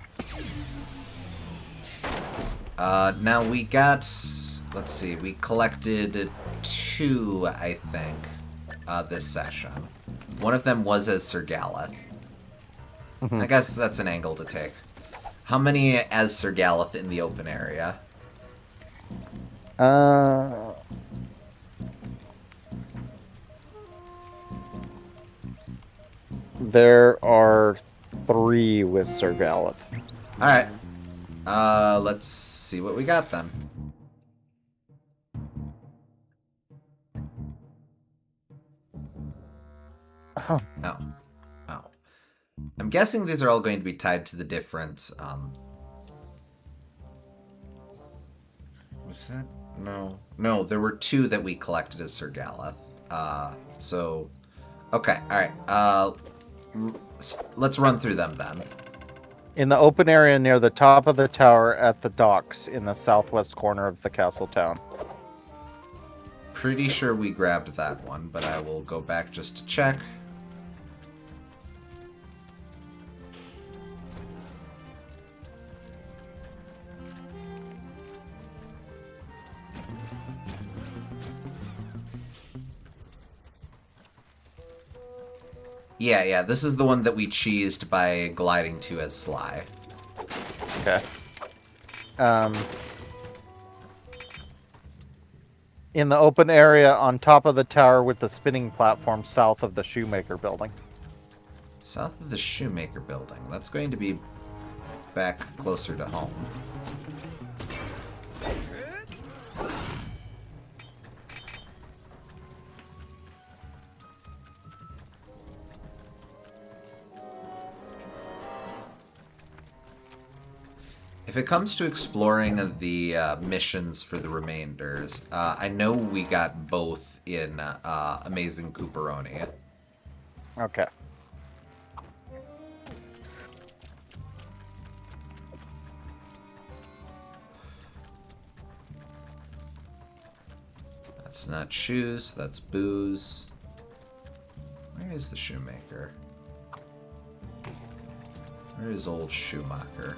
Now we got, let's see, we collected 2, I think, this session. One of them was as Sir Galeth. I guess that's an angle to take. How many as Sir Galeth in the open area? There are 3 with Sir Galeth. Alright. Let's see what we got then. Oh. Oh. I'm guessing these are all going to be tied to the different, Was that? No. No, there were 2 that we collected as Sir Galeth. So... Okay, alright. Let's run through them then. In the open area near the top of the tower at the docks in the southwest corner of the castle town. Pretty sure we grabbed that one, but I will go back just to check. Yeah, this is the one that we cheesed by gliding to as Sly. Okay. In the open area on top of the tower with the spinning platform south of the Shoemaker building. South of the Shoemaker building. That's going to be back closer to home. If it comes to exploring the missions for the remainders, I know we got both in Amazing Cooperoni. Okay. That's not shoes, that's booze. Where is the Shoemaker? Where is old Schumacher?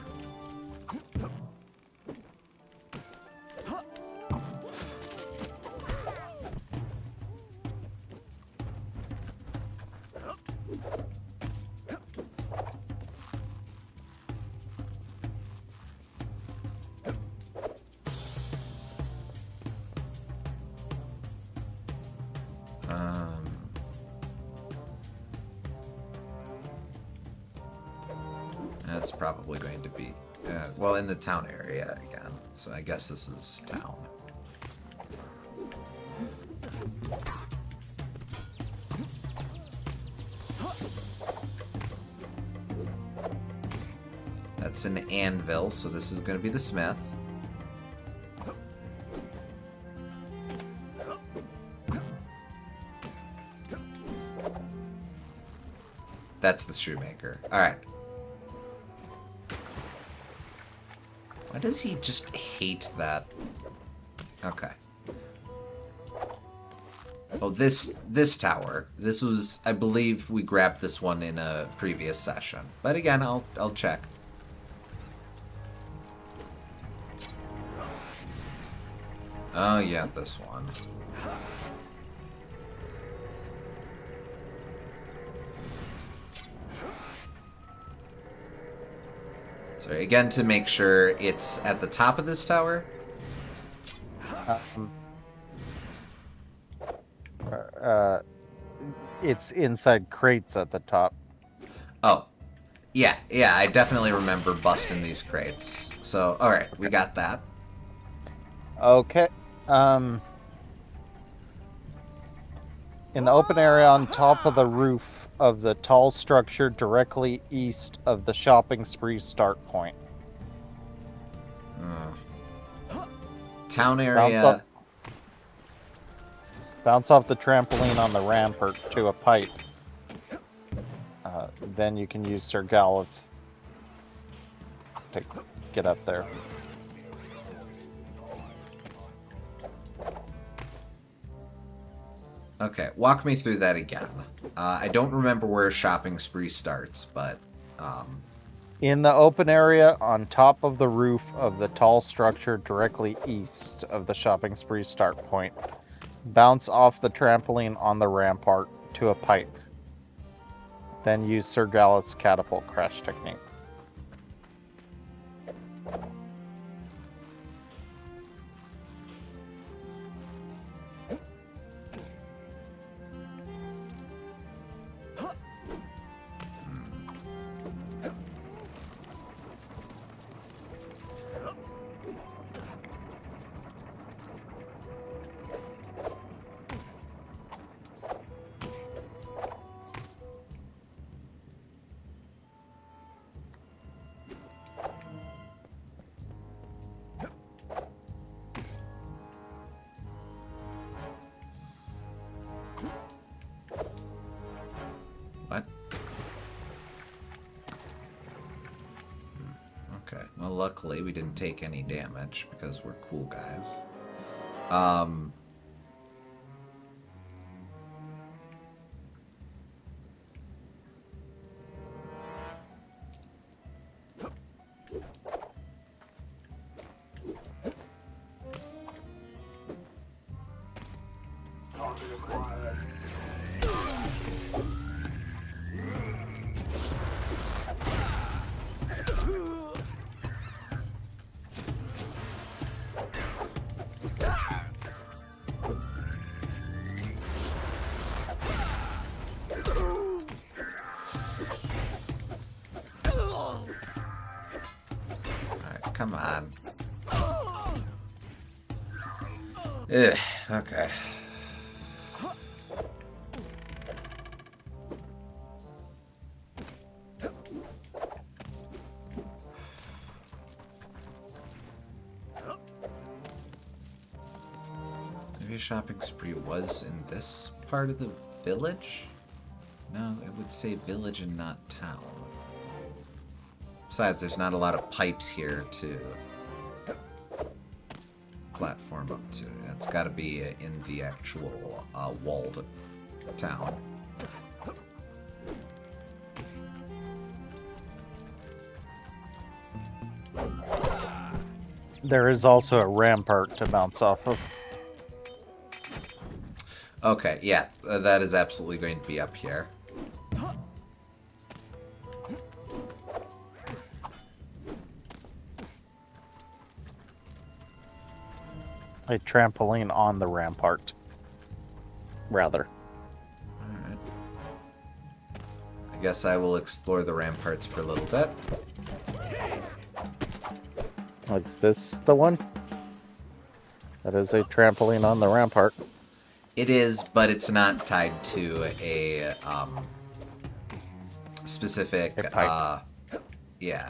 That's probably going to be, well, in the town area again. So I guess this is town. That's an anvil, so this is going to be the smith. That's the shoemaker. Alright. Why does he just hate that? Okay. Oh, this tower. This was, I believe we grabbed this one in a previous session. But again, I'll check. Oh yeah, this one. Sorry, again to make sure it's at the top of this tower. It's inside crates at the top. Oh. Yeah, I definitely remember busting these crates. So, alright, we got that. Okay. In the open area on top of the roof of the tall structure directly east of the shopping spree start point. Town area. Bounce off the trampoline on the ramp or to a pipe. Then you can use Sir Galith to get up there. Okay, walk me through that again. I don't remember where shopping spree starts, but... In the open area on top of the roof of the tall structure directly east of the shopping spree start point. Bounce off the trampoline on the rampart to a pipe. Then use Sir Galith's catapult crash technique. What? Okay, well luckily we didn't take any damage because we're cool guys. come on. Ugh, okay. Maybe a shopping spree was in this part of the village? No, it would say village and not town. Besides, there's not a lot of pipes here to platform up to. It's got to be in the actual walled town. There is also a rampart to bounce off of. Okay, yeah, that is absolutely going to be up here. A trampoline on the rampart. Rather. Alright. I guess I will explore the ramparts for a little bit. Is this the one? That is a trampoline on the rampart. It is, but it's not tied to a specific, yeah.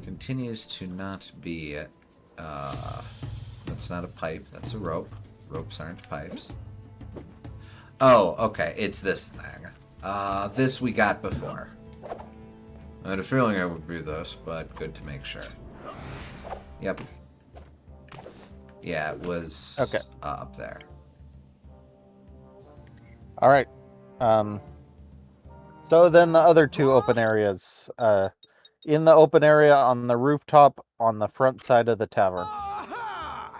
Continues to not be, that's not a pipe, that's a rope. Ropes aren't pipes. Oh, okay, it's this thing. This we got before. I had a feeling it would be this, but good to make sure. Yep. Yeah, it was Okay. Up there. Alright. So then the other two open areas. In the open area on the rooftop on the front side of the tavern. Aha!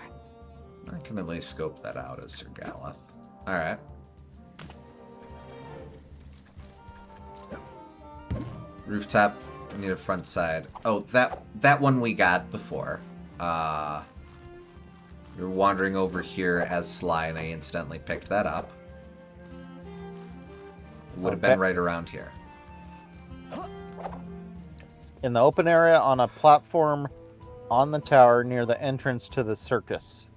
I can at least scope that out as Sir Galeth. Alright. Rooftop, we need a front side. Oh, that one we got before. We were wandering over here as Sly, and I incidentally picked that up. It would have been right around here. In the open area on a platform on the tower near the entrance to the circus.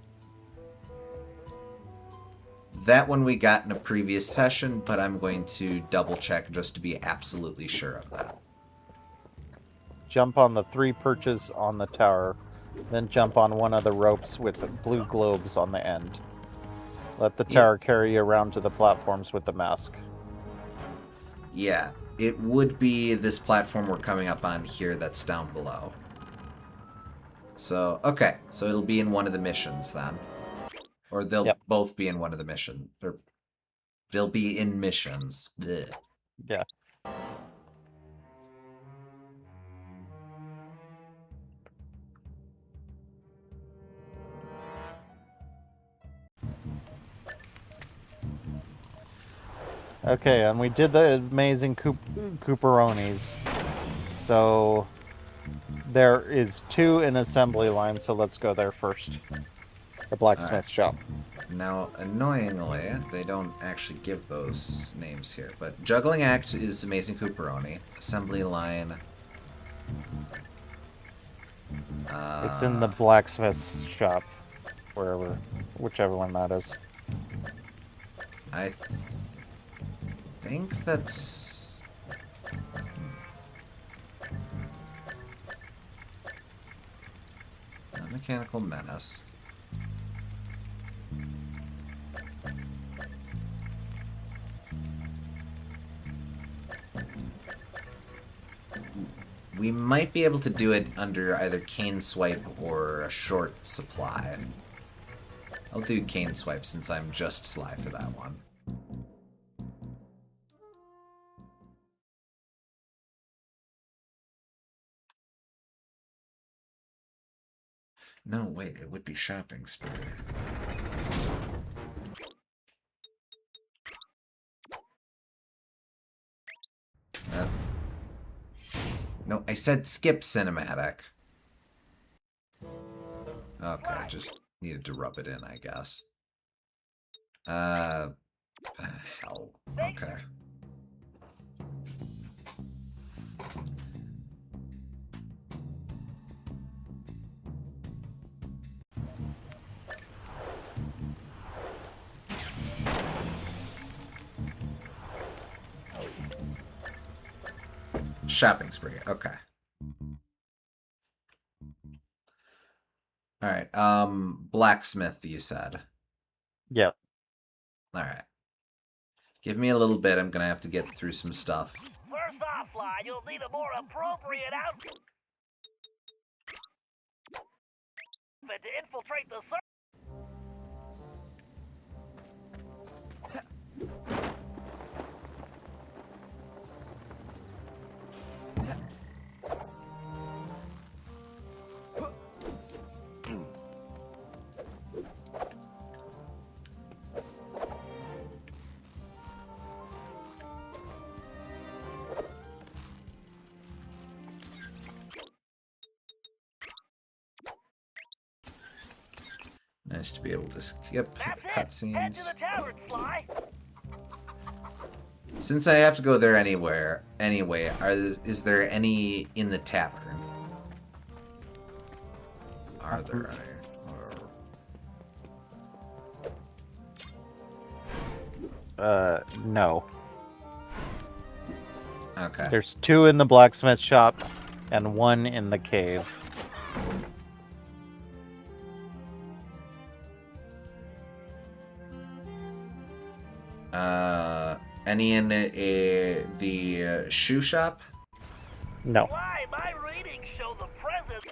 That one we got in a previous session, but I'm going to double check just to be absolutely sure of that. Jump on the 3 perches on the tower, then jump on one of the ropes with the blue globes on the end. Let the tower carry you around to the platforms with the mask. Yeah, it would be this platform we're coming up on here that's down below. So, okay, so it'll be in one of the missions then. Or they'll both be in one of the missions. Or they'll be in missions. Blech. Yeah. Okay, and we did the amazing Cooperonis. So there is 2 in assembly line, so let's go there first. The blacksmith shop. Now, annoyingly, they don't actually give those names here, but Juggling Act is Amazing Cooperoni. Assembly line... It's in the blacksmith shop, whichever one that is. I think that's... Mechanical Menace. We might be able to do it under either Cane Swipe or a Short Supply. I'll do Cane Swipe since I'm just Sly for that one. No, wait, it would be shopping spree. No, I said skip cinematic. Okay, I just needed to rub it in, I guess. Hell. Okay. Shopping spree. Okay. All right. Blacksmith, you said. Yep. All right. Give me a little bit. I'm gonna have to get through some stuff. First off, Sly, you'll need a more appropriate outfit to infiltrate the circle. Nice to be able to skip That's it. Head to cutscenes. the tavern, Sly. Since I have to go there anyway, is there any in the tavern? Are there any? No. Okay. There's 2 in the blacksmith shop and 1 in the cave. Any in the shoe shop? No. Why? My readings show the presents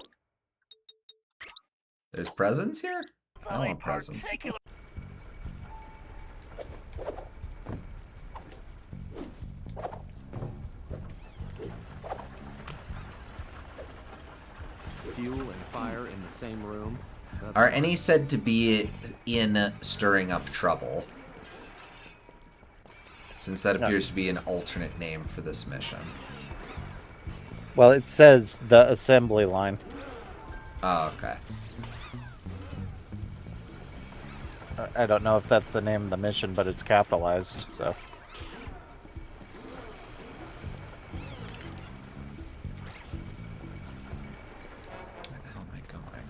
There's presents here? I of a want presents. particular. Fuel and fire in the same room. That's Are any said to be in stirring up trouble? Since that appears to be an alternate name for this mission. Well, it says the assembly line. Oh, okay. I don't know if that's the name of the mission, but it's capitalized, so. Where the hell am I going?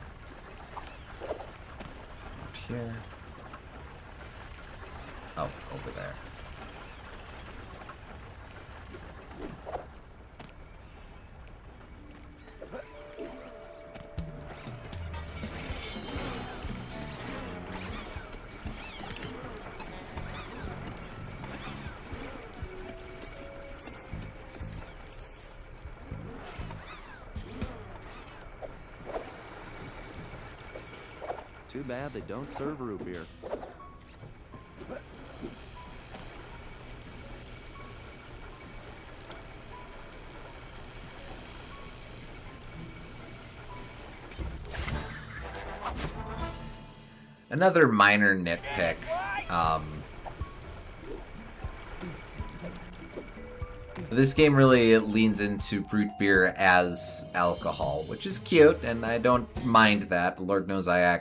Up here. Oh, over there. too bad they don't serve root beer. Another minor nitpick. This game really leans into root beer as alcohol, which is cute, and I don't mind that. Lord knows I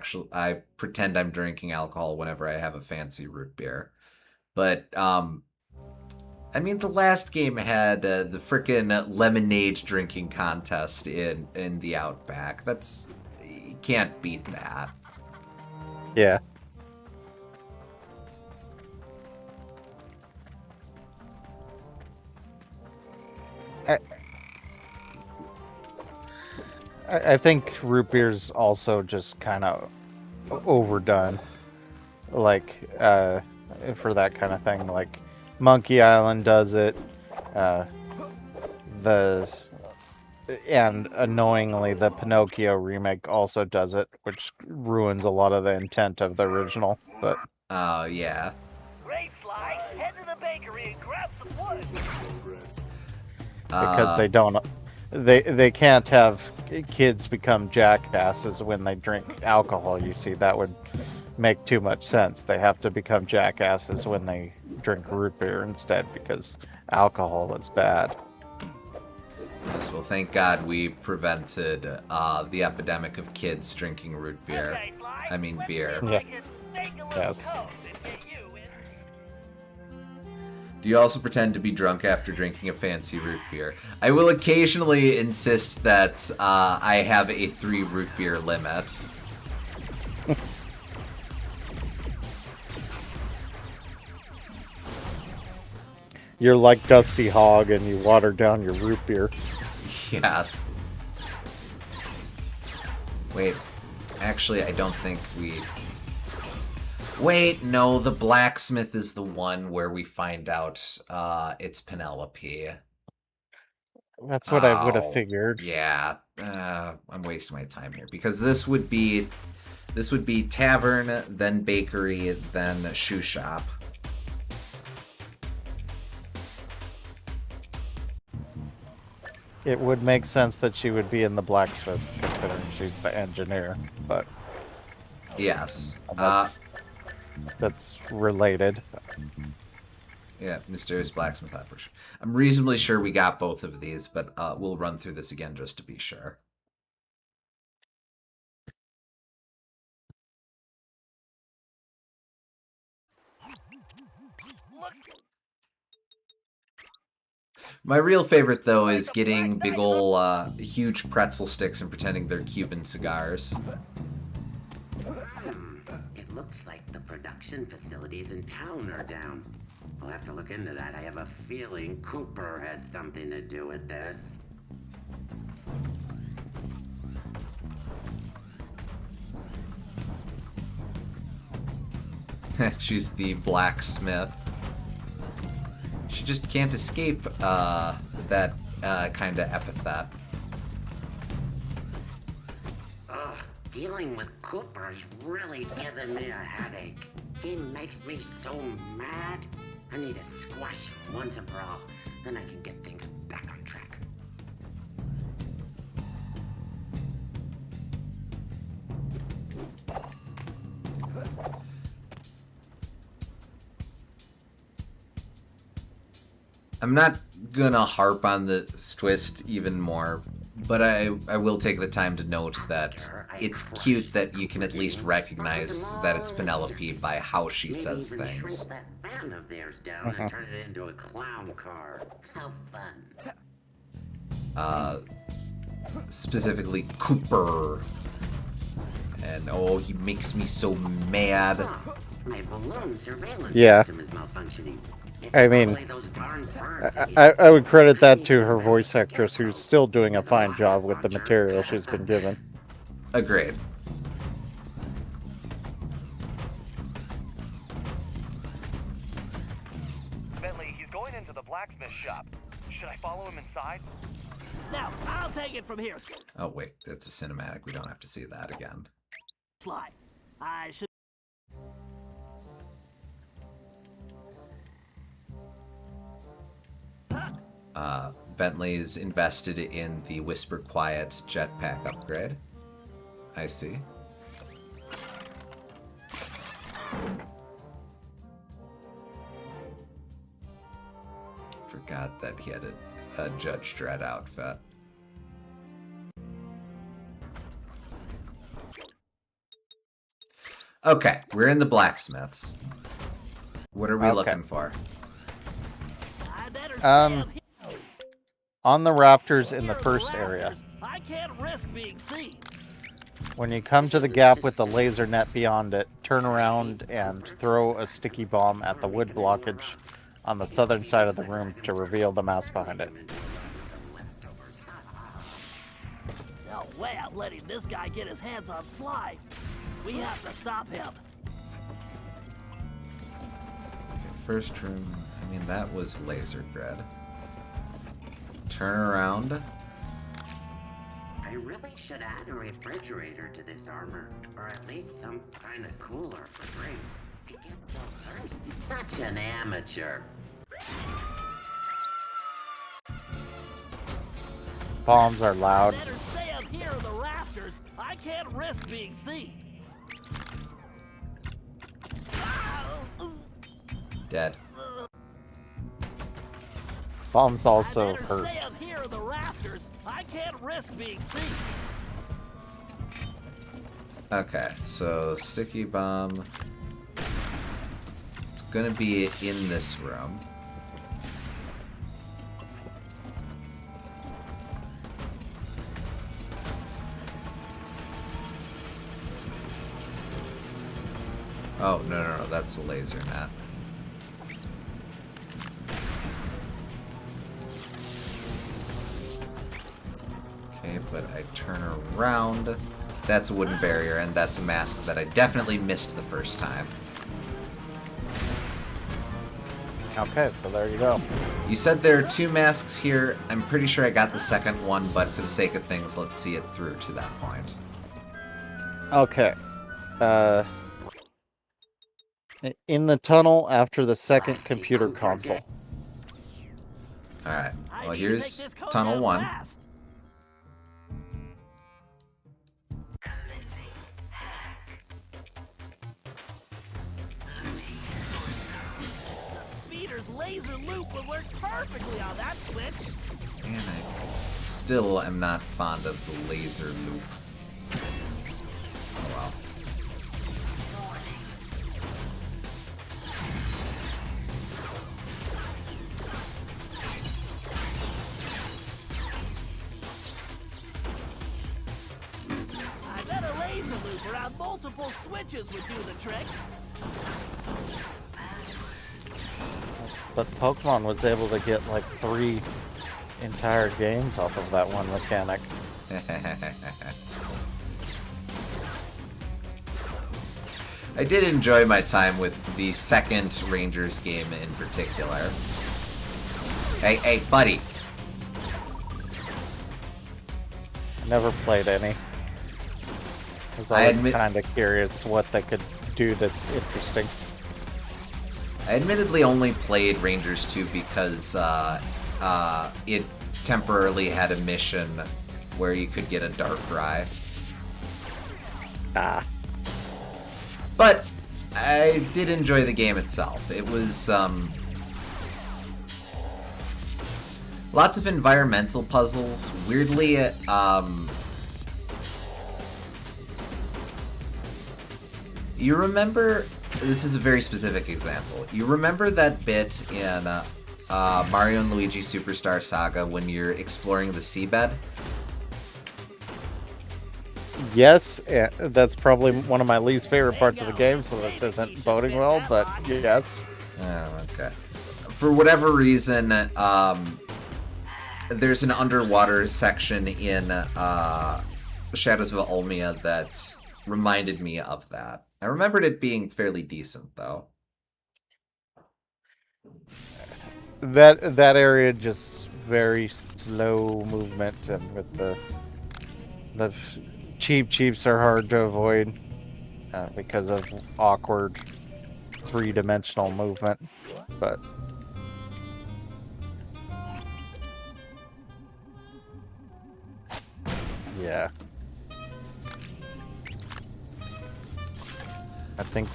pretend I'm drinking alcohol whenever I have a fancy root beer. But I mean, the last game had the frickin' lemonade drinking contest in the Outback. You can't beat that. Yeah. I think root beer's also just kind of overdone, like for that kind of thing. Like Monkey Island does it, and annoyingly the Pinocchio remake also does it, which ruins a lot of the intent of the original. But Oh yeah. Great, Sly. Head to the bakery and grab some wood. because they don't, they can't have kids become jackasses when they drink alcohol. You see, that would make too much sense. They have to become jackasses when they drink root beer instead because alcohol is bad. Yes, well, thank God we prevented the epidemic of kids drinking root beer. Okay, Sly, I mean beer. Yeah. take a little Yes. code and get you in. Do you also pretend to be drunk after drinking a fancy root beer? I will occasionally insist that I have a 3 root beer limit. You're like Dusty Hog and you water down your root beer. Yes. Wait, actually, I don't think we... Wait, no, the blacksmith is the one where we find out it's Penelope. That's what I would have Oh, figured. Yeah, I'm wasting my time here because this would be tavern, then bakery, then shoe shop. It would make sense that she would be in the blacksmith considering she's the engineer, but Yes. that's related. Yeah, mysterious blacksmith operation. I'm reasonably sure we got both of these, but we'll run through this again just to be sure. My real favorite, though, is getting big ol' huge pretzel sticks and pretending they're Cuban cigars. It looks like the production facilities in town are down. We'll have to look into that. I have a feeling Cooper has something to do with this. She's the blacksmith. She just can't escape that kind of epithet. Ugh, dealing with Cooper is really giving me a headache. He makes me so mad. I need to squash him once and for all. Then I can get things back on track. I'm not gonna harp on this twist even more, but I will take the time to note that it's cute that you can at least recognize that it's Penelope by how she says Maybe even things. shrink that van of theirs down and turn it into a clown car. How fun. Specifically Cooper. And oh, he makes me so mad. Huh, my balloon surveillance Yeah. system is malfunctioning. It's I mean, probably those darn birds I would credit that to her voice actress, who's still doing a fine job with the material she's been given. Agreed. Bentley, he's going into the blacksmith shop. Should I follow him inside? Now, I'll take it from here, Oh wait, it's a cinematic. We don't have to see that again. Sly. I should... Bentley's invested in the Whisper Quiet jetpack upgrade. I see. Forgot that he had a Judge Dredd outfit. Okay, we're in the blacksmiths. What are we Okay. looking for? I better stay up here. On the rafters in the Here first are area, rafters. I can't risk being seen. when you come to the gap with the laser net beyond it, turn around and throw a sticky bomb at the wood blockage on the southern side of the room to reveal the mouse behind it. No way I'm letting this guy get his hands on Sly. We have to stop him. Okay, first room. I mean, that was laser grid. Turn around. I really should add a refrigerator to this armor, or at least some kind of cooler for drinks. I get so thirsty. Such an amateur. Bombs are loud. Better stay up here risk being seen. Dead. Bomb's also I better hurt. stay up here in the rafters. I can't risk being seen. Okay, so sticky bomb. It's gonna be in this room. Oh, no, that's a laser net. Okay, but I turn around. That's a wooden barrier, and that's a mask that I definitely missed the first time. Okay, so there you go. You said there are 2 masks here. I'm pretty sure I got the second one, but for the sake of things, let's see it through to that point. Okay. In the tunnel after the second Plastic computer Cooper console. Alright, I well need to take here's this code tunnel down 1. fast. The speeder's laser loop would work perfectly on that switch. And I still am not fond of the laser loop. Oh well. I bet a laser loop around multiple switches would do the trick. But Pokemon was able to get like 3 entire games off of that one mechanic. I did enjoy my time with the second Rangers game in particular. Hey, buddy. Never played any. I was I always admit- kind of curious what they could do that's interesting. I admittedly only played Rangers 2 because it temporarily had a mission where you could get a Darkrai. Ah. But I did enjoy the game itself. It was lots of environmental puzzles. Weirdly, you remember, this is a very specific example. You remember that bit in Mario and Luigi Superstar Saga when you're exploring the seabed? Yes, that's probably one of my least favorite parts of the game, so this isn't boding well, but yes. Oh, okay. For whatever reason, there's an underwater section in Shadows of Olmia that reminded me of that. I remembered it being fairly decent, though. That area just very slow movement, and with the cheeps are hard to avoid because of awkward 3-dimensional movement. But yeah, I think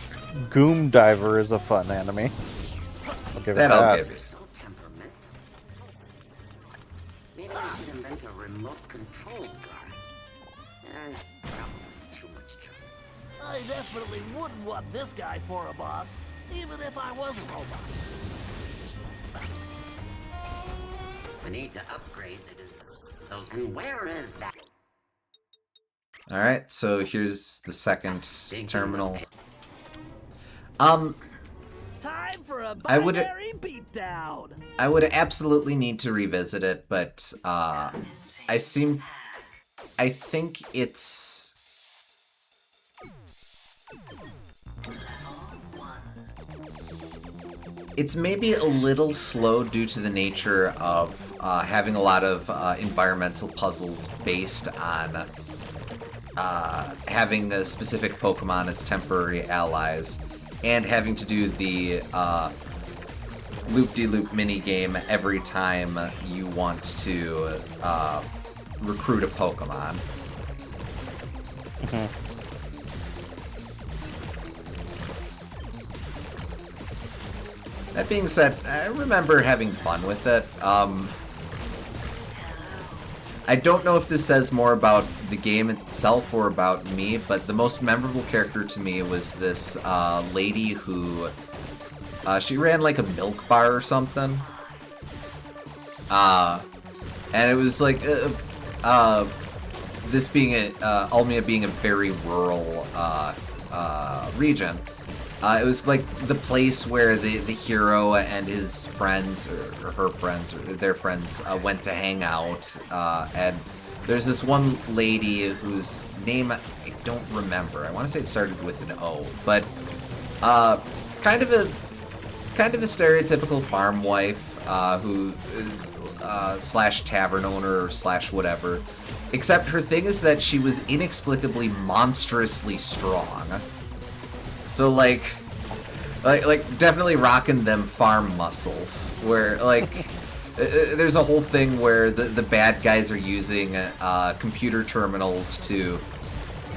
Goom Diver is a fun enemy. I'll give it That I'll that. give you. So temperamental. Maybe I should invent a remote-controlled guard. Probably too much trouble. I definitely wouldn't want this guy for a boss, even if I was a robot. I need to upgrade the design. Those. And where is that? Alright, so here's the second Thinking terminal. the pit- Time for a I would- binary beatdown. I would absolutely need to revisit it, but I think it's maybe a little slow due to the nature of having a lot of environmental puzzles based on having a specific Pokemon as temporary allies, and having to do the loop-de-loop minigame every time you want to recruit a Pokemon. That being said, I remember having fun with it. I don't know if this says more about the game itself or about me, but the most memorable character to me was this lady who... she ran like a milk bar or something. And it was like... this being Almia being a very rural region. It was like the place where the hero and his friends, or her friends, or their friends, went to hang out. And there's this one lady whose name I don't remember. I want to say it started with an O, but kind of a stereotypical farm wife who is slash tavern owner or slash whatever. Except her thing is that she was inexplicably monstrously strong. So like definitely rocking them farm muscles. Where like there's a whole thing where the bad guys are using computer terminals to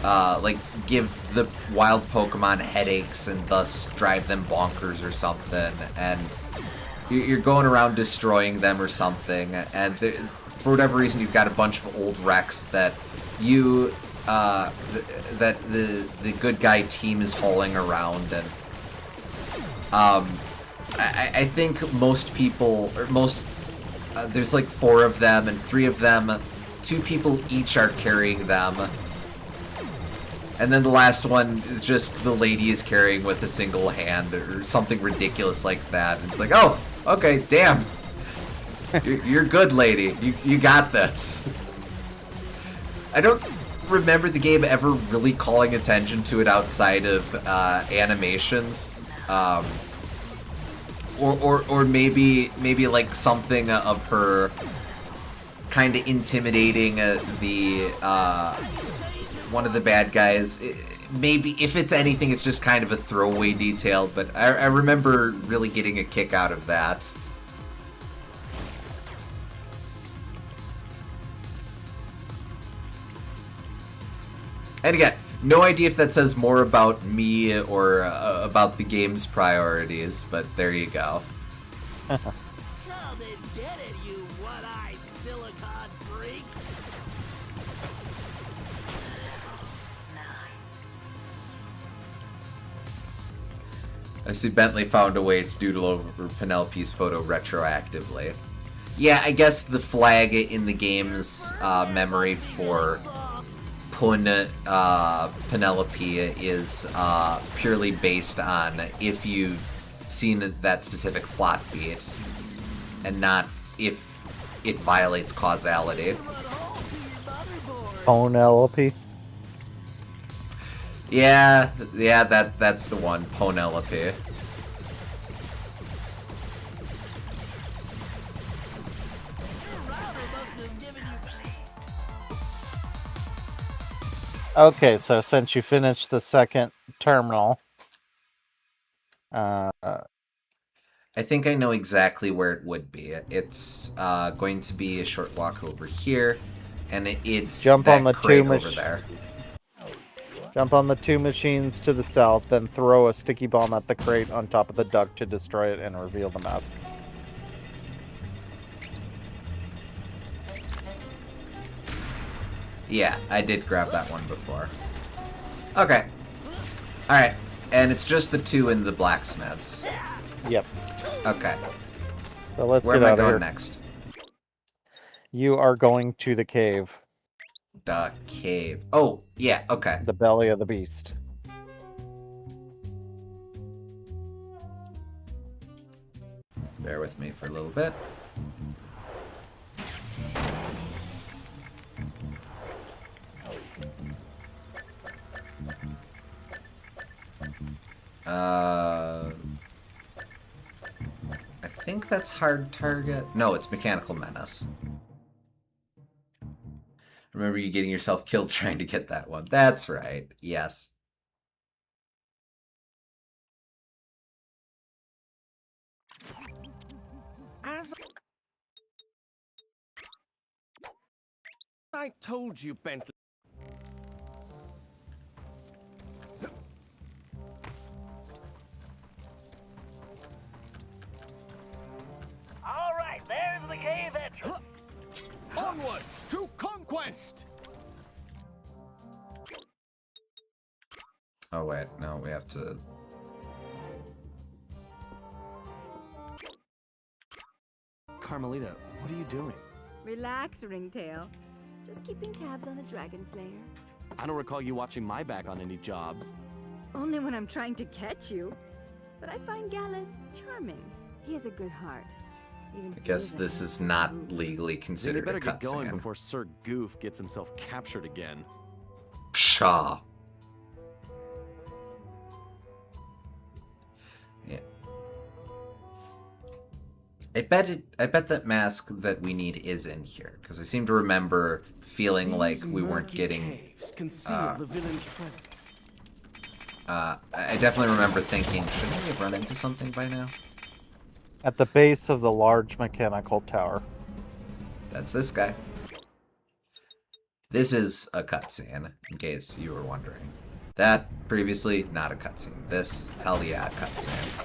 like give the wild Pokemon headaches and thus drive them bonkers or something. And you're going around destroying them or something. And for whatever reason, you've got a bunch of old wrecks that you that the good guy team is hauling around, and I think most people, or most there's like 4 of them, and 3 of them, 2 people each are carrying them, and then the last one is just the lady is carrying with a single hand or something ridiculous like that. And it's like, oh, okay, damn. You're good, lady. You got this. I don't remember the game ever really calling attention to it outside of animations, or maybe like something of her kind of intimidating the one of the bad guys. Maybe if it's anything, it's just kind of a throwaway detail. But I remember really getting a kick out of that. And again, no idea if that says more about me or about the game's priorities, but there you go. Now then, get it, you one-eyed silicon freak! I see Bentley found a way to doodle over Penelope's photo retroactively. Yeah, I guess the flag in the game's memory for Penelope is purely based on if you've seen that specific plot beat, and not if it violates causality. Penelope. Yeah, that's the one, Penelope. Okay, so since you finished the second terminal, I think I know exactly where it would be. It's going to be a short walk over here, and it's jump that on the crate two over there. Jump on the 2 machines to the south, then throw a sticky bomb at the crate on top of the duck to destroy it and reveal the mask. Yeah, I did grab that one before. Okay. Alright, and it's just the 2 in the blacksmiths. Yep. Okay. So let's Where get am I out of going here. next? You are going to the cave. The cave. Oh, yeah, okay. The belly of the beast. Bear with me for a little bit. I think that's hard target. No, it's mechanical menace. Remember you getting yourself killed trying to get that one. That's right. Yes. As I told you, Bentley. Oh wait, no, we have to... Carmelita, what are you doing? Relax, Ringtail. Just keeping tabs on the Dragon Slayer. I don't recall you watching my back on any jobs. Only when I'm trying to catch you. But I find Galad charming. He has a good heart. Even I guess this is not legally Then you considered a better get going cutscene. before Sir Goof gets himself captured again. Pshaw. Yeah. I bet that mask that we need is in here, because I seem to remember feeling like we weren't getting... the villain's presence. I definitely remember thinking, shouldn't we have run into something by now? At the base of the large mechanical tower. That's this guy. This is a cutscene, in case you were wondering. That, previously, not a cutscene. This, hell yeah, cutscene.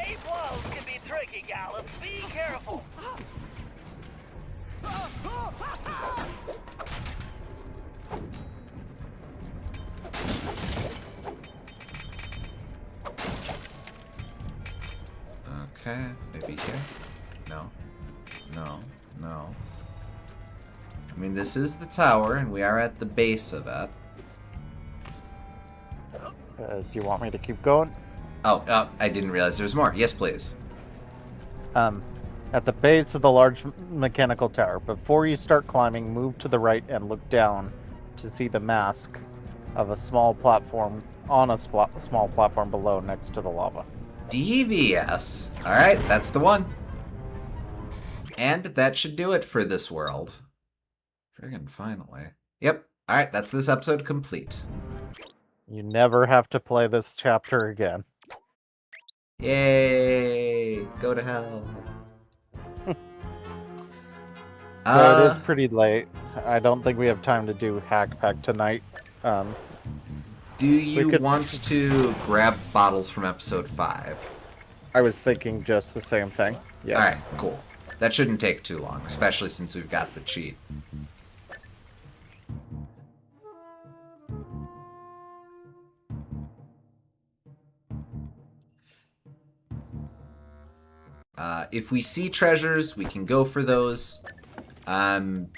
Eight blows can be tricky, Gallop. Be careful. Okay, maybe here? No. No. No. I mean, this is the tower, and we are at the base of it. Do you want me to keep going? Oh, I didn't realize there's more. Yes, please. At the base of the large mechanical tower, before you start climbing, move to the right and look down to see the mask of a small platform on a small platform below next to the lava. Devious. Alright, that's the one. And that should do it for this world. Friggin' finally. Yep. Alright, that's this episode complete. You never have to play this chapter again. Yay! Go to hell. So it is pretty late. I don't think we have time to do Hack Pack tonight. Do you could- want to grab bottles from episode 5? I was thinking just the same thing. Yes. Alright, cool. That shouldn't take too long, especially since we've got the cheat. If we see treasures, we can go for those. I'm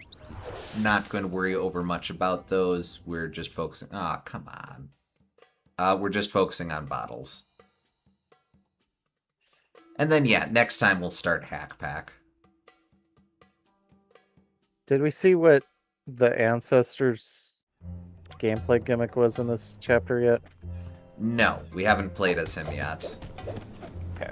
not going to worry over much about those. We're just focusing... Aw, come on. We're just focusing on bottles. And then, yeah, next time we'll start Hack Pack. Did we see what the Ancestors gameplay gimmick was in this chapter yet? No, we haven't played as him yet. Okay.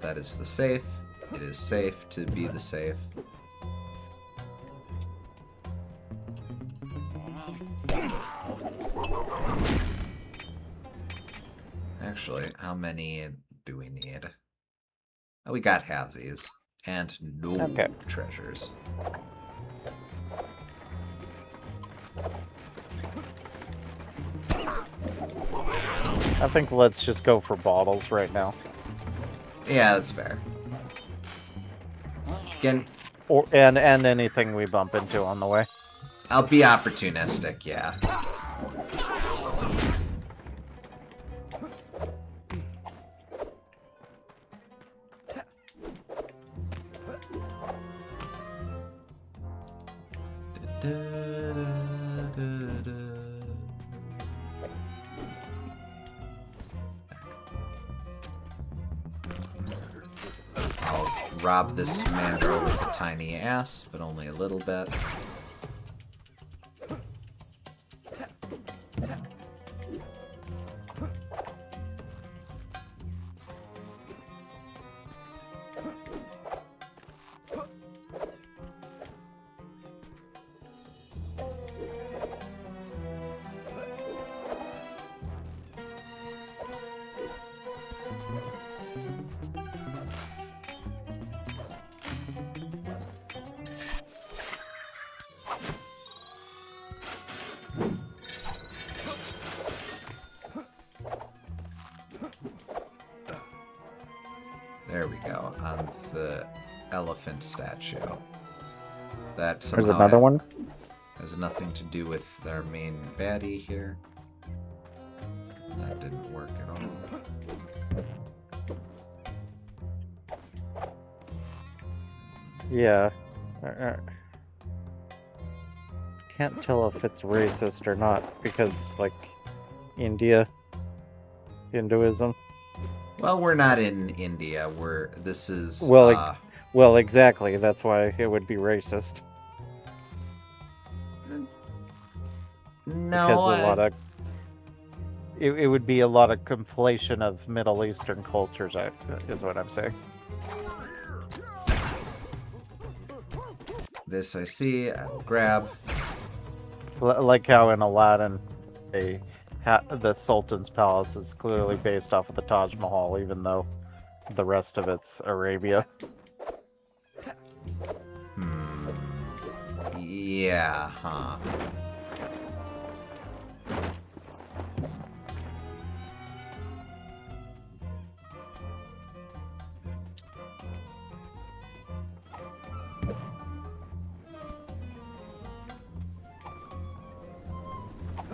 That is the safe. It is safe to be the safe. Actually, how many do we need? Oh, we got halvesies. And no treasures. I think let's just go for bottles right now. Yeah, that's fair. Again, And anything we bump into on the way. I'll be opportunistic, yeah. I'll rob this man girl with a tiny ass, but only a little bit. There we go, on the elephant statue. That There's somehow another one. has nothing to do with our main baddie here. That didn't work at all. Yeah. Can't tell if it's racist or not because, like, Hinduism. Well, we're not in India. This is Well, exactly. That's why it would be racist. no. Because a lot of it would be a lot of conflation of Middle Eastern cultures. Is what I'm saying. This I see. I will grab. Like how in Aladdin, the Sultan's palace is clearly based off of the Taj Mahal, even though the rest of it's Arabia. Yeah, huh.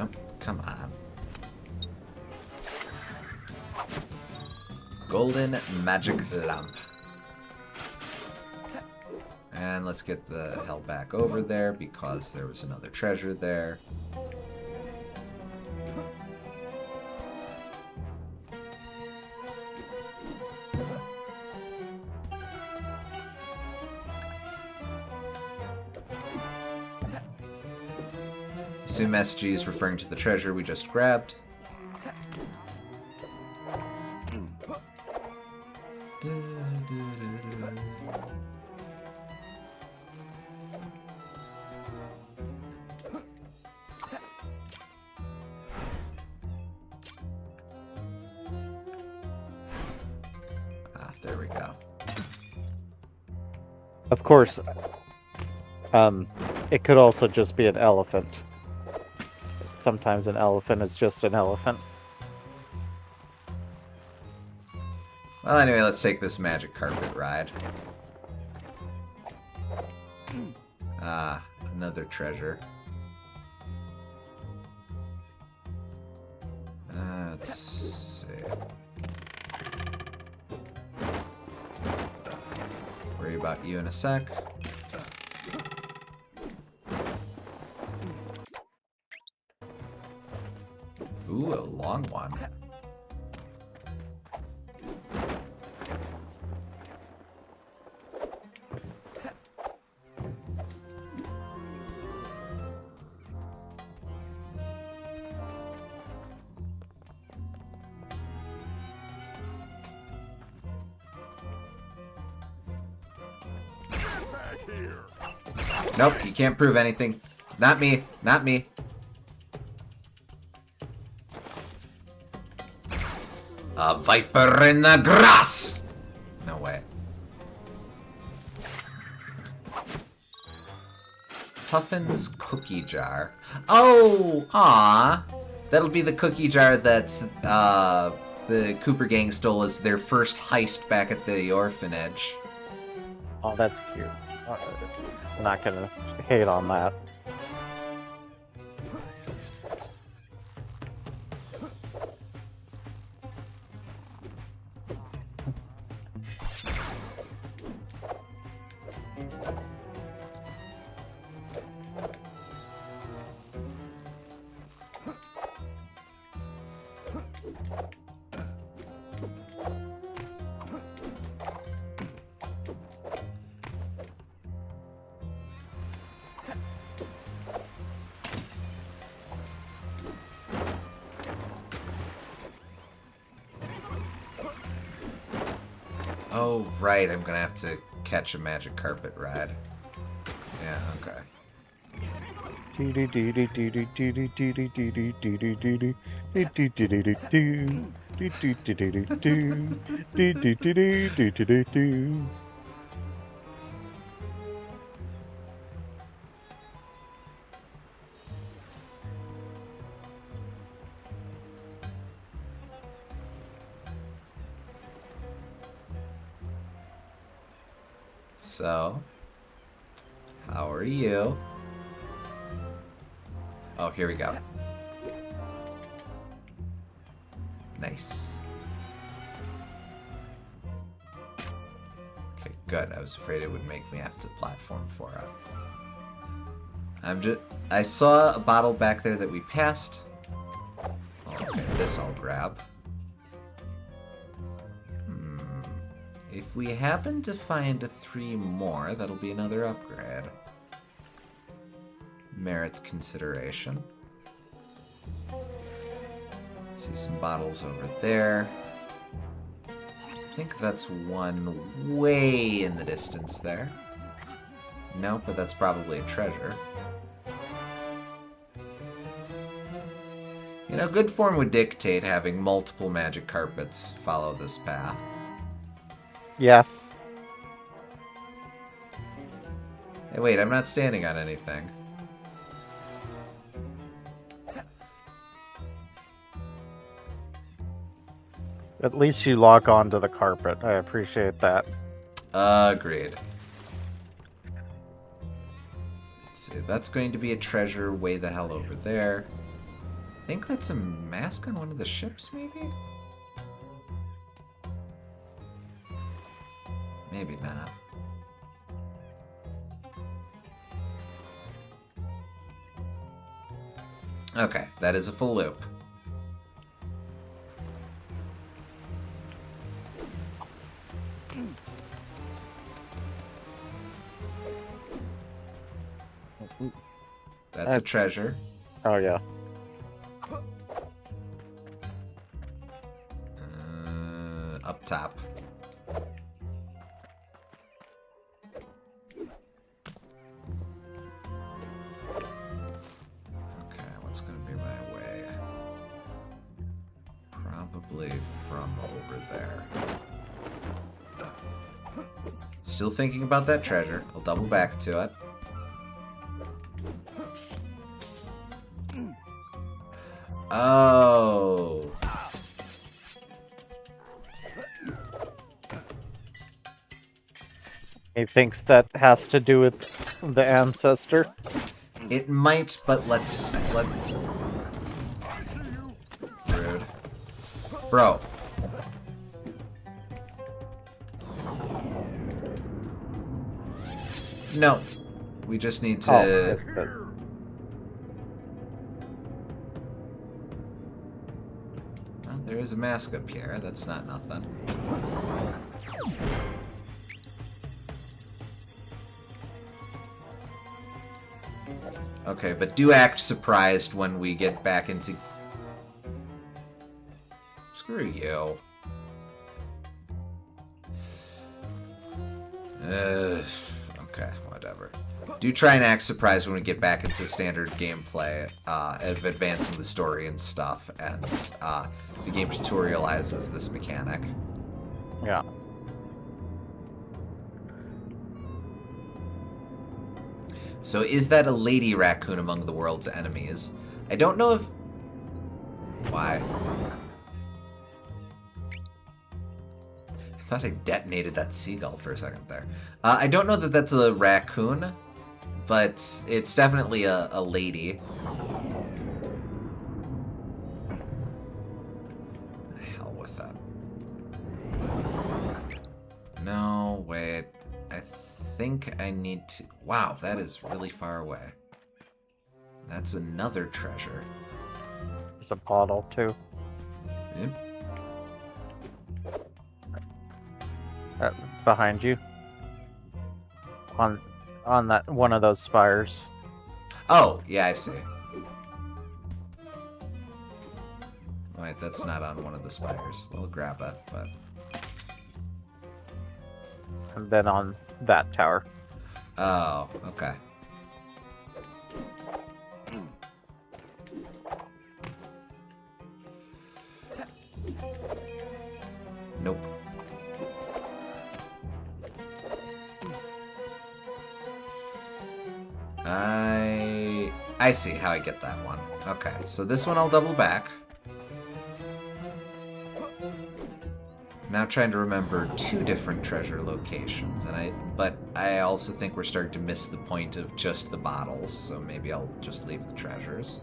Oh, come on. Golden magic lamp. And let's get the hell back over there because there was another treasure there. Assume SG is referring to the treasure we just grabbed. There we go. Of course, it could also just be an elephant. Sometimes an elephant is just an elephant. Well, anyway, let's take this magic carpet ride. Another treasure. Let's see. Worry about you in a sec. Ooh, a long one. Nope, you can't prove anything. Not me, not me. A viper in the grass! No way. Puffin's cookie jar. Oh, aw. That'll be the cookie jar that's the Cooper gang stole as their first heist back at the orphanage. Oh, that's cute. I'm not gonna hate on that. Oh, right, I'm gonna have to catch a magic carpet ride. Yeah, okay. So, How are you? Oh, here we go. Nice. Okay, good. I was afraid it would make me have to platform for it. I saw a bottle back there that we passed. Okay, this I'll grab. If we happen to find 3 more, that'll be another upgrade. Merits consideration. See some bottles over there. I think that's one way in the distance there. Nope, but that's probably a treasure. You know, good form would dictate having multiple magic carpets follow this path. Yeah. Hey, wait, I'm not standing on anything. At least you log on to the carpet. I appreciate that. Agreed. Let's see, that's going to be a treasure way the hell over there. I think that's a mask on one of the ships, maybe? Maybe not. Okay, that is a full loop. That's a treasure. Oh, yeah. Up top. Okay, what's going to be my way? Probably from over there. Still thinking about that treasure. I'll double back to it. Oh. He thinks that has to do with the ancestor. It might, but let... Rude. Bro. No. We just need to... Oh, it's this. Well, there is a mask up here. That's not nothing. Okay, but do act surprised when we get back into... Screw you. Okay, whatever. Do try and act surprised when we get back into standard gameplay of advancing the story and stuff, and the game tutorializes this mechanic. Yeah. So is that a lady raccoon among the world's enemies? I don't know if... Why? I thought I detonated that seagull for a second there. I don't know that that's a raccoon, but it's definitely a lady. Hell with that. No, wait. I think I need to... Wow, that is really far away. That's another treasure. There's a bottle, too. Yep. Behind you. On that one of those spires. Oh, yeah, I see. Wait, that's not on one of the spires. We'll grab it, but... And then on that tower. Oh, okay. Nope. I see how I get that one. Okay, so this one I'll double back. Now trying to remember 2 different treasure locations, but I also think we're starting to miss the point of just the bottles, so maybe I'll just leave the treasures.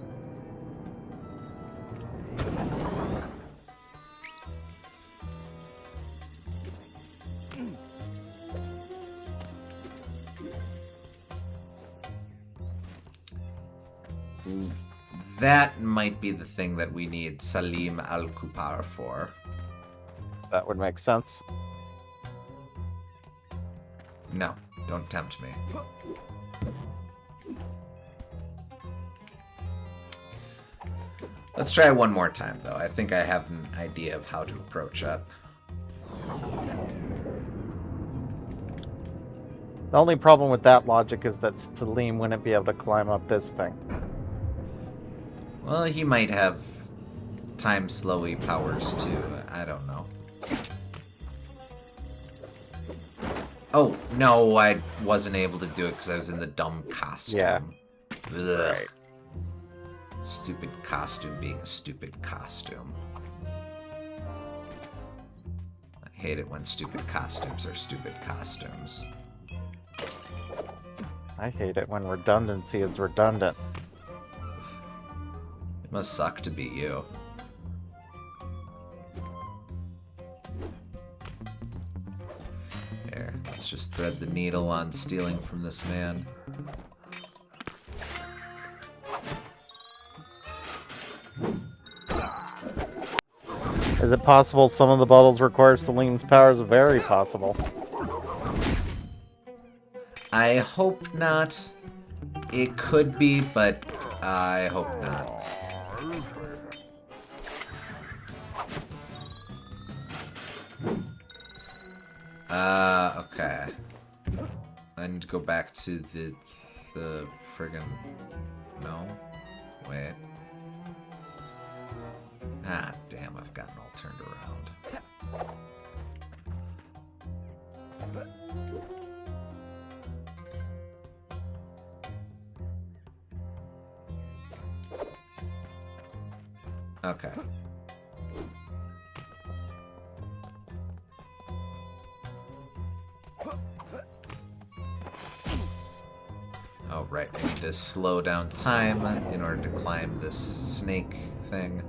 That might be the thing that we need Salim Al-Kupar for. That would make sense. No, don't tempt me. Let's try one more time, though. I think I have an idea of how to approach that. The only problem with that logic is that Salim wouldn't be able to climb up this thing. Well, he might have time slowy powers, too. I don't know. Oh, no, I wasn't able to do it because I was in the dumb costume. Yeah. Ugh. Right. Stupid costume being a stupid costume. I hate it when stupid costumes are stupid costumes. I hate it when redundancy is redundant. It must suck to be you. Here, let's just thread the needle on stealing from this man. Is it possible some of the bottles require Salim's powers? Very possible. I hope not. It could be, but I hope not. Okay. I need to go back to the friggin'... No? Wait. Ah, damn, I've gotten all turned around. Okay. Oh, right. I need to slow down time in order to climb this snake thing.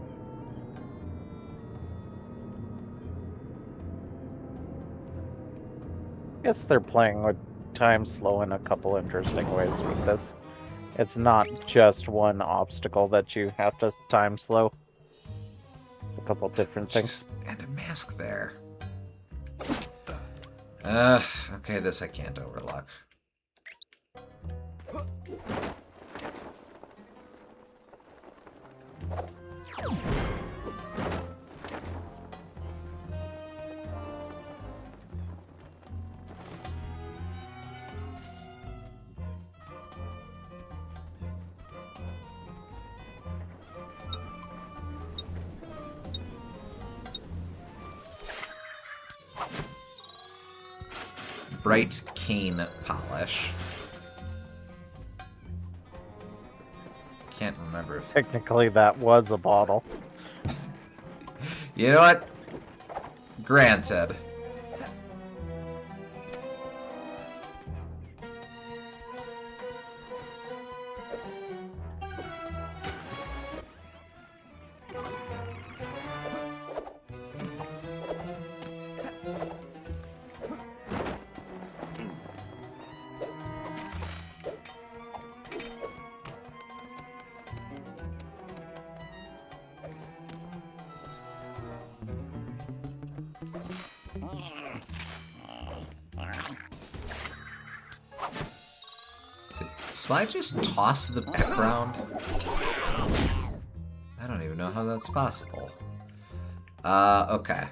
I guess they're playing with time slow in a couple interesting ways with this. It's not just one obstacle that you have to time slow. A couple different things. And a mask there. Okay, this I can't overlook. Bright cane polish. Can't remember if... Technically, that was a bottle. You know what? Granted. Did Sly just toss the background? I don't even know how that's possible. Okay.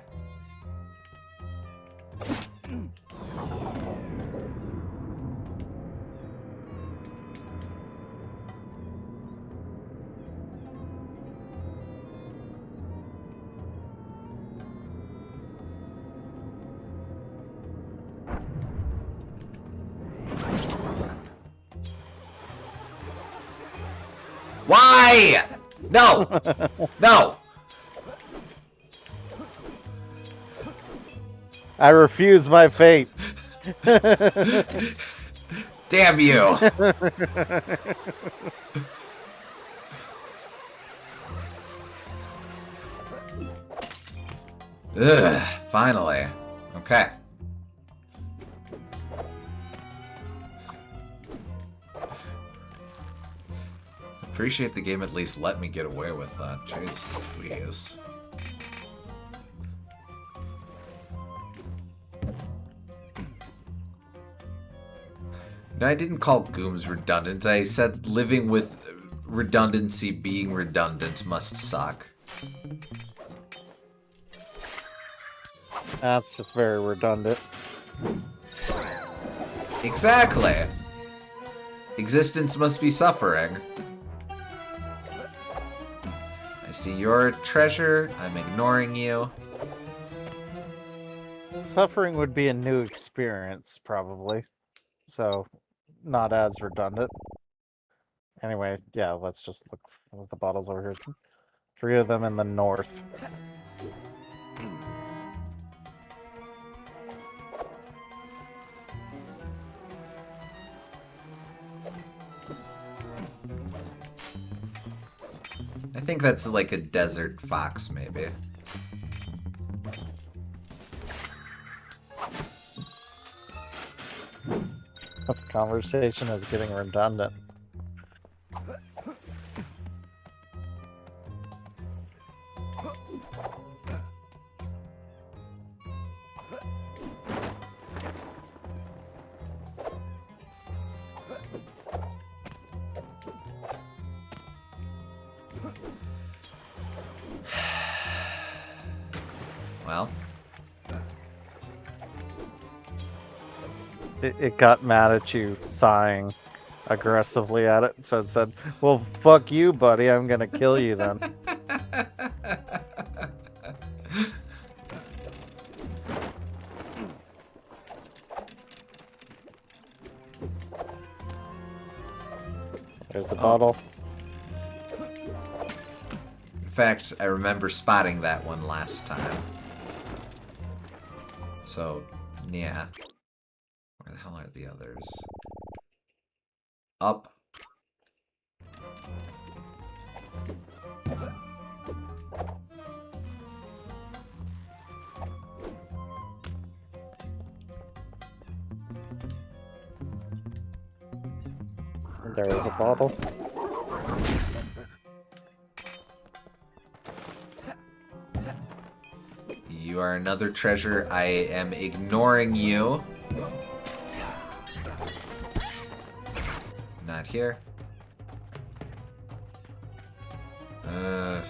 Why? No! No! I refuse my fate. Damn you! Ugh, finally. Okay. Appreciate the game at least let me get away with that. Jeez Louise. No, I didn't call Gooms redundant. I said living with redundancy being redundant must suck. That's just very redundant. Exactly. Existence must be suffering. I see your treasure. I'm ignoring you. Suffering would be a new experience, probably. So, not as redundant. Anyway, yeah, let's just look at the bottles over here. 3 of them in the north. I think that's like a desert fox, maybe. This conversation is getting redundant. Well, It got mad at you sighing aggressively at it, so it said, well, fuck you, buddy, I'm gonna kill you then. There's a bottle. in fact, I remember spotting that one last time. So, yeah. Where the hell are the others? Up. There is a bottle. You are another treasure. I am ignoring you. Not here. Okay.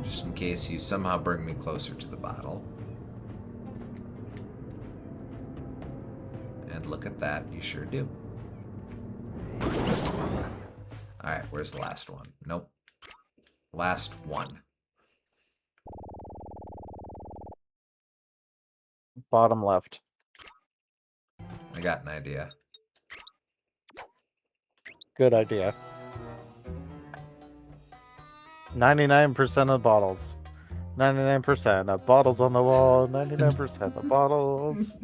Just in case you somehow bring me closer to the bottle. And look at that, you sure do. Alright, where's the last one? Nope. Last one. Bottom left. I got an idea. Good idea. 99% of bottles. 99% of bottles on the wall. 99% of bottles.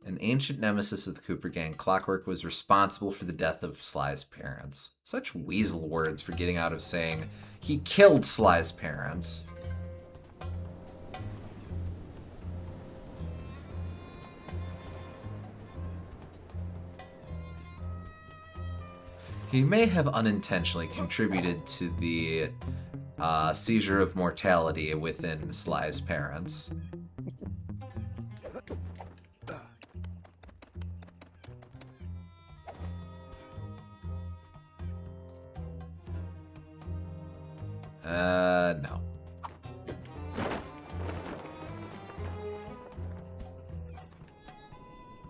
An ancient nemesis of the Cooper gang, Clockwork was responsible for the death of Sly's parents. Such weasel words for getting out of saying he killed Sly's parents. He may have unintentionally contributed to the seizure of mortality within Sly's parents. No.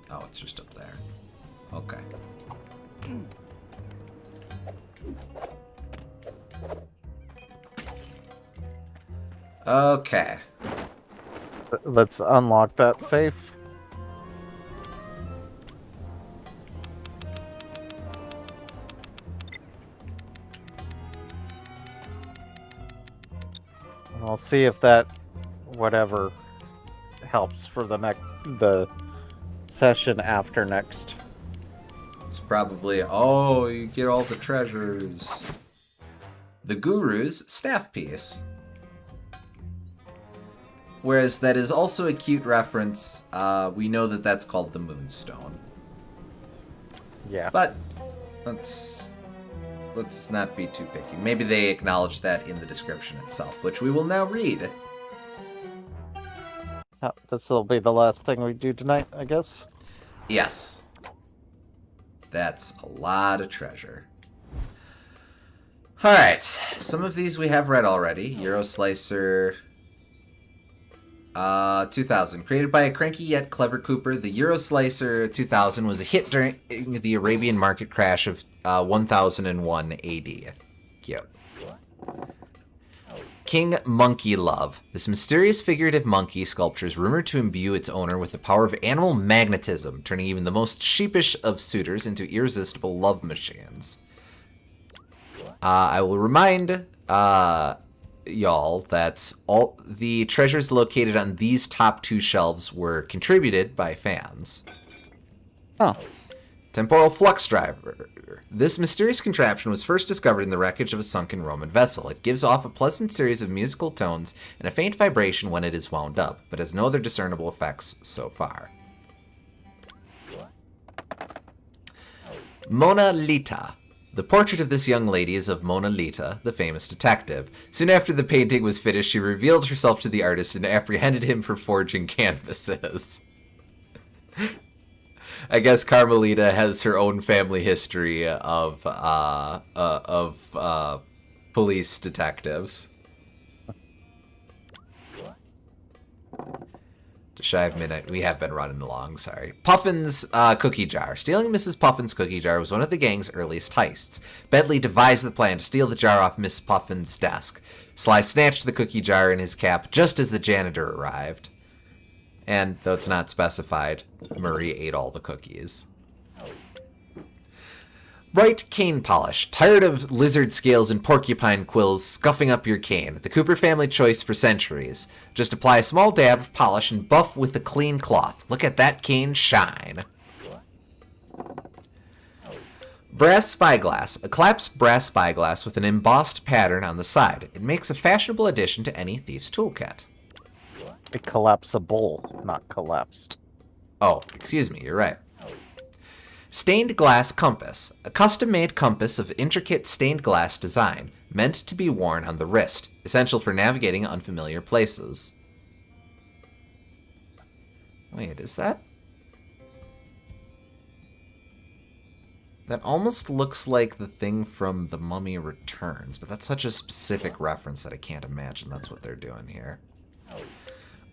Oh, it's just up there. Okay. Okay. Let's unlock that safe. I'll see if that whatever helps for the session after next. It's probably, oh, you get all the treasures. The Guru's staff piece. Whereas that is also a cute reference. We know that that's called the Moonstone. Yeah. But let's not be too picky. Maybe they acknowledge that in the description itself, which we will now read. This will be the last thing we do tonight, I guess. Yes. That's a lot of treasure. Alright, some of these we have read already. Euro Slicer 2000. Created by a cranky yet clever Cooper, the Euro Slicer 2000 was a hit during the Arabian market crash of 1001 AD. Cute. King Monkey Love. This mysterious figurative monkey sculpture is rumored to imbue its owner with the power of animal magnetism, turning even the most sheepish of suitors into irresistible love machines. I will remind y'all that all the treasures located on these top two shelves were contributed by fans. Oh. Temporal flux driver. This mysterious contraption was first discovered in the wreckage of a sunken Roman vessel. It gives off a pleasant series of musical tones and a faint vibration when it is wound up, but has no other discernible effects so far. Mona Lita. The portrait of this young lady is of Mona Lita, the famous detective. Soon after the painting was finished, she revealed herself to the artist and apprehended him for forging canvases. I guess Carmelita has her own family history of police detectives. Just shy of midnight. We have been running along, sorry. Puffin's cookie jar. Stealing Mrs. Puffin's cookie jar was one of the gang's earliest heists. Bentley devised the plan to steal the jar off Miss Puffin's desk. Sly snatched the cookie jar in his cap just as the janitor arrived. And, though it's not specified, Murray ate all the cookies. Bright cane polish. Tired of lizard scales and porcupine quills scuffing up your cane. The Cooper family choice for centuries. Just apply a small dab of polish and buff with a clean cloth. Look at that cane shine. Brass spyglass. A collapsed brass spyglass with an embossed pattern on the side. It makes a fashionable addition to any thief's toolkit. A collapsible, not collapsed. Oh, excuse me, you're right. Stained glass compass. A custom-made compass of intricate stained glass design, meant to be worn on the wrist, essential for navigating unfamiliar places. Wait, is that? That almost looks like the thing from The Mummy Returns, but that's such a specific reference that I can't imagine that's what they're doing here.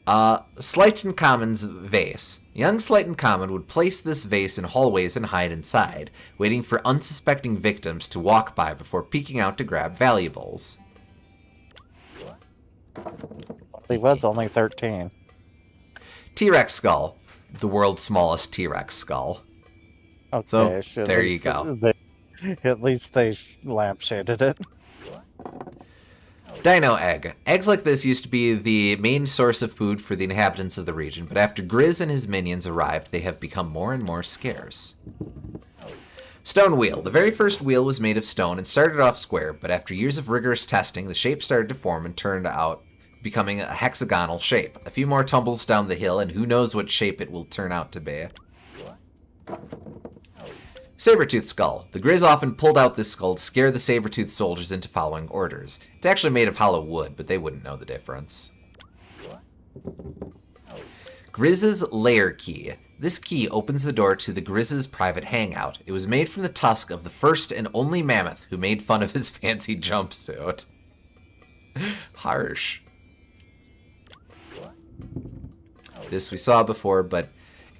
Slyton Common's vase. Young Slyton Common would place this vase in hallways and hide inside, waiting for unsuspecting victims to walk by before peeking out to grab valuables. He was only 13. T-Rex skull. The world's smallest T-Rex skull. Okay, So, there you go. At least they lampshaded it. Dino egg. Eggs like this used to be the main source of food for the inhabitants of the region, but after Grizz and his minions arrived, they have become more and more scarce. Stone wheel. The very first wheel was made of stone and started off square, but after years of rigorous testing, the shape started to form and turned out becoming a hexagonal shape. A few more tumbles down the hill, and who knows what shape it will turn out to be. Saber-tooth skull. The Grizz often pulled out this skull to scare the saber-tooth soldiers into following orders. It's actually made of hollow wood, but they wouldn't know the difference. Grizz's lair key. This key opens the door to the Grizz's private hangout. It was made from the tusk of the first and only mammoth who made fun of his fancy jumpsuit. Harsh. This we saw before, but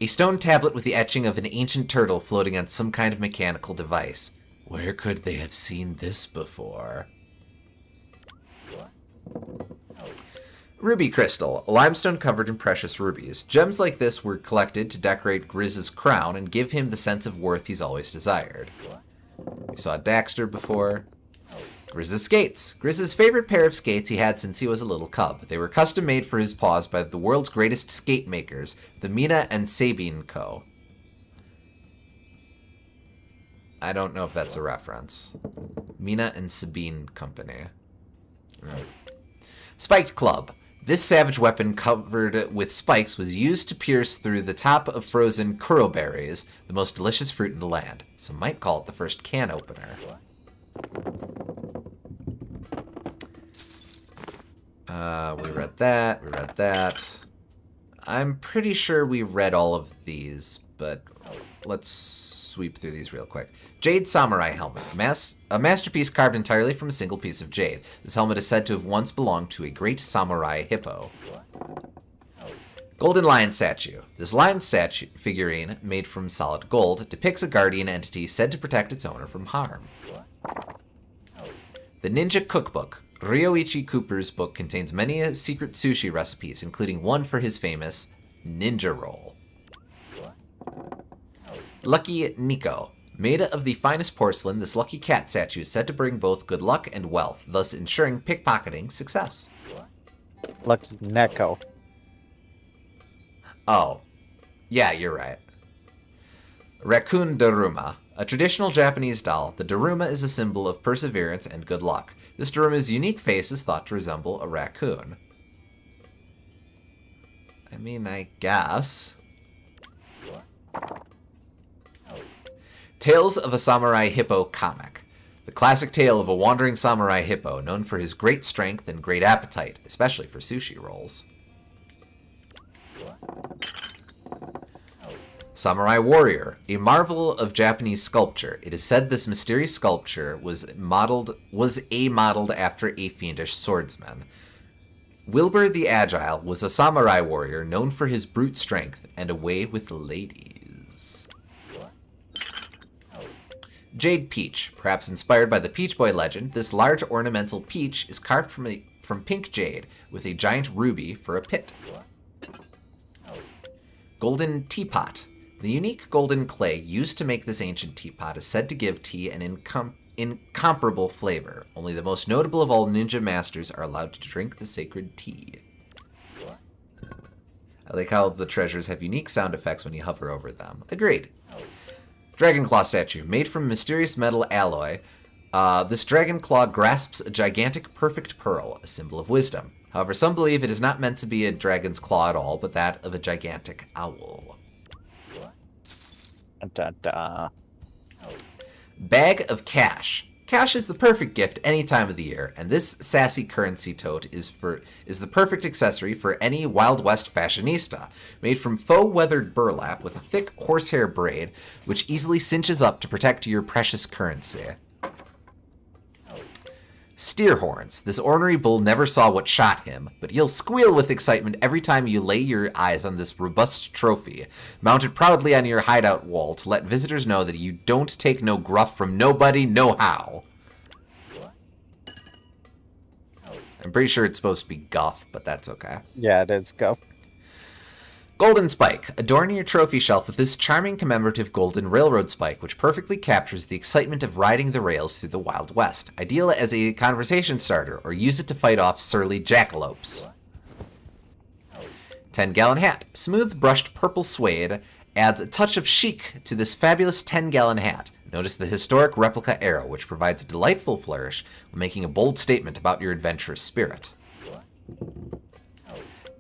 a stone tablet with the etching of an ancient turtle floating on some kind of mechanical device. Where could they have seen this before? Ruby crystal, a limestone covered in precious rubies. Gems like this were collected to decorate Grizz's crown and give him the sense of worth he's always desired. We saw Daxter before. Grizz's skates. Grizz's favorite pair of skates he had since he was a little cub. They were custom made for his paws by the world's greatest skate makers, the Mina and Sabine Co. I don't know if that's a reference. Mina and Sabine Company. Spiked Club. This savage weapon covered with spikes was used to pierce through the top of frozen kuro berries, the most delicious fruit in the land. Some might call it the first can opener. We read that, we read that. I'm pretty sure we read all of these, but let's sweep through these real quick. Jade Samurai Helmet. A masterpiece carved entirely from a single piece of jade. This helmet is said to have once belonged to a great samurai hippo. Golden Lion Statue. This lion statue figurine, made from solid gold, depicts a guardian entity said to protect its owner from harm. The Ninja Cookbook. Ryoichi Cooper's book contains many secret sushi recipes, including one for his famous ninja roll. Lucky Nico. Made of the finest porcelain, this lucky cat statue is said to bring both good luck and wealth, thus ensuring pickpocketing success. Lucky Neko. Oh. Yeah, you're right. Raccoon Daruma. A traditional Japanese doll, the Daruma is a symbol of perseverance and good luck. This Daruma's unique face is thought to resemble a raccoon. I mean, I guess. Tales of a Samurai Hippo comic. The classic tale of a wandering samurai hippo known for his great strength and great appetite, especially for sushi rolls. Samurai Warrior, a marvel of Japanese sculpture. It is said this mysterious sculpture was modeled after a fiendish swordsman. Wilbur the Agile was a samurai warrior known for his brute strength and a way with ladies. Jade Peach, perhaps inspired by the Peach Boy legend, this large ornamental peach is carved from pink jade with a giant ruby for a pit. Golden Teapot. The unique golden clay used to make this ancient teapot is said to give tea an incomparable flavor. Only the most notable of all ninja masters are allowed to drink the sacred tea. I like how the treasures have unique sound effects when you hover over them. Agreed. Dragon Claw statue. Made from mysterious metal alloy, this dragon claw grasps a gigantic perfect pearl, a symbol of wisdom. However, some believe it is not meant to be a dragon's claw at all, but that of a gigantic owl. Bag of Cash. Cash is the perfect gift any time of the year, and this sassy currency tote is the perfect accessory for any Wild West fashionista. Made from faux weathered burlap with a thick horsehair braid, which easily cinches up to protect your precious currency. Steer horns. This ornery bull never saw what shot him, but he'll squeal with excitement every time you lay your eyes on this robust trophy, mounted proudly on your hideout wall to let visitors know that you don't take no gruff from nobody, no how. I'm pretty sure it's supposed to be guff, but that's okay. Yeah, it is guff. Golden Spike. Adorn your trophy shelf with this charming commemorative golden railroad spike, which perfectly captures the excitement of riding the rails through the Wild West. Ideal as a conversation starter, or use it to fight off surly jackalopes. 10-gallon hat. Smooth brushed purple suede adds a touch of chic to this fabulous 10-gallon hat. Notice the historic replica arrow, which provides a delightful flourish when making a bold statement about your adventurous spirit.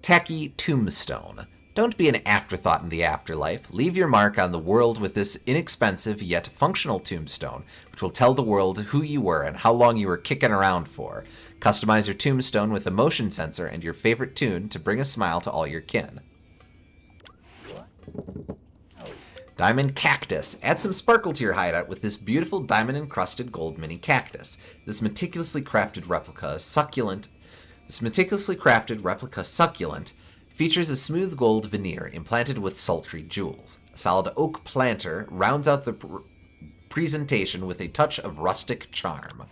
Tacky Tombstone. Don't be an afterthought in the afterlife. Leave your mark on the world with this inexpensive yet functional tombstone, which will tell the world who you were and how long you were kicking around for. Customize your tombstone with a motion sensor and your favorite tune to bring a smile to all your kin. Diamond Cactus. Add some sparkle to your hideout with this beautiful diamond-encrusted gold mini cactus. This meticulously crafted replica succulent features a smooth gold veneer implanted with sultry jewels. A solid oak planter rounds out the presentation with a touch of rustic charm.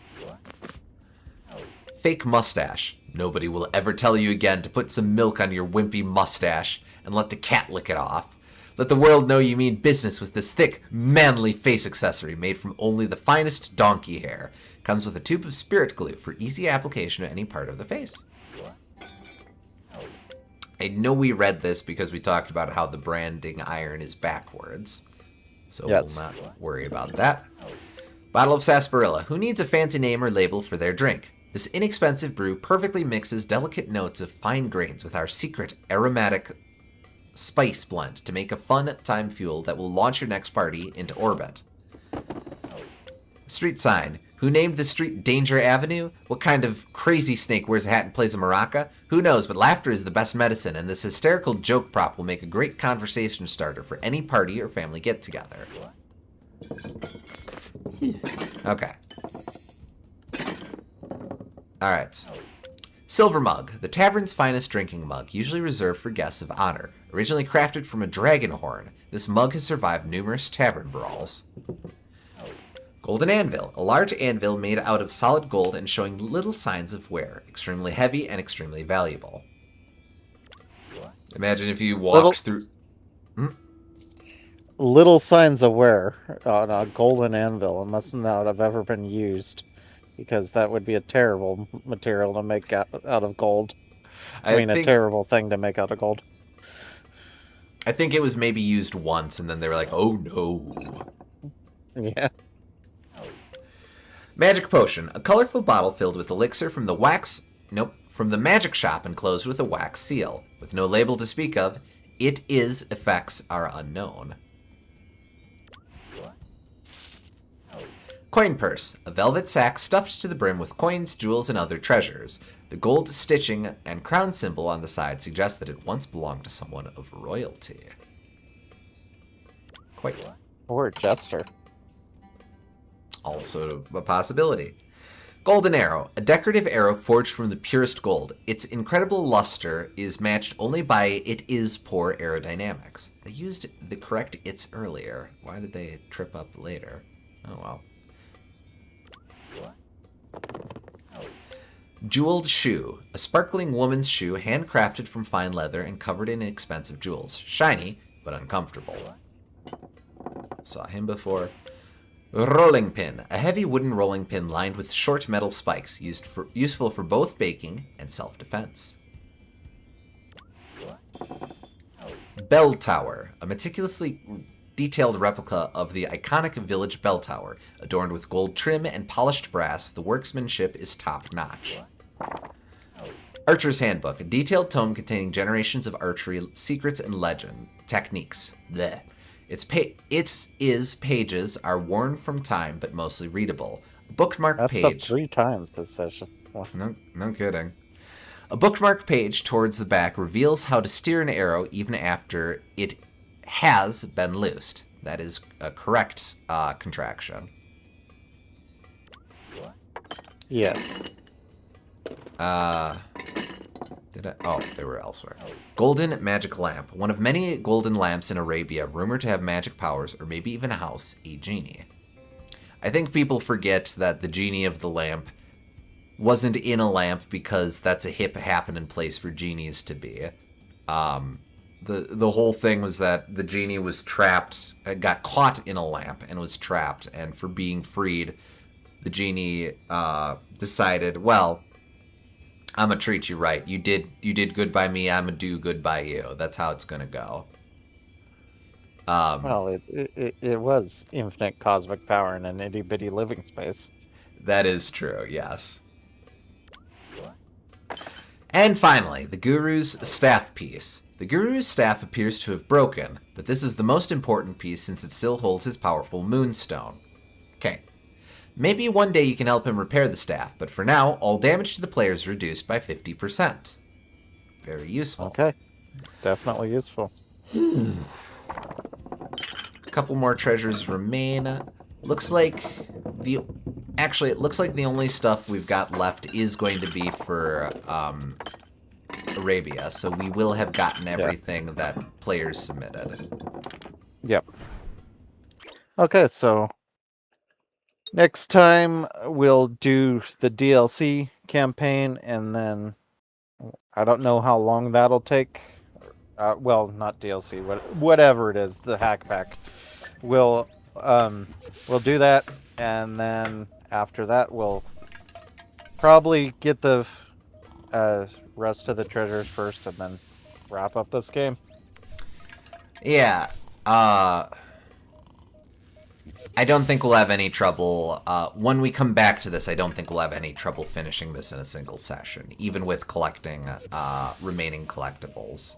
Fake mustache. Nobody will ever tell you again to put some milk on your wimpy mustache and let the cat lick it off. Let the world know you mean business with this thick, manly face accessory made from only the finest donkey hair. Comes with a tube of spirit glue for easy application to any part of the face. I know we read this because we talked about how the branding iron is backwards. So we'll not worry about that. Bottle of sarsaparilla. Who needs a fancy name or label for their drink? This inexpensive brew perfectly mixes delicate notes of fine grains with our secret aromatic spice blend to make a fun time fuel that will launch your next party into orbit. Street sign. Who named the street Danger Avenue? What kind of crazy snake wears a hat and plays a maraca? Who knows, but laughter is the best medicine, and this hysterical joke prop will make a great conversation starter for any party or family get-together. Okay. Alright. Silver mug. The tavern's finest drinking mug, usually reserved for guests of honor. Originally crafted from a dragon horn, this mug has survived numerous tavern brawls. Golden anvil. A large anvil made out of solid gold and showing little signs of wear. Extremely heavy and extremely valuable. Imagine if you walked through... Little signs of wear on a golden anvil. It must not have ever been used, because that would be a terrible material to make out of gold. I mean, a terrible thing to make out of gold. I think it was maybe used once, and then they were like, oh no. Yeah. Magic potion. A colorful bottle filled with elixir from the magic shop and closed with a wax seal. With no label to speak of, effects are unknown. Coin purse. A velvet sack stuffed to the brim with coins, jewels, and other treasures. The gold stitching and crown symbol on the side suggests that it once belonged to someone of royalty. Quite. Or a jester. Also a possibility. Golden arrow. A decorative arrow forged from the purest gold. Its incredible luster is matched only by its poor aerodynamics. They used the correct its earlier. Why did they trip up later? Oh well. Jeweled shoe. A sparkling woman's shoe handcrafted from fine leather and covered in expensive jewels. Shiny, but uncomfortable. Saw him before. Rolling pin. A heavy wooden rolling pin lined with short metal spikes, useful for both baking and self-defense. Bell tower. A meticulously detailed replica of the iconic village bell tower. Adorned with gold trim and polished brass, the workmanship is top-notch. Archer's Handbook. A detailed tome containing generations of archery secrets and legend techniques. Blech. Its pages are worn from time, but mostly readable. A bookmark That's page. up 3 times this session. No kidding. A bookmark page towards the back reveals how to steer an arrow even after it has been loosed. That is a correct contraction. Yes. Oh, they were elsewhere. Golden magic lamp. One of many golden lamps in Arabia, rumored to have magic powers, or maybe even house a genie. I think people forget that the genie of the lamp wasn't in a lamp because that's a hip happening place for genies to be. The whole thing was that the genie was trapped, got caught in a lamp and was trapped, and for being freed, the genie decided, well, I'm gonna treat you right. You did good by me, I'm gonna do good by you. That's how it's gonna go. Well, it was infinite cosmic power in an itty-bitty living space. That is true, yes. And finally, the Guru's staff piece. The Guru's staff appears to have broken, but this is the most important piece since it still holds his powerful moonstone. Okay. Maybe one day you can help him repair the staff, but for now, all damage to the player is reduced by 50%. Very useful. Okay. Definitely useful. A couple more treasures remain. Looks like the only stuff we've got left is going to be for Arabia, so we will have gotten everything that players submitted. Yep. Okay, so next time we'll do the DLC campaign, and then I don't know how long that'll take. Well, not DLC, whatever it is, the hack pack. We'll do that, and then after that, we'll probably get the rest of the treasures first, and then wrap up this game. Yeah. I don't think we'll have any trouble. When we come back to this, I don't think we'll have any trouble finishing this in a single session, even with collecting remaining collectibles.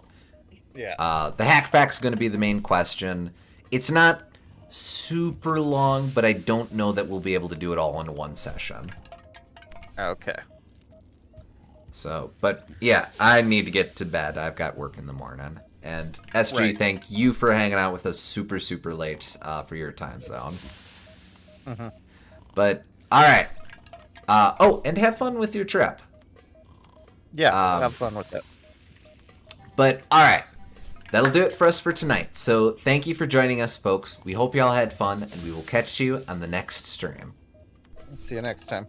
Yeah. The hack pack's going to be the main question. It's not super long, but I don't know that we'll be able to do it all in one session. Okay. So, but yeah, I need to get to bed. I've got work in the morning. And SG, Right. Thank you for hanging out with us super, super late for your time zone. Mm-hmm. But, alright. Oh, and have fun with your trip. Yeah, have fun with it. But, alright. That'll do it for us for tonight. So, thank you for joining us, folks. We hope you all had fun, and we will catch you on the next stream. See you next time.